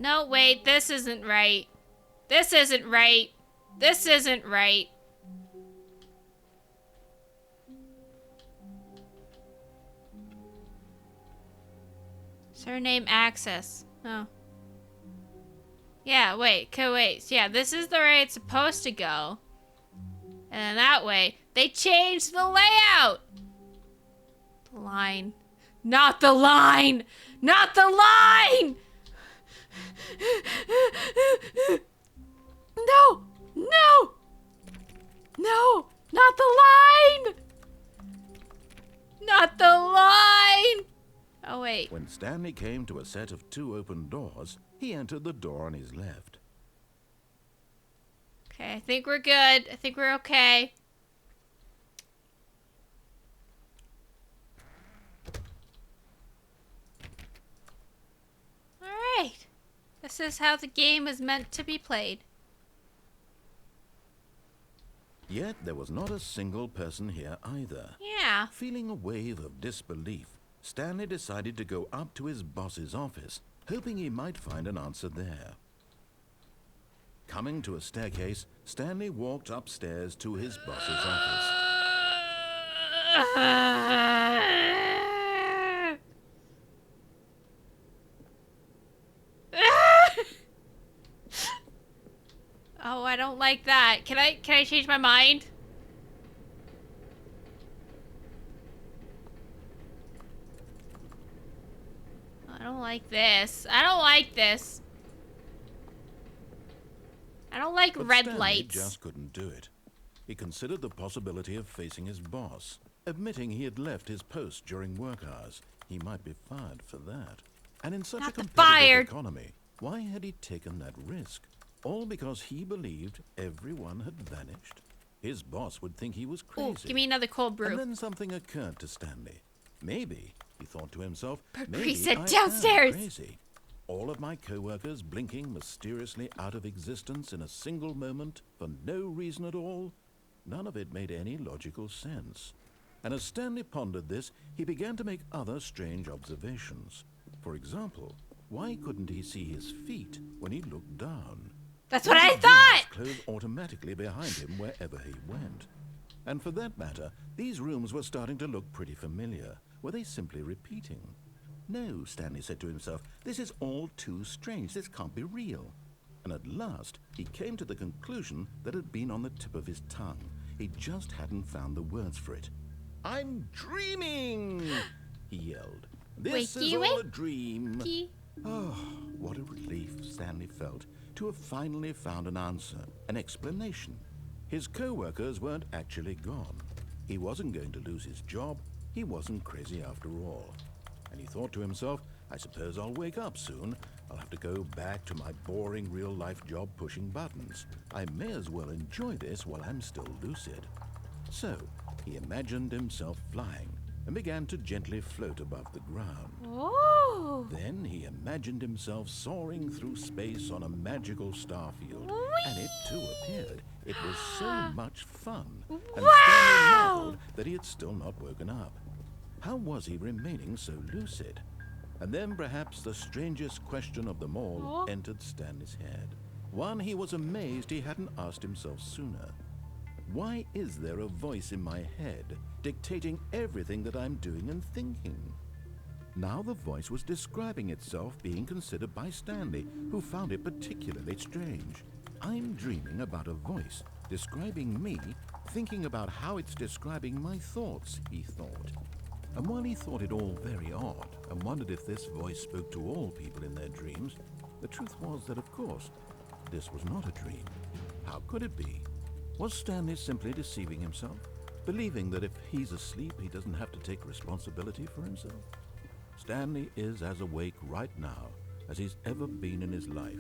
No, wait, this isn't right. This isn't right. This isn't right. Surname access. Oh. Yeah, wait. Yeah, this is the way it's supposed to go. And then that way, they changed the layout. The line. Not the line! Not the line! No! No! No! Not the line! Not the line! Oh, wait. When Stanley came to a set of 2 open doors, he entered the door on his left. Okay, I think we're good. I think we're okay. Alright. This is how the game is meant to be played. Yet there was not a single person here either. Yeah. Feeling a wave of disbelief, Stanley decided to go up to his boss's office, hoping he might find an answer there. Coming to a staircase, Stanley walked upstairs to his boss's office. Oh, I don't like that. Can I change my mind? I don't like this. I don't like this. I don't like But red Stanley lights. just couldn't do it. He considered the possibility of facing his boss, admitting he had left his post during work hours. He might be fired for that. And in such Not a the competitive fired. economy, why had he taken that risk? All because he believed everyone had vanished? His boss would think he was Ooh, crazy. give me another cold brew. And then something occurred to Stanley. Maybe, he thought to himself, But maybe Bree said I am downstairs. crazy. All of my co-workers blinking mysteriously out of existence in a single moment for no reason at all? None of it made any logical sense. And as Stanley pondered this, he began to make other strange observations. For example, why couldn't he see his feet when he looked down? That's what I Doors thought! closed automatically behind him wherever he went. And for that matter, these rooms were starting to look pretty familiar. Were they simply repeating? No, Stanley said to himself, this is all too strange. This can't be real. And at last, he came to the conclusion that had been on the tip of his tongue. He just hadn't found the words for it. I'm dreaming, he yelled. This is all a dream. Wakey. Oh, what a relief Stanley felt to have finally found an answer, an explanation. His co-workers weren't actually gone. He wasn't going to lose his job. He wasn't crazy after all. And he thought to himself, I suppose I'll wake up soon. I'll have to go back to my boring real-life job pushing buttons. I may as well enjoy this while I'm still lucid. So, he imagined himself flying and began to gently float above the ground. Ooh. Then he imagined himself soaring through space on a magical starfield. And it too appeared. It was so much fun. And Stanley marveled that he had still not woken up. How was he remaining so lucid? And then perhaps the strangest question of them all entered Stanley's head. One he was amazed he hadn't asked himself sooner. Why is there a voice in my head dictating everything that I'm doing and thinking? Now the voice was describing itself being considered by Stanley, who found it particularly strange. I'm dreaming about a voice describing me, thinking about how it's describing my thoughts, he thought. And while he thought it all very odd and wondered if this voice spoke to all people in their dreams, the truth was that, of course, this was not a dream. How could it be? Was Stanley simply deceiving himself, believing that if he's asleep, he doesn't have to take responsibility for himself? Stanley is as awake right now as he's ever been in his life.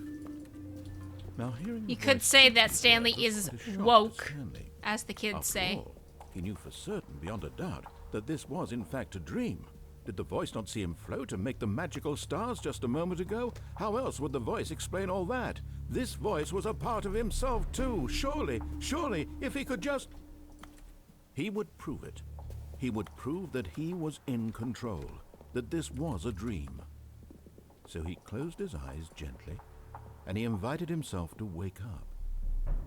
Now, hearing You the could voice say speak that was Stanley quite a is shock to woke, Stanley. as the kids After say. all, he knew for certain, beyond a doubt, that this was in fact a dream. Did the voice not see him float and make the magical stars just a moment ago? How else would the voice explain all that? This voice was a part of himself too. Surely, if he could just... He would prove it. He would prove that he was in control, that this was a dream. So he closed his eyes gently, and he invited himself to wake up.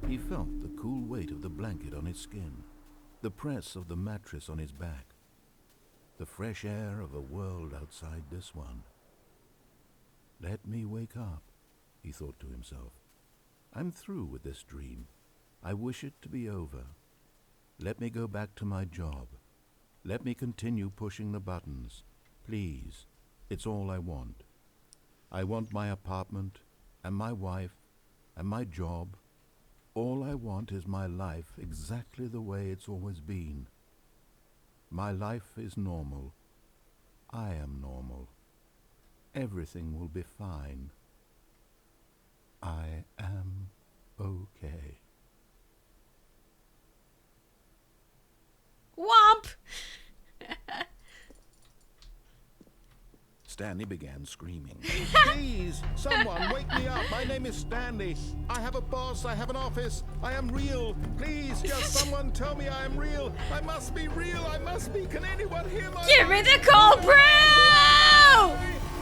He felt the cool weight of the blanket on his skin, the press of the mattress on his back, the fresh air of a world outside this one. Let me wake up, he thought to himself. I'm through with this dream. I wish it to be over. Let me go back to my job. Let me continue pushing the buttons. Please, it's all I want. I want my apartment, and my wife, and my job. All I want is my life exactly the way it's always been. My life is normal. I am normal. Everything will be fine. I am okay. Womp! Stanley began screaming. Please, someone wake me up. My name is Stanley. I have a boss. I have an office. I am real. Please, just someone tell me I am real. I must be real. I must be. Can anyone hear my Give me voice? the cold brew!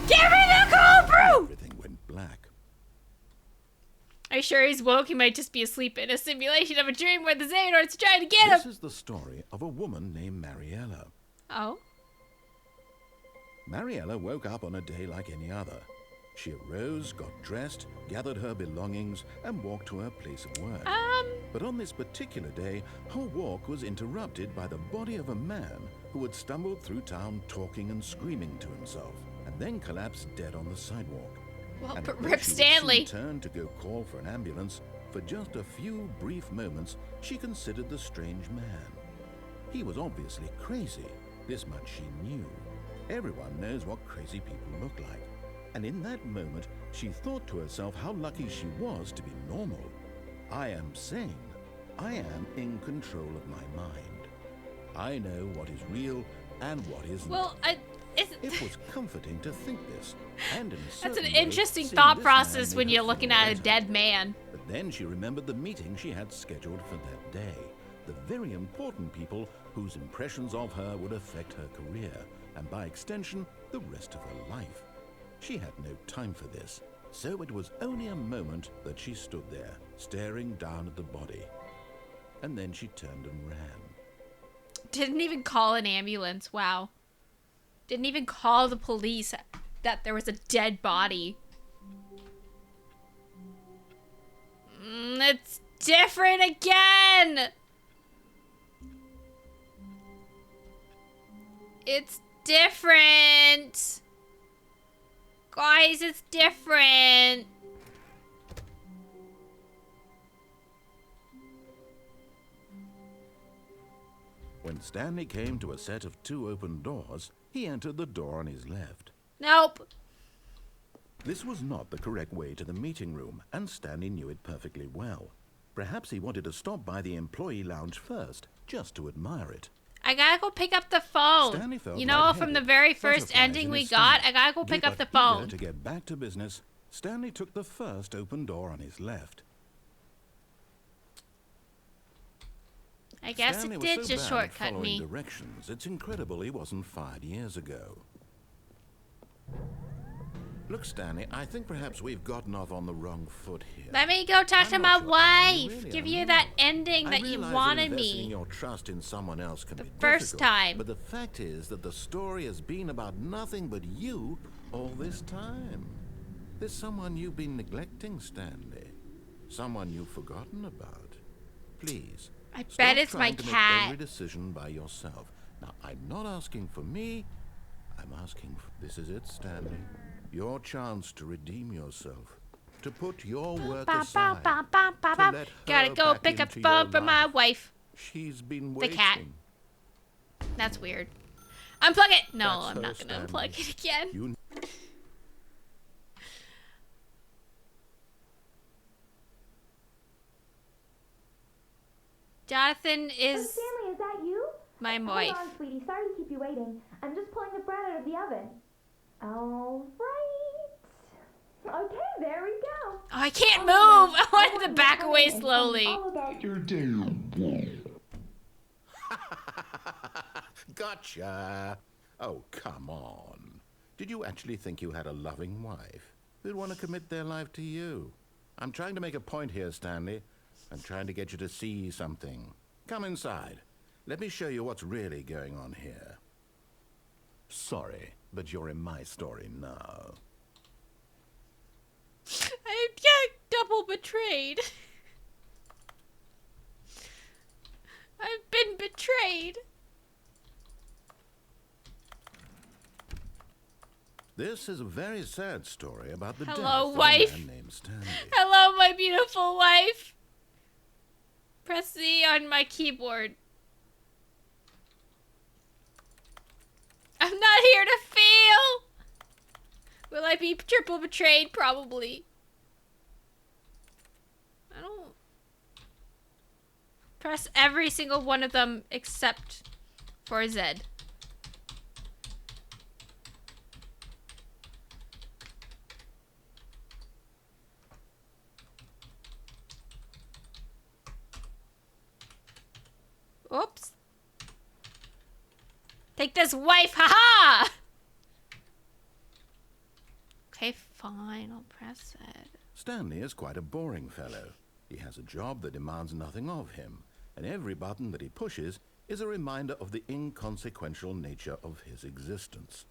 Give me the cold brew! Everything went black. Are you sure he's woke? He might just be asleep in a simulation of a dream where the Xehanort's trying to get This him. is the story of a woman named Mariella. Oh? Mariella woke up on a day like any other. She arose, got dressed, gathered her belongings, and walked to her place of work. But on this particular day, her walk was interrupted by the body of a man who had stumbled through town talking and screaming to himself, and then collapsed dead on the sidewalk. Well, And but although Rip she would Stanley. soon turn to go call for an ambulance, for just a few brief moments, she considered the strange man. He was obviously crazy. This much she knew. Everyone knows what crazy people look like. And in that moment, she thought to herself how lucky she was to be normal. I am sane. I am in control of my mind. I know what is real and what isn't. Well, It was comforting to think this, and in a that's certain an way, interesting seeing thought this man process made when her you're feel looking at a better. dead man. But then she remembered the meeting she had scheduled for that day. The very important people whose impressions of her would affect her career, and by extension, the rest of her life. She had no time for this, so it was only a moment that she stood there, staring down at the body. And then she turned and ran. Didn't even call an ambulance. Wow. Didn't even call the police that there was a dead body. It's different again! It's different! Guys, it's different! When Stanley came to a set of 2 open doors, he entered the door on his left. Nope. This was not the correct way to the meeting room, and Stanley knew it perfectly well. Perhaps he wanted to stop by the employee lounge first, just to admire it. I gotta go pick up the phone. Stanley felt You know, from the lightheaded, very first butterflies ending in we his got, stomach. I gotta go pick up the But phone. eager to get back to business, Stanley took the first open door on his left. I guess Stanley it was did so just bad at shortcut following me. directions, it's incredible he wasn't fired years ago. Look, Stanley, I think perhaps we've gotten off on the wrong foot here. Let me go talk to I'm my not sure I wife. really Give am. you that ending I that you realize wanted investing me. your trust in someone else can be first difficult, time. But the fact is that the story has been about nothing but you all this time. There's someone you've been neglecting, Stanley. Someone you've forgotten about. Please. I stop bet it's my trying to make cat. every decision by yourself. Now, I'm not asking for me. I'm asking for... This is it, Stanley. Your chance to redeem yourself. To put your work Ba, ba, aside. ba, ba, ba, To ba. let Gotta her go back pick up the into your phone for my life. wife. She's been The waiting. cat. That's weird. Unplug it. No, That's I'm her, not gonna Stanley. unplug it again. You Jonathan is Stanley, is that you? my wife. Hold on, sweetie. Sorry to keep you waiting. I'm just pulling the bread out of the oven. All right. Okay, there we go. Oh, I can't move. All I right, wanted to want back you away and tell me slowly. all about your Gotcha. Oh, come on. Did you actually think you had a loving wife who'd want to commit their life to you? I'm trying to make a point here, Stanley. I'm trying to get you to see something. Come inside. Let me show you what's really going on here. Sorry, but you're in my story now. I get double betrayed. I've been betrayed. This is a very sad story about the Hello, death wife. of a man named Stanley. Hello, my beautiful wife. Press Z on my keyboard. I'm not here to feel. Will I be triple betrayed? Probably. I don't... Press every single one of them except for Z. Oops. Take this, wife! Haha! Okay, fine. I'll press it. Stanley is quite a boring fellow. He has a job that demands nothing of him, and every button that he pushes is a reminder of the inconsequential nature of his existence.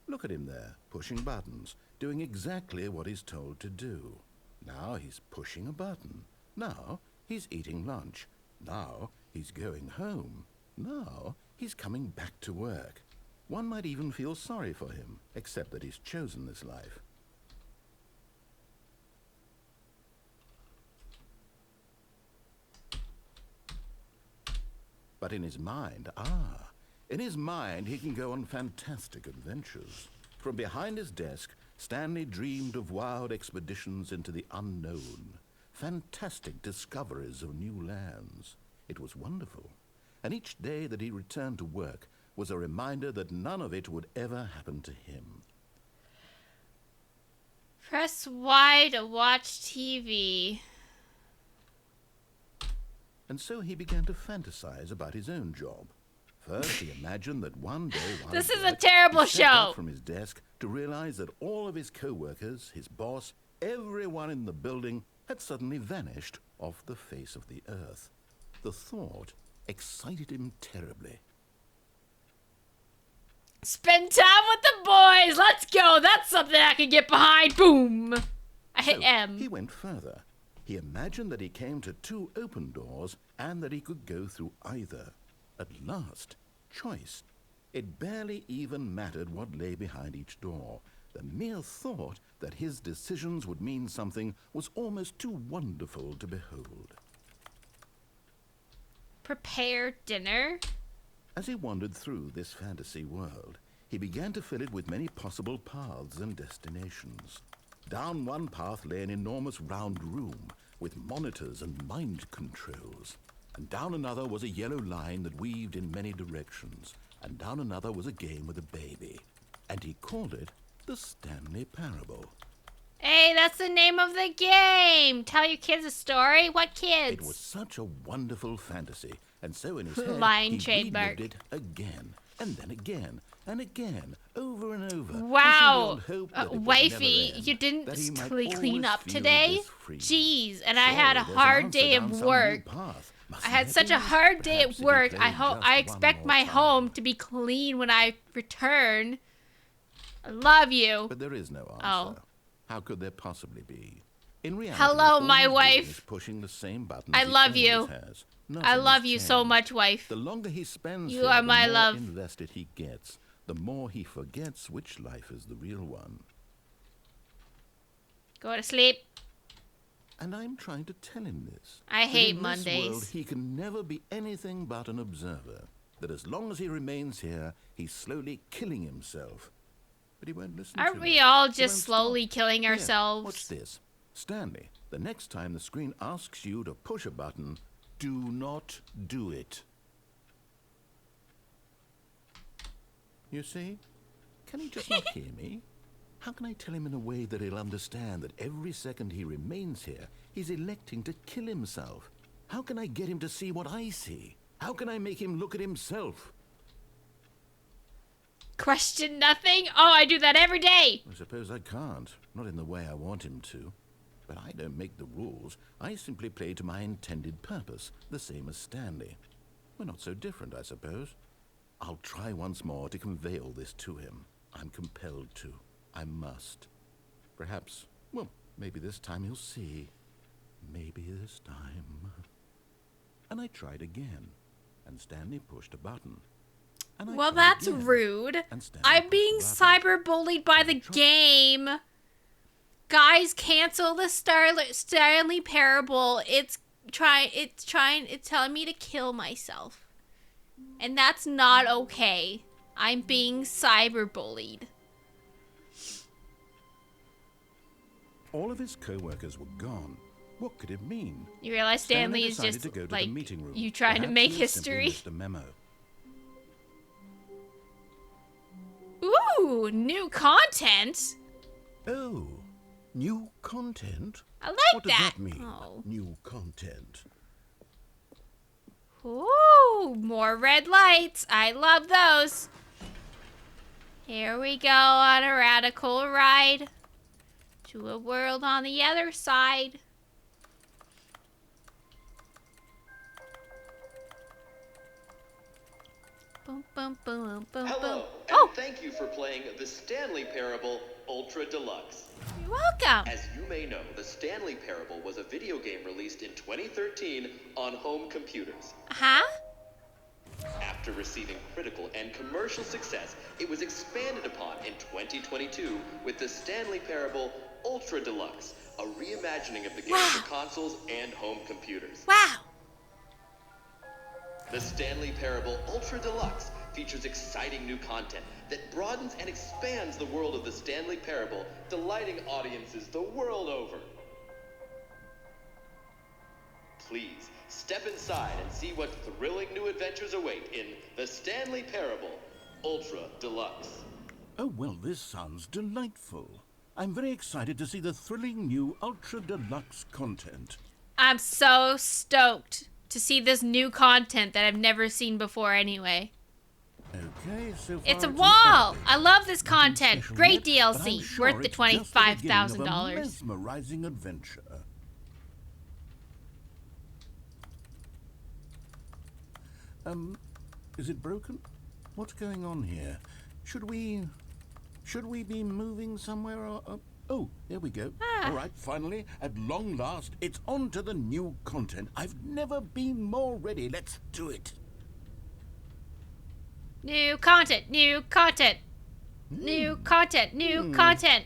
Look at him there, pushing buttons, doing exactly what he's told to do. Now he's pushing a button. Now he's eating lunch. Now he's going home. Now he's coming back to work. One might even feel sorry for him, except that he's chosen this life. But in his mind, in his mind he can go on fantastic adventures. From behind his desk, Stanley dreamed of wild expeditions into the unknown, fantastic discoveries of new lands. It was wonderful, and each day that he returned to work was a reminder that none of it would ever happen to him. Press Y to watch TV. And so he began to fantasize about his own job. First, he imagined that one day, This is a terrible he'd step show. up from his desk to realize that all of his co-workers, his boss, everyone in the building had suddenly vanished off the face of the earth. The thought excited him terribly. Spend time with the boys. Let's go. That's something I can get behind. Boom. I hit So M. he went further. He imagined that he came to 2 open doors and that he could go through either. At last, choice. It barely even mattered what lay behind each door. The mere thought that his decisions would mean something was almost too wonderful to behold. Prepare dinner. As he wandered through this fantasy world, he began to fill it with many possible paths and destinations. Down one path lay an enormous round room with monitors and mind controls. And down another was a yellow line that weaved in many directions. And down another was a game with a baby. And he called it the Stanley Parable. Hey, that's the name of the game. Tell your kids a story. What kids? It was such a wonderful fantasy. And so in his head, Line he trademark. relived it again, and then again, and again, over and over. Wow, as he hoped that it would wifey, never end, you didn't that he might clean always up feel today? this freedom. Jeez, and I had a Surely there's an hard answer day down at some new work. path. Must I had there such be? a hard day Perhaps at if he work. played I just one expect more my time. home to be clean when I return. I love you. But there is no answer. Oh. How could there possibly be? In reality, Hello, all my he's doing wife. is pushing the same buttons I he love always you. has. I Nothing love has you so changed. much, wife. The longer he spends You here, are the my more love. invested he gets, the more he forgets which life is the real one. Go to sleep. And I'm trying to tell him this. I that hate in this world, Mondays. he can never be anything but an observer. That as long as he remains here, he's slowly killing himself. But he won't listen to Aren't me. we all He just won't slowly stop. killing Here, ourselves? Watch this. Stanley, the next time the screen asks you to push a button, do not do it. You see? Can he just not hear me? How can I tell him in a way that he'll understand that every second he remains here, he's electing to kill himself? How can I get him to see what I see? How can I make him look at himself? Question nothing? Oh, I do that every day. I suppose I can't. Not in the way I want him to. But I don't make the rules. I simply play to my intended purpose, the same as Stanley. We're not so different, I suppose. I'll try once more to convey all this to him. I'm compelled to. I must. Perhaps, well, maybe this time he'll see. Maybe this time. And I tried again, and Stanley pushed a button. And I Well, tried that's again, rude. and Stanley I'm pushed being a button. cyberbullied by the game. Guys, cancel the Stanley Parable. It's telling me to kill myself. And that's not okay. I'm being cyberbullied. All of his co-workers were gone. What could it mean? You realize Stanley is decided just to go to like the meeting room. you trying to Perhaps make he had simply history. missed a memo. Ooh, new content. Oh, new content? I like What does that. that mean? Oh. New content. Ooh, more red lights. I love those. Here we go on a radical ride to a world on the other side. Boom, boom, boom, boom, Hello, boom. and Oh, thank you for playing the Stanley Parable Ultra Deluxe. you're welcome. As you may know, the Stanley Parable was a video game released in 2013 on home computers. Huh? After receiving critical and commercial success, it was expanded upon in 2022 with the Stanley Parable Ultra Deluxe, a reimagining of the game Wow. for consoles and home computers. Wow. The Stanley Parable Ultra Deluxe features exciting new content that broadens and expands the world of the Stanley Parable, delighting audiences the world over. Please, step inside and see what thrilling new adventures await in the Stanley Parable Ultra Deluxe. Oh, well, this sounds delightful. I'm very excited to see the thrilling new Ultra Deluxe content. I'm so stoked to see this new content that I've never seen before anyway. Okay, so far It's a an wall. update. I love this Nothing content. special Great yet, but I'm DLC. sure Worth the it's just the beginning of a $25,000. mesmerizing adventure. Is it broken? What's going on here? Should we be moving somewhere? Oh, there we go. Ah. All right, finally, at long last, it's on to the new content. I've never been more ready. Let's do it. New content. New content. New content. New content.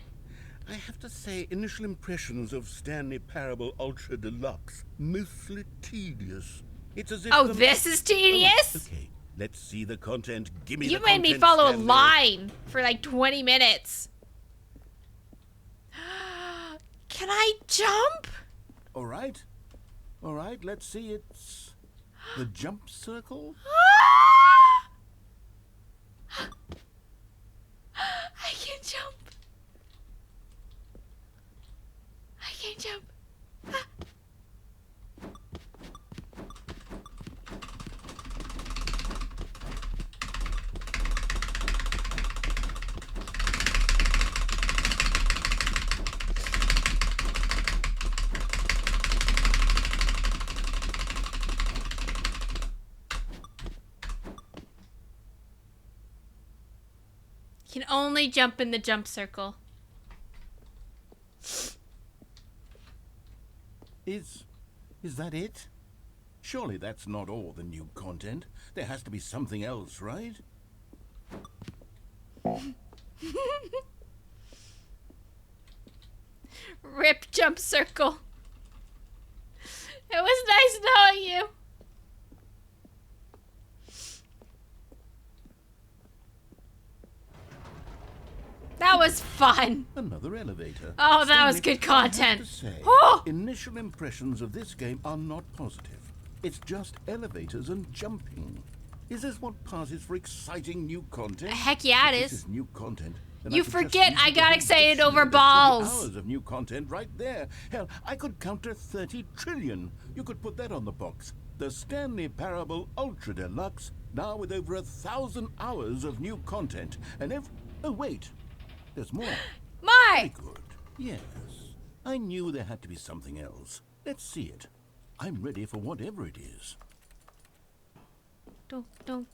I have to say, initial impressions of Stanley Parable Ultra Deluxe, mostly tedious. It's as if Oh, this is tedious? Okay, let's see the content. Give me You the made me content, follow a Stanley. line for like 20 minutes. Can I jump? All right, let's see. It's the jump circle. I can jump. I can jump. Can only jump in the jump circle. Is that it? Surely that's not all the new content. There has to be something else, right? Rip jump circle. It was nice knowing you. That was fun. Another elevator. Oh, that was Stanley, good content. I have to say, Oh! initial impressions of this game are not positive. It's just elevators and jumping. Is this what passes for exciting new content? Heck yeah, it If this is. is new content. then You I could just forget use I the got whole excited dictionary. over There's 20 balls. hours of new content right there. Hell, I could counter 30 trillion. You could put that on the box. The Stanley Parable Ultra Deluxe, now with over 1,000 hours of new content. And oh, wait. There's more. Very Mark! good. Yes. I knew there had to be something else. Let's see it. I'm ready for whatever it is. Don't.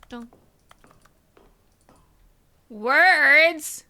Words!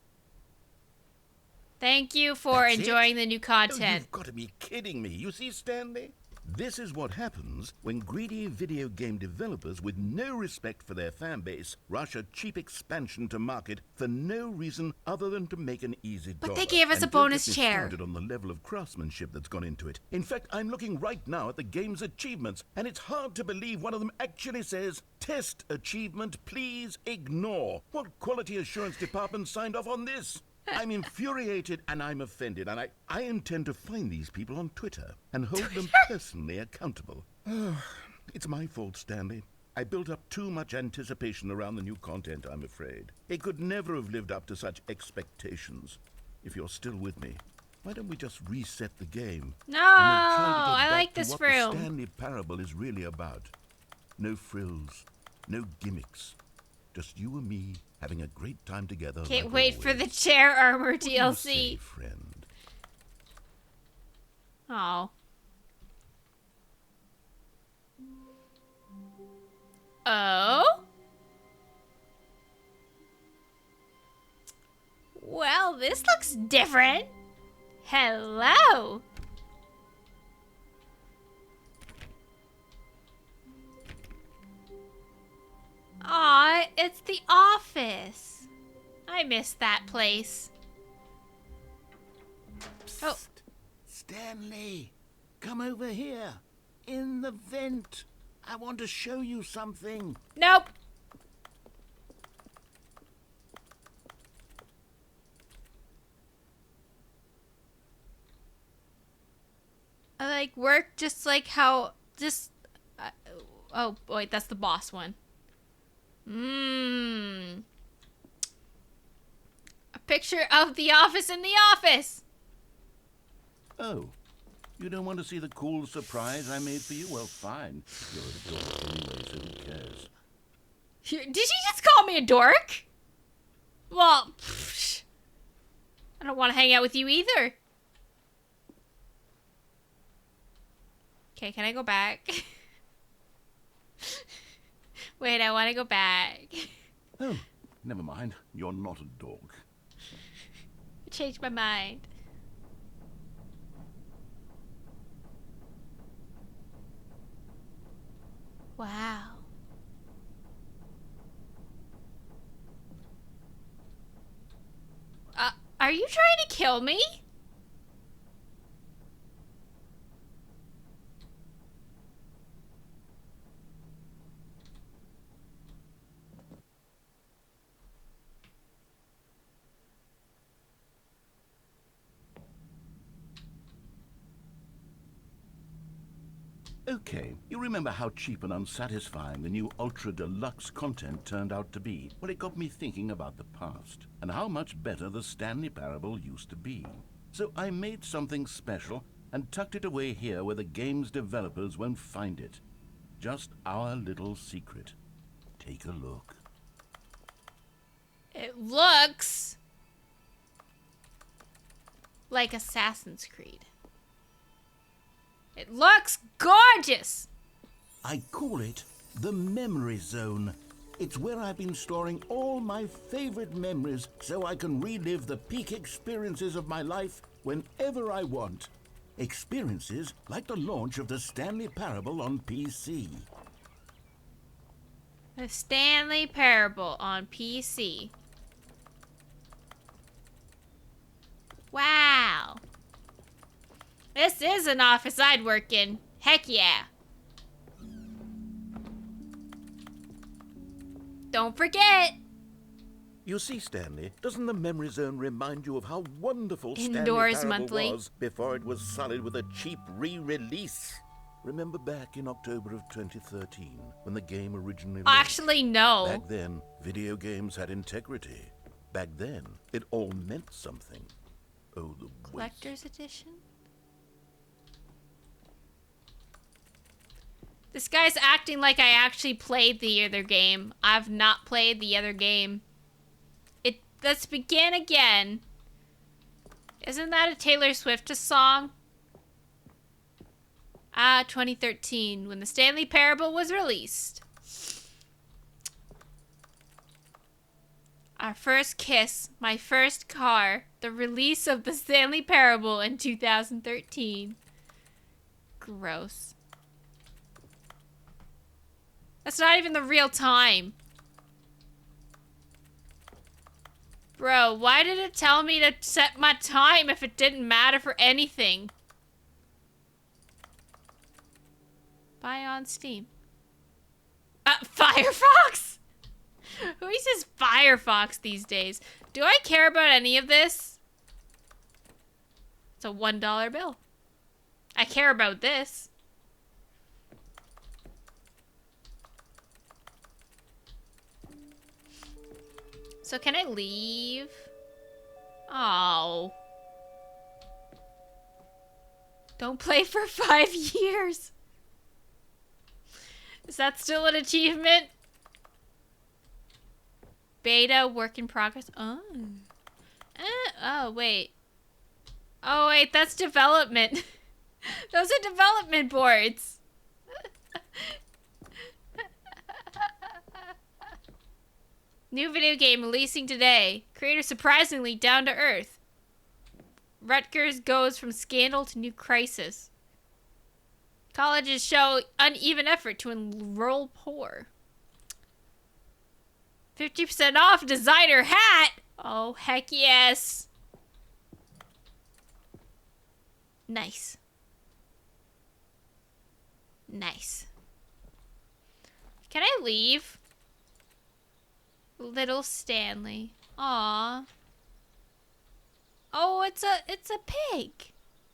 Thank you for That's enjoying it? the new Oh, content. you've got to be kidding me. You see, Stanley? This is what happens when greedy video game developers with no respect for their fan base rush a cheap expansion to market for no reason other than to make an easy dollar. But they gave us And a bonus don't get me chair. started on the level of craftsmanship that's gone into it. In fact, I'm looking right now at the game's achievements, and it's hard to believe one of them actually says, "Test achievement, please ignore." What quality assurance department signed off on this? I'm infuriated and I'm offended, and I intend to find these people on Twitter and hold them personally accountable. It's my fault, Stanley. I built up too much anticipation around the new content, I'm afraid. It could never have lived up to such expectations. If you're still with me, why don't we just reset the game? No, And we'll try to get I back like to this what room. the Stanley Parable is really about. No frills, no gimmicks. Just you and me having a great time together. Can't like wait for the always. chair armor What do you say, DLC. friend? Oh. Oh? Well, this looks different. Hello. Aw, it's the office. I miss that place. Oh. Psst. Stanley, come over here. In the vent. I want to show you something. Nope. I like work just like how oh wait, that's the boss one. A picture of the office in the office. Oh, you don't want to see the cool surprise I made for you? Well, fine. You're a dork anyway, so who cares? Did she just call me a dork? Well, pfft, I don't want to hang out with you either. Okay, can I go back? Wait, I want to go back. Oh, never mind. You're not a dog. I changed my mind. Wow. Are you trying to kill me? Okay, you remember how cheap and unsatisfying the new Ultra Deluxe content turned out to be? Well, it got me thinking about the past and how much better the Stanley Parable used to be. So I made something special and tucked it away here where the game's developers won't find it. Just our little secret. Take a look. It looks like Assassin's Creed. It looks gorgeous! I call it the Memory Zone. It's where I've been storing all my favorite memories so I can relive the peak experiences of my life whenever I want. Experiences like the launch of the Stanley Parable on PC. The Stanley Parable on PC. Wow. This is an office I'd work in. Heck yeah. Don't forget. You see, Stanley, doesn't the Memory Zone remind you of how wonderful Indoors Stanley Parable monthly. was before it was sullied with a cheap re-release? Remember back in October of 2013, when the game originally launched? Actually, no. Back then, video games had integrity. Back then, it all meant something. Oh, the waste. Collector's edition? This guy's acting like I actually played the other game. I've not played the other game. Let's begin again. Isn't that a Taylor Swift song? 2013, when the Stanley Parable was released. Our first kiss, my first car, the release of the Stanley Parable in 2013. Gross. That's not even the real time. Bro, why did it tell me to set my time if it didn't matter for anything? Buy on Steam. Firefox? Who uses Firefox these days? Do I care about any of this? It's a $1 bill. I care about this. So can I leave? Oh. Don't play for 5 years. Is that still an achievement? Beta, work in progress. Oh. Oh, wait. Oh, wait, that's development. Those are development boards. New video game releasing today. Creator surprisingly down to earth. Rutgers goes from scandal to new crisis. Colleges show uneven effort to enroll poor. 50% off designer hat. Oh, heck yes. Nice. Nice. Can I leave? Little Stanley. Aw. Oh, it's a pig.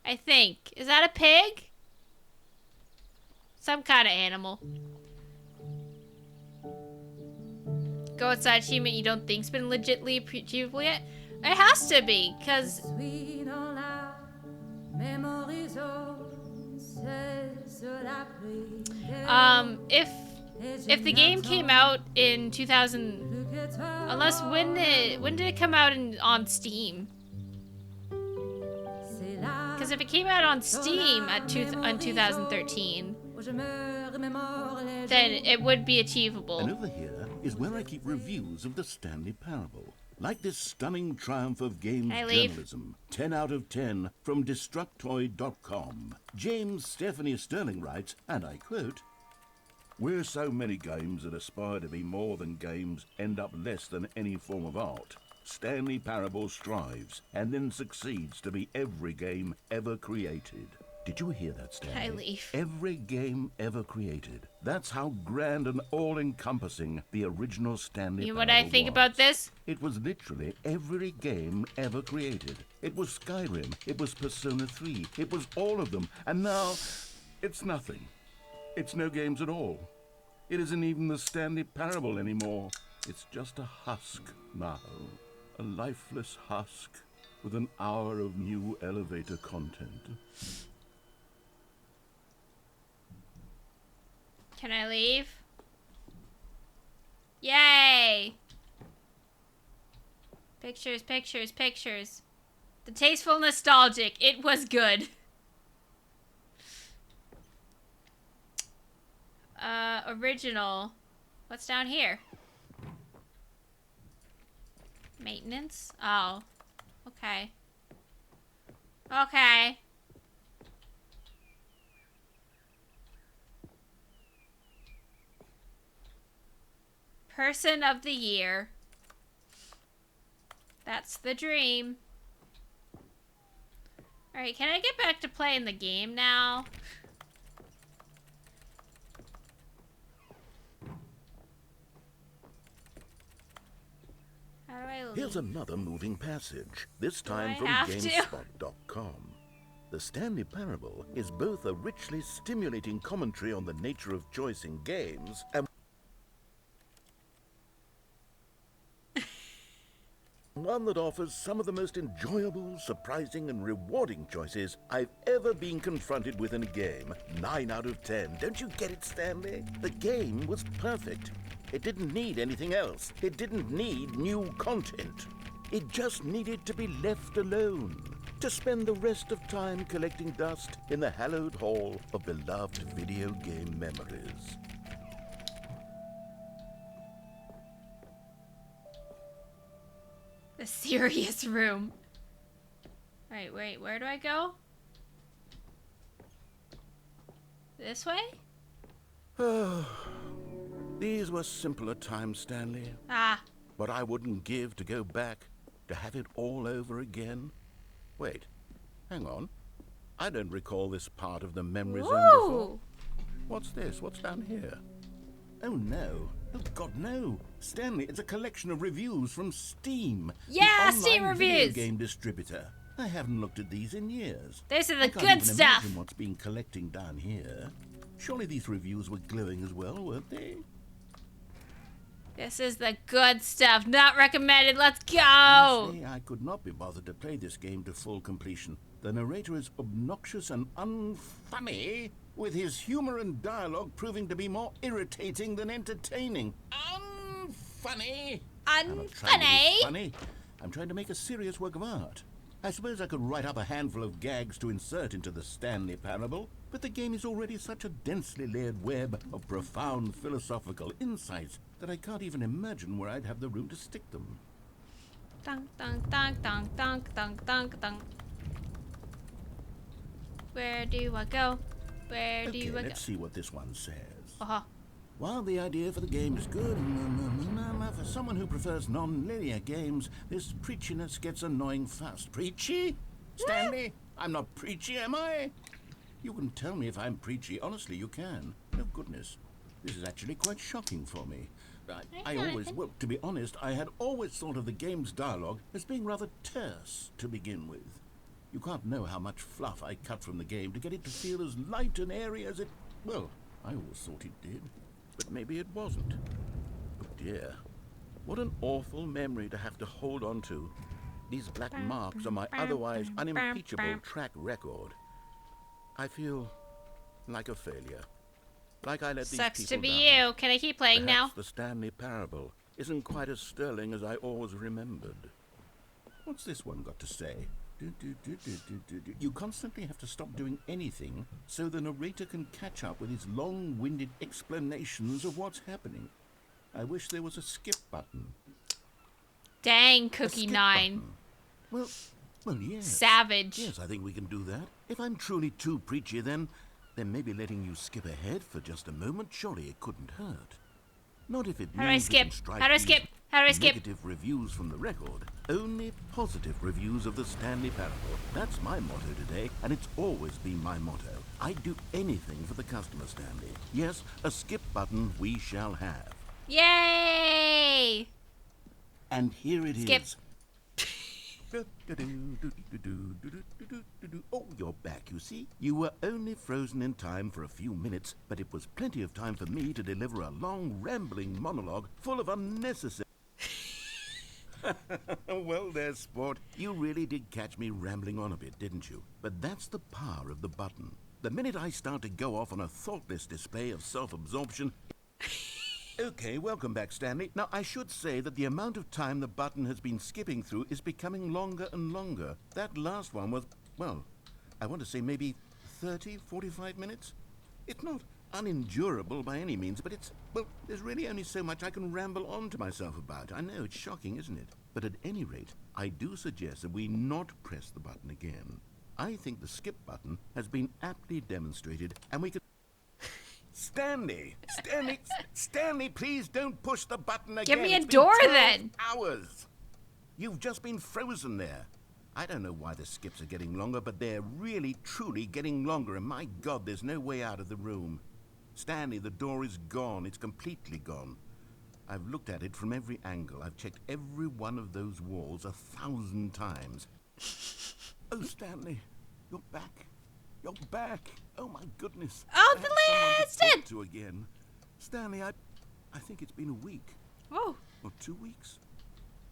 I think. Is that a pig? Some kind of animal. Go outside achievement you don't think's been legitly achievable yet? It has to be, because if the game came out in 2000, unless when did it come out on Steam? Because if it came out on Steam in 2013, then it would be achievable. And over here is where I keep reviews of the Stanley Parable. Like this stunning triumph of games journalism. 10 out of 10 from Destructoid.com. James Stephanie Sterling writes, and I quote, "Where so many games that aspire to be more than games end up less than any form of art, Stanley Parable strives and then succeeds to be every game ever created." Did you hear that, Stanley? I leave. Every game ever created. That's how grand and all-encompassing the original Stanley You know Parable what I think was. about this? It was literally every game ever created. It was Skyrim. It was Persona 3. It was all of them. And now, it's nothing. It's no games at all. It isn't even the Stanley Parable anymore. It's just a husk now. A lifeless husk with an hour of new elevator content. Can I leave? Yay! Pictures, pictures, pictures. The tasteful nostalgic. It was good. Original. What's down here? Maintenance? Oh. Okay. Okay. Person of the year. That's the dream. Alright, can I get back to playing the game now? How do I leave? Here's another moving passage, this time I from have to? GameSpot.com. The Stanley Parable is both a richly stimulating commentary on the nature of choice in games and one that offers some of the most enjoyable, surprising, and rewarding choices I've ever been confronted with in a game. 9 out of 10. Don't you get it, Stanley? The game was perfect. It didn't need anything else. It didn't need new content. It just needed to be left alone, to spend the rest of time collecting dust in the hallowed hall of beloved video game memories. The serious room. Alright, wait, where do I go? This way? These were simpler times, Stanley. Ah. What I wouldn't give to go back, to have it all over again. Wait, hang on. I don't recall this part of the memory zone before. Ooh. What's this? What's down here? Oh no. Oh God, no. Stanley, it's a collection of reviews from Steam. Yeah, the Steam online video reviews. game distributor. I haven't looked at these in years. These are I the can't good even stuff. imagine what's been collecting down here. Surely these reviews were glowing as well, weren't they? This is the good stuff. Not recommended. Let's go. Honestly, I could not be bothered to play this game to full completion. The narrator is obnoxious and unfunny, with his humor and dialogue proving to be more irritating than entertaining. Unfunny! I'm not trying to be Unfunny. funny. I'm trying to make a serious work of art. I suppose I could write up a handful of gags to insert into the Stanley Parable, but the game is already such a densely layered web of profound philosophical insights that I can't even imagine where I'd have the room to stick them. Dunk, dunk, dunk, dunk, dunk, dunk, dunk, dunk. Where do I go? Where do Okay, I go? let's see what this one says. Uh-huh. While the idea for the game is good, for someone who prefers non-linear games, this preachiness gets annoying fast. Preachy? Stanley? I'm not preachy, am I? You can tell me if I'm preachy. Honestly, you can. Oh, goodness. This is actually quite shocking for me. Well, to be honest, I had always thought of the game's dialogue as being rather terse to begin with. You can't know how much fluff I cut from the game to get it to feel as light and airy as it... Well, I always thought it did. But maybe it wasn't. Oh dear. What an awful memory to have to hold on to. These black marks on my otherwise unimpeachable track record. I feel like a failure. Like I let these Sucks people to be down. you. Can I keep playing now? Perhaps the Stanley Parable isn't quite as sterling as I always remembered. What's this one got to say? You constantly have to stop doing anything so the narrator can catch up with his long-winded explanations of what's happening. I wish there was a skip button. Dang, A Cookie skip 9. button. Well, yes. Savage. Yes, I think we can do that. If I'm truly too preachy, then maybe letting you skip ahead for just a moment, surely it couldn't hurt. Not if it How do I means we can skip? strike How do I these skip? How do I skip? Negative reviews from the record. Only positive reviews of the Stanley Parable. That's my motto today, and it's always been my motto. I'd do anything for the customer, Stanley. Yes, a skip button we shall have. Yay! And here it Skip. is. Oh, you're back, you see. You were only frozen in time for a few minutes, but it was plenty of time for me to deliver a long, rambling monologue full of unnecessary... Well, there, sport. You really did catch me rambling on a bit, didn't you? But that's the power of the button. The minute I start to go off on a thoughtless display of self-absorption... Okay, welcome back, Stanley. Now, I should say that the amount of time the button has been skipping through is becoming longer and longer. That last one was, well, I want to say maybe 30, 45 minutes? It's not unendurable by any means, but it's, well, there's really only so much I can ramble on to myself about. I know, it's shocking, isn't it? But at any rate, I do suggest that we not press the button again. I think the skip button has been aptly demonstrated, and we could... Stanley, please don't push the button again. Give me a It's been door 12 then. Hours. You've just been frozen there. I don't know why the skips are getting longer, but they're really, truly getting longer, and my God, there's no way out of the room. Stanley, the door is gone. It's completely gone. I've looked at it from every angle. I've checked every one of those walls 1,000 times. Oh, Stanley, you're back. You're back. Oh, my goodness. Oh, I the have someone to listed. talk to again. Stanley, I think it's been a week. Oh. Or 2 weeks.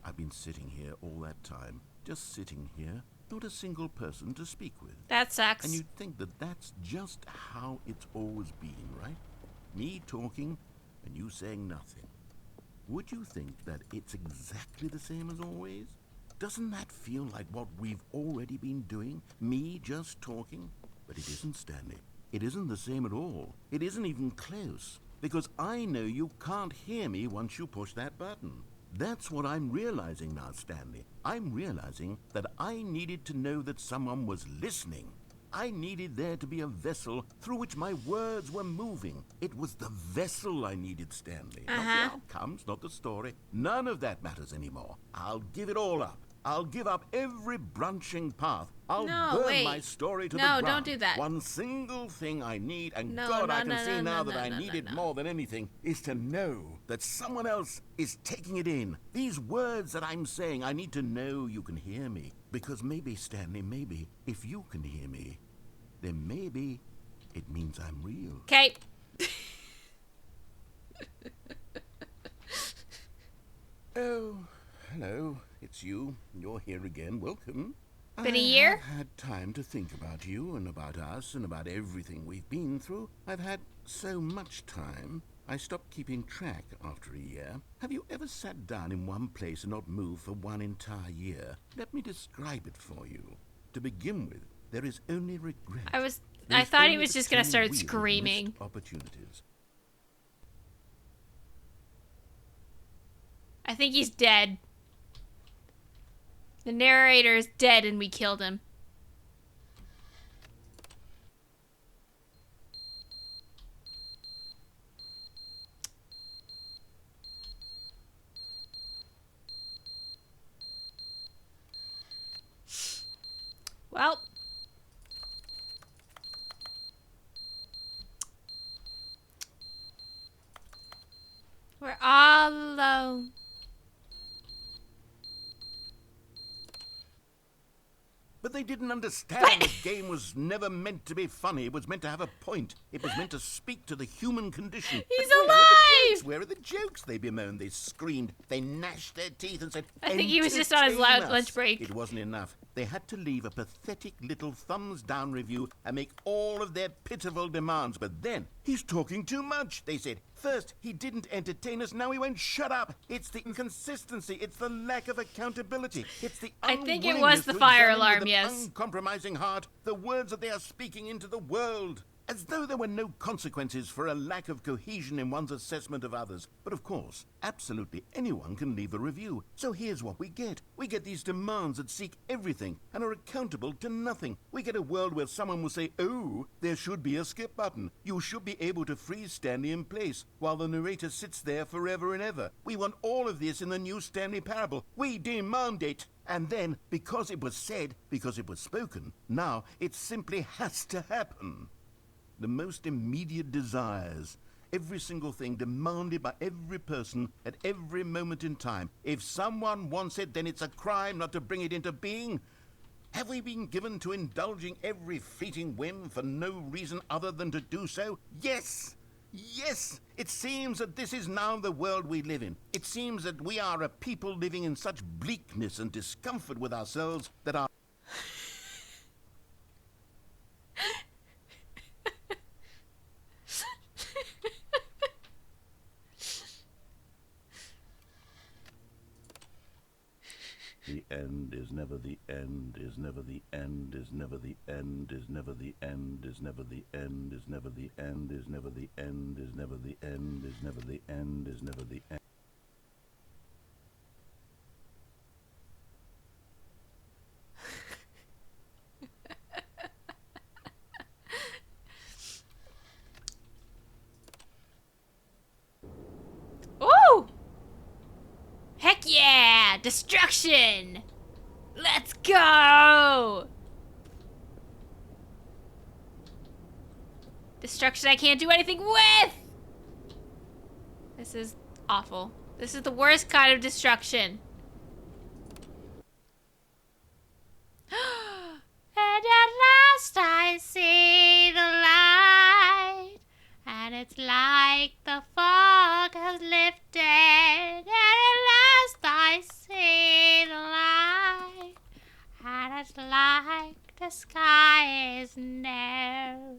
I've been sitting here all that time, just sitting here, not a single person to speak with. That sucks. And you'd think that that's just how it's always been, right? Me talking and you saying nothing. Would you think that it's exactly the same as always? Doesn't that feel like what we've already been doing? Me just talking? But it isn't, Stanley. It isn't the same at all. It isn't even close. Because I know you can't hear me once you push that button. That's what I'm realizing now, Stanley. I'm realizing that I needed to know that someone was listening. I needed there to be a vessel through which my words were moving. It was the vessel I needed, Stanley. Not the outcomes, not the story. None of that matters anymore. I'll give it all up. I'll give up every branching path. I'll burn my story to the ground. No, don't do that. One single thing I need, and I can see now that I need it more than anything, is to know that someone else is taking it in. These words that I'm saying, I need to know you can hear me. Because maybe, Stanley, maybe, if you can hear me, then maybe it means I'm real. Okay. Oh, hello. It's you. You're here again. Welcome. Been a year? I've had time to think about you and about us and about everything we've been through. I've had so much time. I stopped keeping track after a year. Have you ever sat down in one place and not moved for one entire year? Let me describe it for you. To begin with, there is only regret. I thought he was just gonna start screaming. Opportunities. I think he's dead. The narrator is dead and we killed him. Well. We're all alone. But they didn't understand the game was never meant to be funny. It was meant to have a point. It was meant to speak to the human condition. He's But alive! where are the jokes? They bemoaned, they screamed, they gnashed their teeth and said, I think he was just on his "Entertain us." lunch break. It wasn't enough. They had to leave a pathetic little thumbs-down review and make all of their pitiful demands. But then, he's talking too much, they said. First, he didn't entertain us, now he won't shut up. It's the inconsistency, it's the lack of accountability, it's the I think it unwillingness was the to fire examine alarm, with an yes. uncompromising heart the words that they are speaking into the world. As though there were no consequences for a lack of cohesion in one's assessment of others. But of course, absolutely anyone can leave a review. So here's what we get. We get these demands that seek everything and are accountable to nothing. We get a world where someone will say, oh, there should be a skip button. You should be able to freeze Stanley in place while the narrator sits there forever and ever. We want all of this in the new Stanley Parable. We demand it. And then, because it was said, because it was spoken, now it simply has to happen. The most immediate desires, every single thing demanded by every person at every moment in time. If someone wants it, then it's a crime not to bring it into being. Have we been given to indulging every fleeting whim for no reason other than to do so? Yes! Yes! It seems that this is now the world we live in. It seems that we are a people living in such bleakness and discomfort with ourselves that our The end is never the end, is never the end, is never the end, is never the end, is never the end, is never the end, is never the end, is never the end, is never the end, is never the end. Ooh! Heck yeah! Destruction! Let's go! Destruction I can't do anything with! This is awful. This is the worst kind of destruction. And at last I see the light, and it's like the fog has lifted, and at last I see Just like the sky is narrow,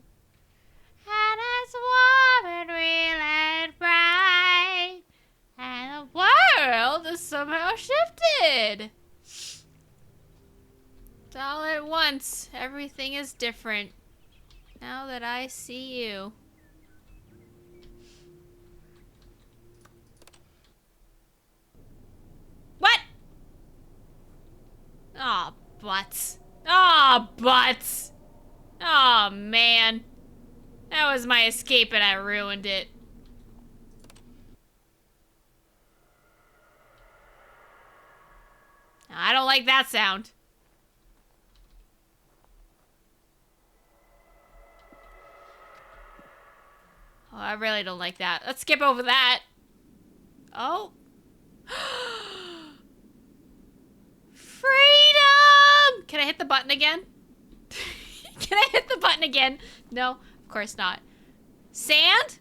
and it's warm and real and bright, and the world is somehow shifted. It's all at once. Everything is different. Now that I see you. What? Aw, butts. Aw, butts. Aw, man. That was my escape and I ruined it. I don't like that sound. Oh, I really don't like that. Let's skip over that. Oh. Freedom! Can I hit the button again? Can I hit the button again? No, of course not. Sand?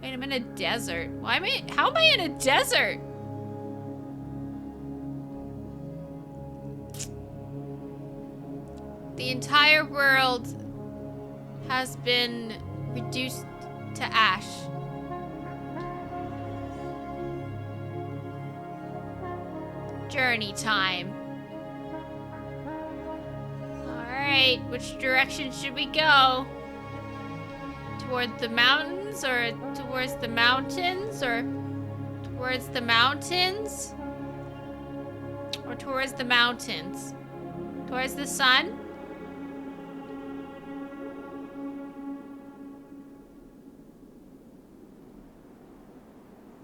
Wait, I'm in a desert. How am I in a desert? The entire world has been reduced to ash. Journey time. Alright, which direction should we go? Toward the mountains, or towards the mountains, or towards the mountains? Or towards the mountains? Towards the sun?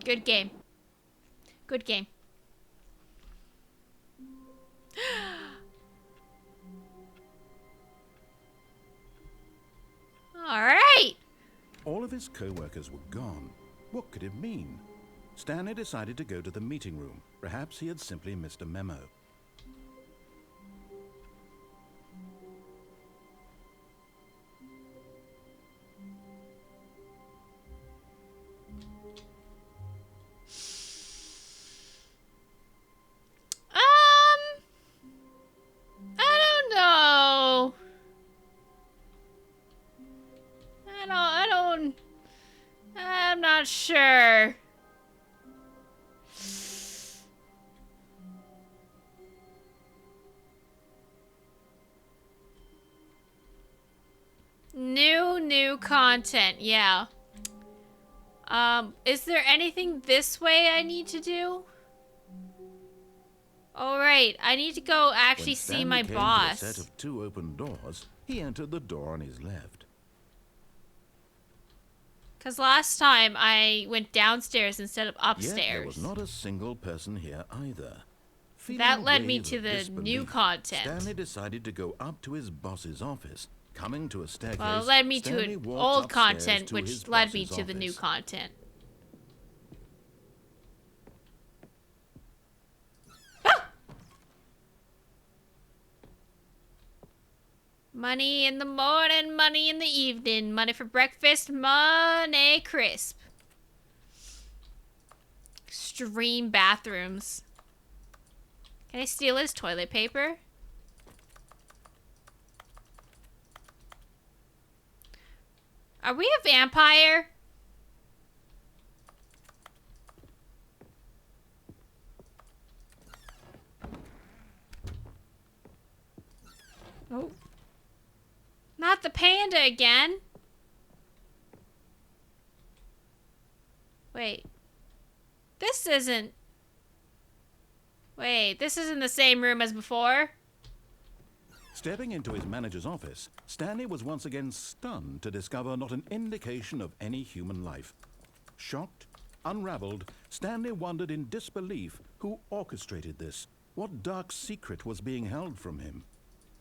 Good game. Good game. All right. All of his co-workers were gone. What could it mean? Stanley decided to go to the meeting room. Perhaps he had simply missed a memo. I don't know. I'm not sure. New content, yeah. Is there anything this way I need to do? All right, I need to go actually see my boss. To a set of 2 open doors, he entered the door on his left. Because last time I went downstairs instead of upstairs. Yet there was not a single person here either. Feeling That led a me wave to of the disbelief, new content. Stanley decided to go up to his boss's office. Coming to a staircase, Well, it led me Stanley to walked old upstairs content, to which his led me boss's to the new office. content. Money in the morning, money in the evening, money for breakfast, money crisp. Extreme bathrooms. Can I steal his toilet paper? Are we a vampire? Oh. Not the panda again. Wait. This isn't the same room as before. Stepping into his manager's office, Stanley was once again stunned to discover not an indication of any human life. Shocked, unraveled, Stanley wondered in disbelief who orchestrated this. What dark secret was being held from him?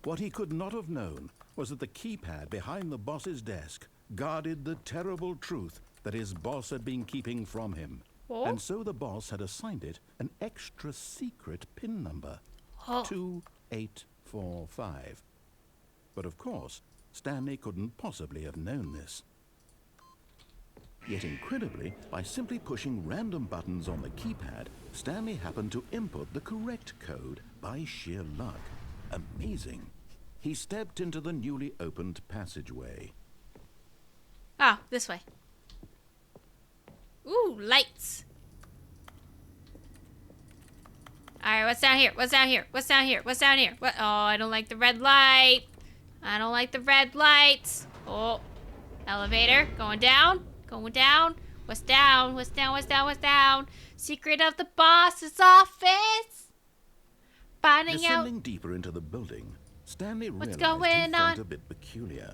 What he could not have known was that the keypad behind the boss's desk guarded the terrible truth that his boss had been keeping from him. Oh. And so the boss had assigned it an extra secret PIN number. Oh. 2845. But of course, Stanley couldn't possibly have known this. Yet incredibly, by simply pushing random buttons on the keypad, Stanley happened to input the correct code by sheer luck, amazing, he stepped into the newly opened passageway. Oh, this way. Ooh, lights. Alright, what's down here? What's down here? What's down here? What's down here? What? Oh, I don't like the red light. I don't like the red lights. Oh, elevator. Going down. Going down. What's down? What's down? What's down? What's down? Secret of the boss's office. Finding out. Descending deeper into the building, Stanley What's realized he going felt on? a bit peculiar.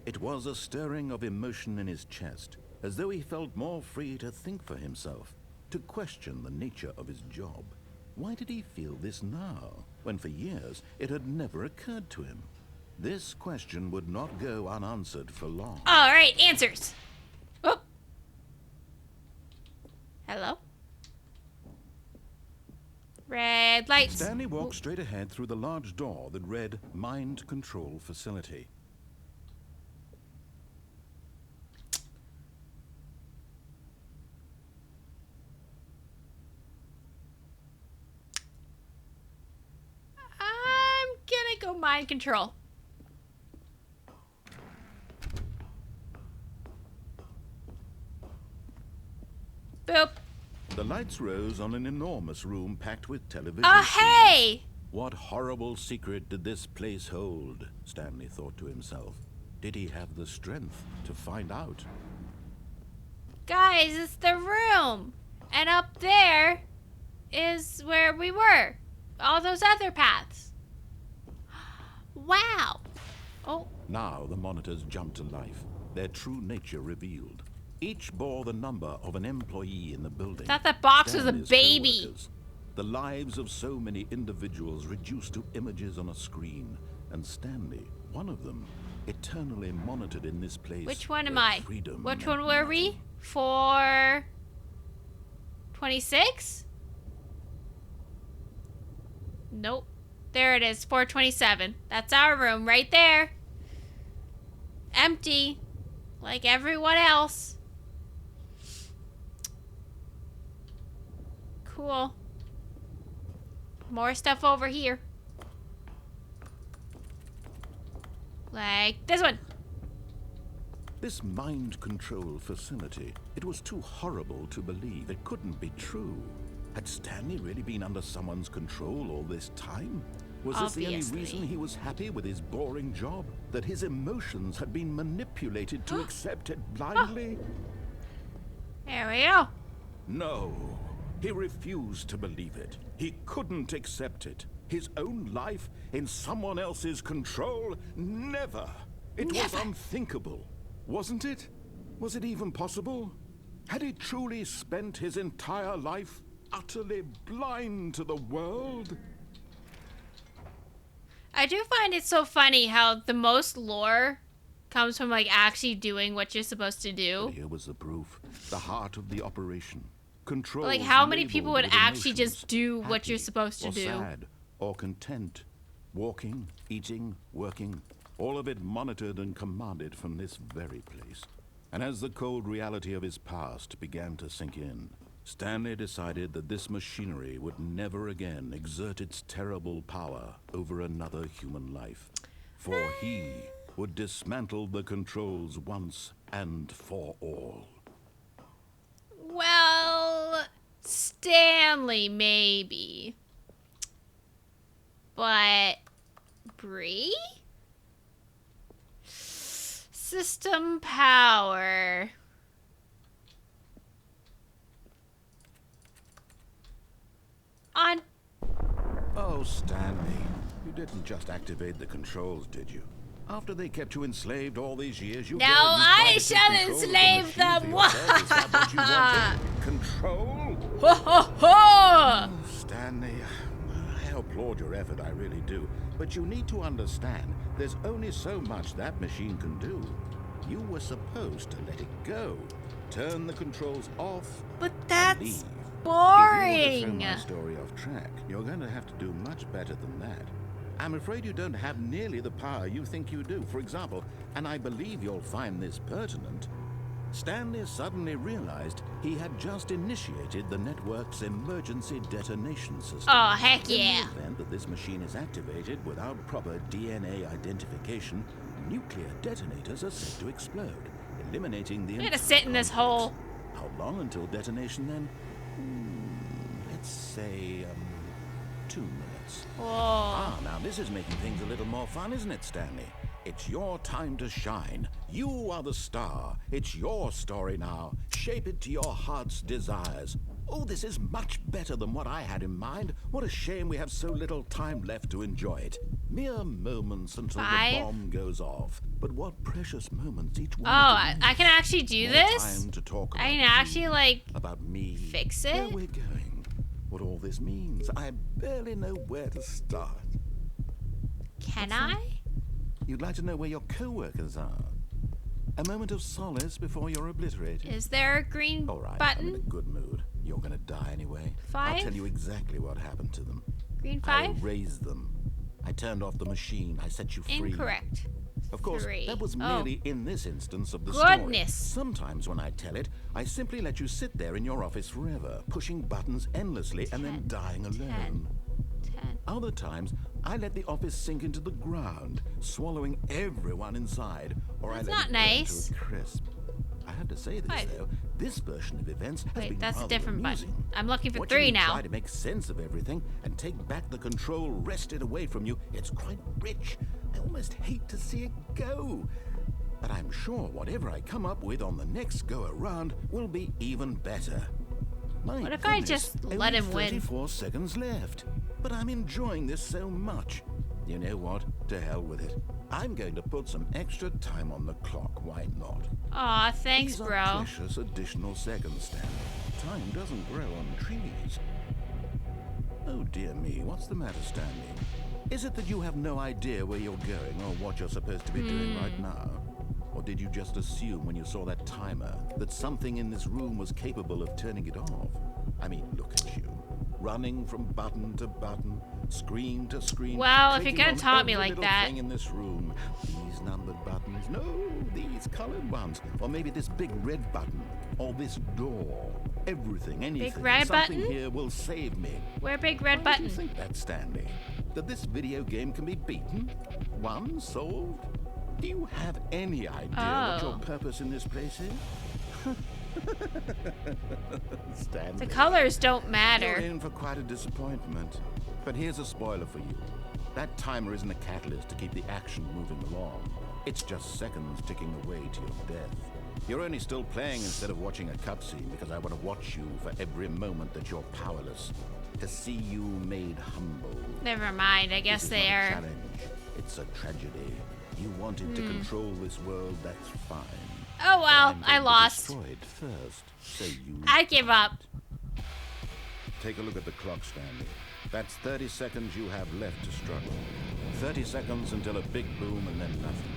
It was a stirring of emotion in his chest, as though he felt more free to think for himself, to question the nature of his job. Why did he feel this now, when for years it had never occurred to him? This question would not go unanswered for long. All right, answers. Oh. Hello? Red lights. Stanley walked straight ahead through the large door that read Mind Control Facility. I'm gonna go mind control. Boop. The lights rose on an enormous room packed with television Oh, screens. hey! What horrible secret did this place hold? Stanley thought to himself. Did he have the strength to find out? Guys, it's the room. And up there is where we were. All those other paths. Wow. Oh, Now the monitors jumped to life, their true nature revealed. Each bore the number of an employee in the building. thought that box was a Stanley's baby. coworkers. The lives of so many individuals reduced to images on a screen, and Stanley, one of them, eternally monitored in this place. Which one am where I? freedom Which meant one were we? nothing. 426? Nope. There it is, 427. That's our room right there. Empty. Like everyone else. Cool. More stuff over here. Like this one. This mind control facility, it was too horrible to believe. It couldn't be true. Had Stanley really been under someone's control all this time? Was this the only Obviously. reason he was happy with his boring job? That his emotions had been manipulated to accept it blindly? There we go. No, he refused to believe it. He couldn't accept it. His own life in someone else's control? Never. It was Never. unthinkable, wasn't it? Was it even possible? Had he truly spent his entire life utterly blind to the world? I do find it so funny how the most lore comes from like actually doing what you're supposed to do. Here was the proof, the heart of the operation. Control. Like how many people would actually just do what you're supposed to do? Sad or content, walking, eating, working, all of it monitored and commanded from this very place. And as the cold reality of his past began to sink in, Stanley decided that this machinery would never again exert its terrible power over another human life. For he would dismantle the controls once and for all. Well, Stanley maybe. But Bree? System power. On. Oh, Stanley, you didn't just activate the controls, did you? After they kept you enslaved all these years, you No, dared and I tried to shall take control of the enslave machine them. for yourself. Is that what you wanted? Control? Ho ho ho! Oh, Stanley, I applaud your effort, I really do. But you need to understand, there's only so much that machine can do. You were supposed to let it go. Turn the controls off. But and that's leave. If you boring. want to throw my story off track, you're going to have to do much better than that. I'm afraid you don't have nearly the power you think you do. For example, and I believe you'll find this pertinent, Stanley suddenly realized he had just initiated the network's emergency detonation system. Oh, heck yeah. In the event that this machine is activated without proper DNA identification, nuclear detonators are said to explode, eliminating the I'm gonna entire sit in this complex. hole. How long until detonation then? Let's say, 2 minutes. Whoa. Ah, now this is making things a little more fun, isn't it, Stanley? It's your time to shine. You are the star. It's your story now. Shape it to your heart's desires. Oh, this is much better than what I had in mind. What a shame we have so little time left to enjoy it. Mere moments until 5. the bomb goes off. But what precious moments each one. Oh, I can actually do More this? time to talk I about can you, actually, like, about me. fix Where it? we're going. What all this means. I barely know where to start. Can I? You'd like to know where your co-workers are. A moment of solace before you're obliterated. Is there a green All right, I'm in a button? good mood. You're gonna die anyway. 5? I'll tell you exactly what happened to them. Green I 5? erased them. I turned off the machine. I set you free. Incorrect. Of course, 3. that was Oh. merely in this instance of the story. Goodness. Sometimes when I tell it, I simply let you sit there in your office forever, pushing buttons endlessly and then 10, dying alone. 10. Other times, I let the office sink into the ground, swallowing everyone inside, or That's I not let it burn nice. to a crisp. I have to say this, 5. though, this version of events has been Wait, that's a rather different amusing. button. I'm looking for Watching 3 you now. try to make sense of everything and take back the control wrested away from you, it's quite rich. I almost hate to see it go. But I'm sure whatever I come up with on the next go-around will be even better. My What if I goodness, just only let him win? 34 seconds left. But I'm enjoying this so much. You know what? To hell with it. I'm going to put some extra time on the clock. Why not? Aw, thanks, These are bro. precious additional seconds, Stanley. Time doesn't grow on trees. Oh dear me, what's the matter, Stanley? Is it that you have no idea where you're going or what you're supposed to be doing right now? Or did you just assume when you saw that timer that something in this room was capable of turning it off? I mean, look at you. Running from button to button, screen to screen. Well, if you're clicking gonna on taunt me every like little that. thing in this room. These numbered buttons. No, these colored ones. Or maybe this big red button. Or this door. Everything, anything. red Something button? here will save me. Where big red Why button? do you think that, Stanley? That this video game can be beaten? Won? Solved? Do you have any idea what your Oh. purpose in this place is? Stanley. The colors don't You're matter. in for quite a disappointment. But here's a spoiler for you. That timer isn't a catalyst to keep the action moving along. It's just seconds ticking away to your death. You're only still playing instead of watching a cutscene because I want to watch you for every moment that you're powerless. To see you made humble. Never mind. I This guess is they not a are. challenge. It's a tragedy. You wanted to control this world, that's fine. Oh well, But I'm I going to lost. destroy it first, so you I give up. Take a look at the clock, Stanley. That's 30 seconds you have left to struggle. 30 seconds until a big boom and then nothing.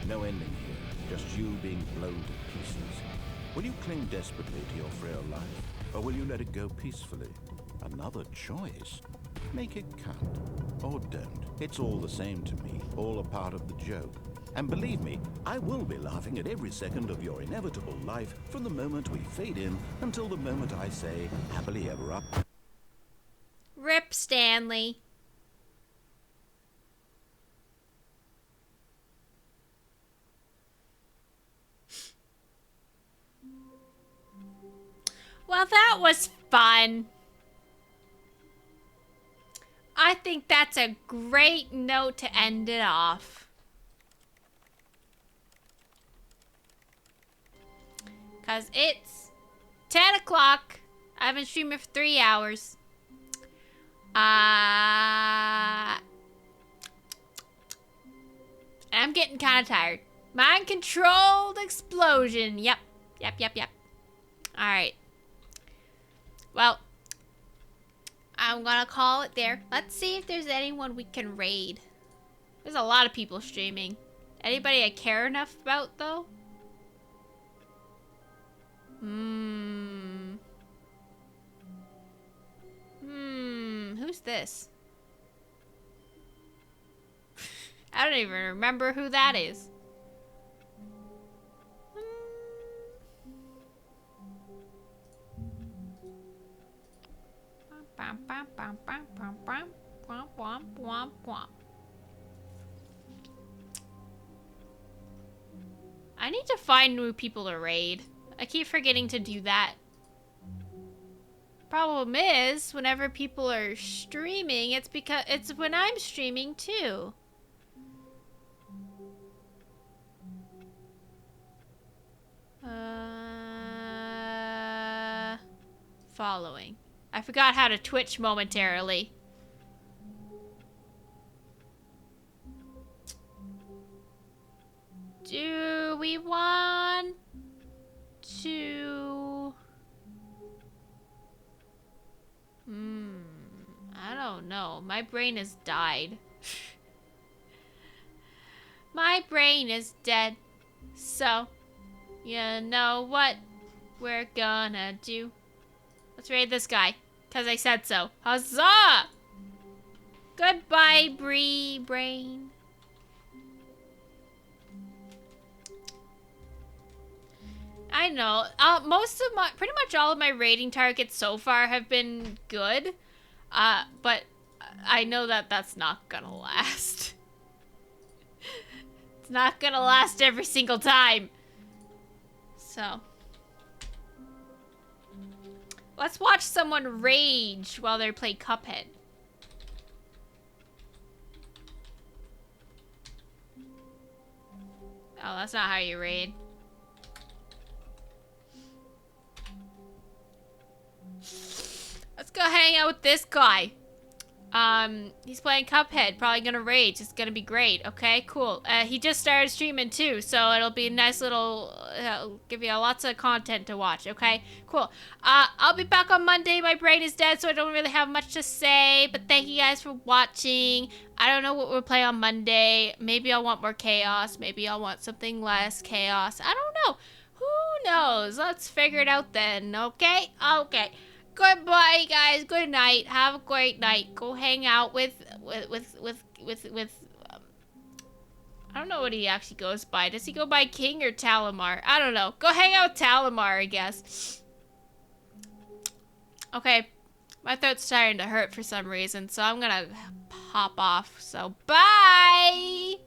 No ending here, just you being blown to pieces. Will you cling desperately to your frail life, or will you let it go peacefully? Another choice. Make it count, or don't. It's all the same to me, all a part of the joke. And believe me, I will be laughing at every second of your inevitable life from the moment we fade in until the moment I say, happily ever up. Rip Stanley. Well, that was fun. I think that's a great note to end it off. Because it's 10 o'clock. I've been streaming for 3 hours. I'm getting kind of tired. Mind-controlled explosion. Yep. Alright. Well, I'm gonna call it there. Let's see if there's anyone we can raid. There's a lot of people streaming. Anybody I care enough about, though? Who's this? I don't even remember who that is. Womp, womp, womp, womp, womp. I need to find new people to raid. I keep forgetting to do that. Problem is, whenever people are streaming, it's because it's when I'm streaming too. Following. I forgot how to Twitch momentarily. Do we want to... I don't know. My brain has died. My brain is dead. So, you know what we're gonna do? Let's raid this guy, because I said so. Huzzah! Goodbye, brain. I know. Pretty much all of my rating targets so far have been good. But I know that that's not gonna last. It's not gonna last every single time. So. Let's watch someone rage while they play Cuphead. Oh, that's not how you raid. Let's go hang out with this guy. He's playing Cuphead, probably gonna rage. It's gonna be great. Okay, cool. He just started streaming too, so it'll be a nice little, give you lots of content to watch. Okay, cool. I'll be back on Monday. My brain is dead, so I don't really have much to say. But thank you guys for watching. I don't know what we'll play on Monday. Maybe I'll want more chaos. Maybe I'll want something less chaos. I don't know. Who knows? Let's figure it out then. Okay. Okay. Goodbye, guys. Good night. Have a great night. Go hang out with I don't know what he actually goes by. Does he go by King or Talamar? I don't know. Go hang out with Talamar, I guess. Okay. My throat's starting to hurt for some reason, so I'm gonna pop off. So, bye!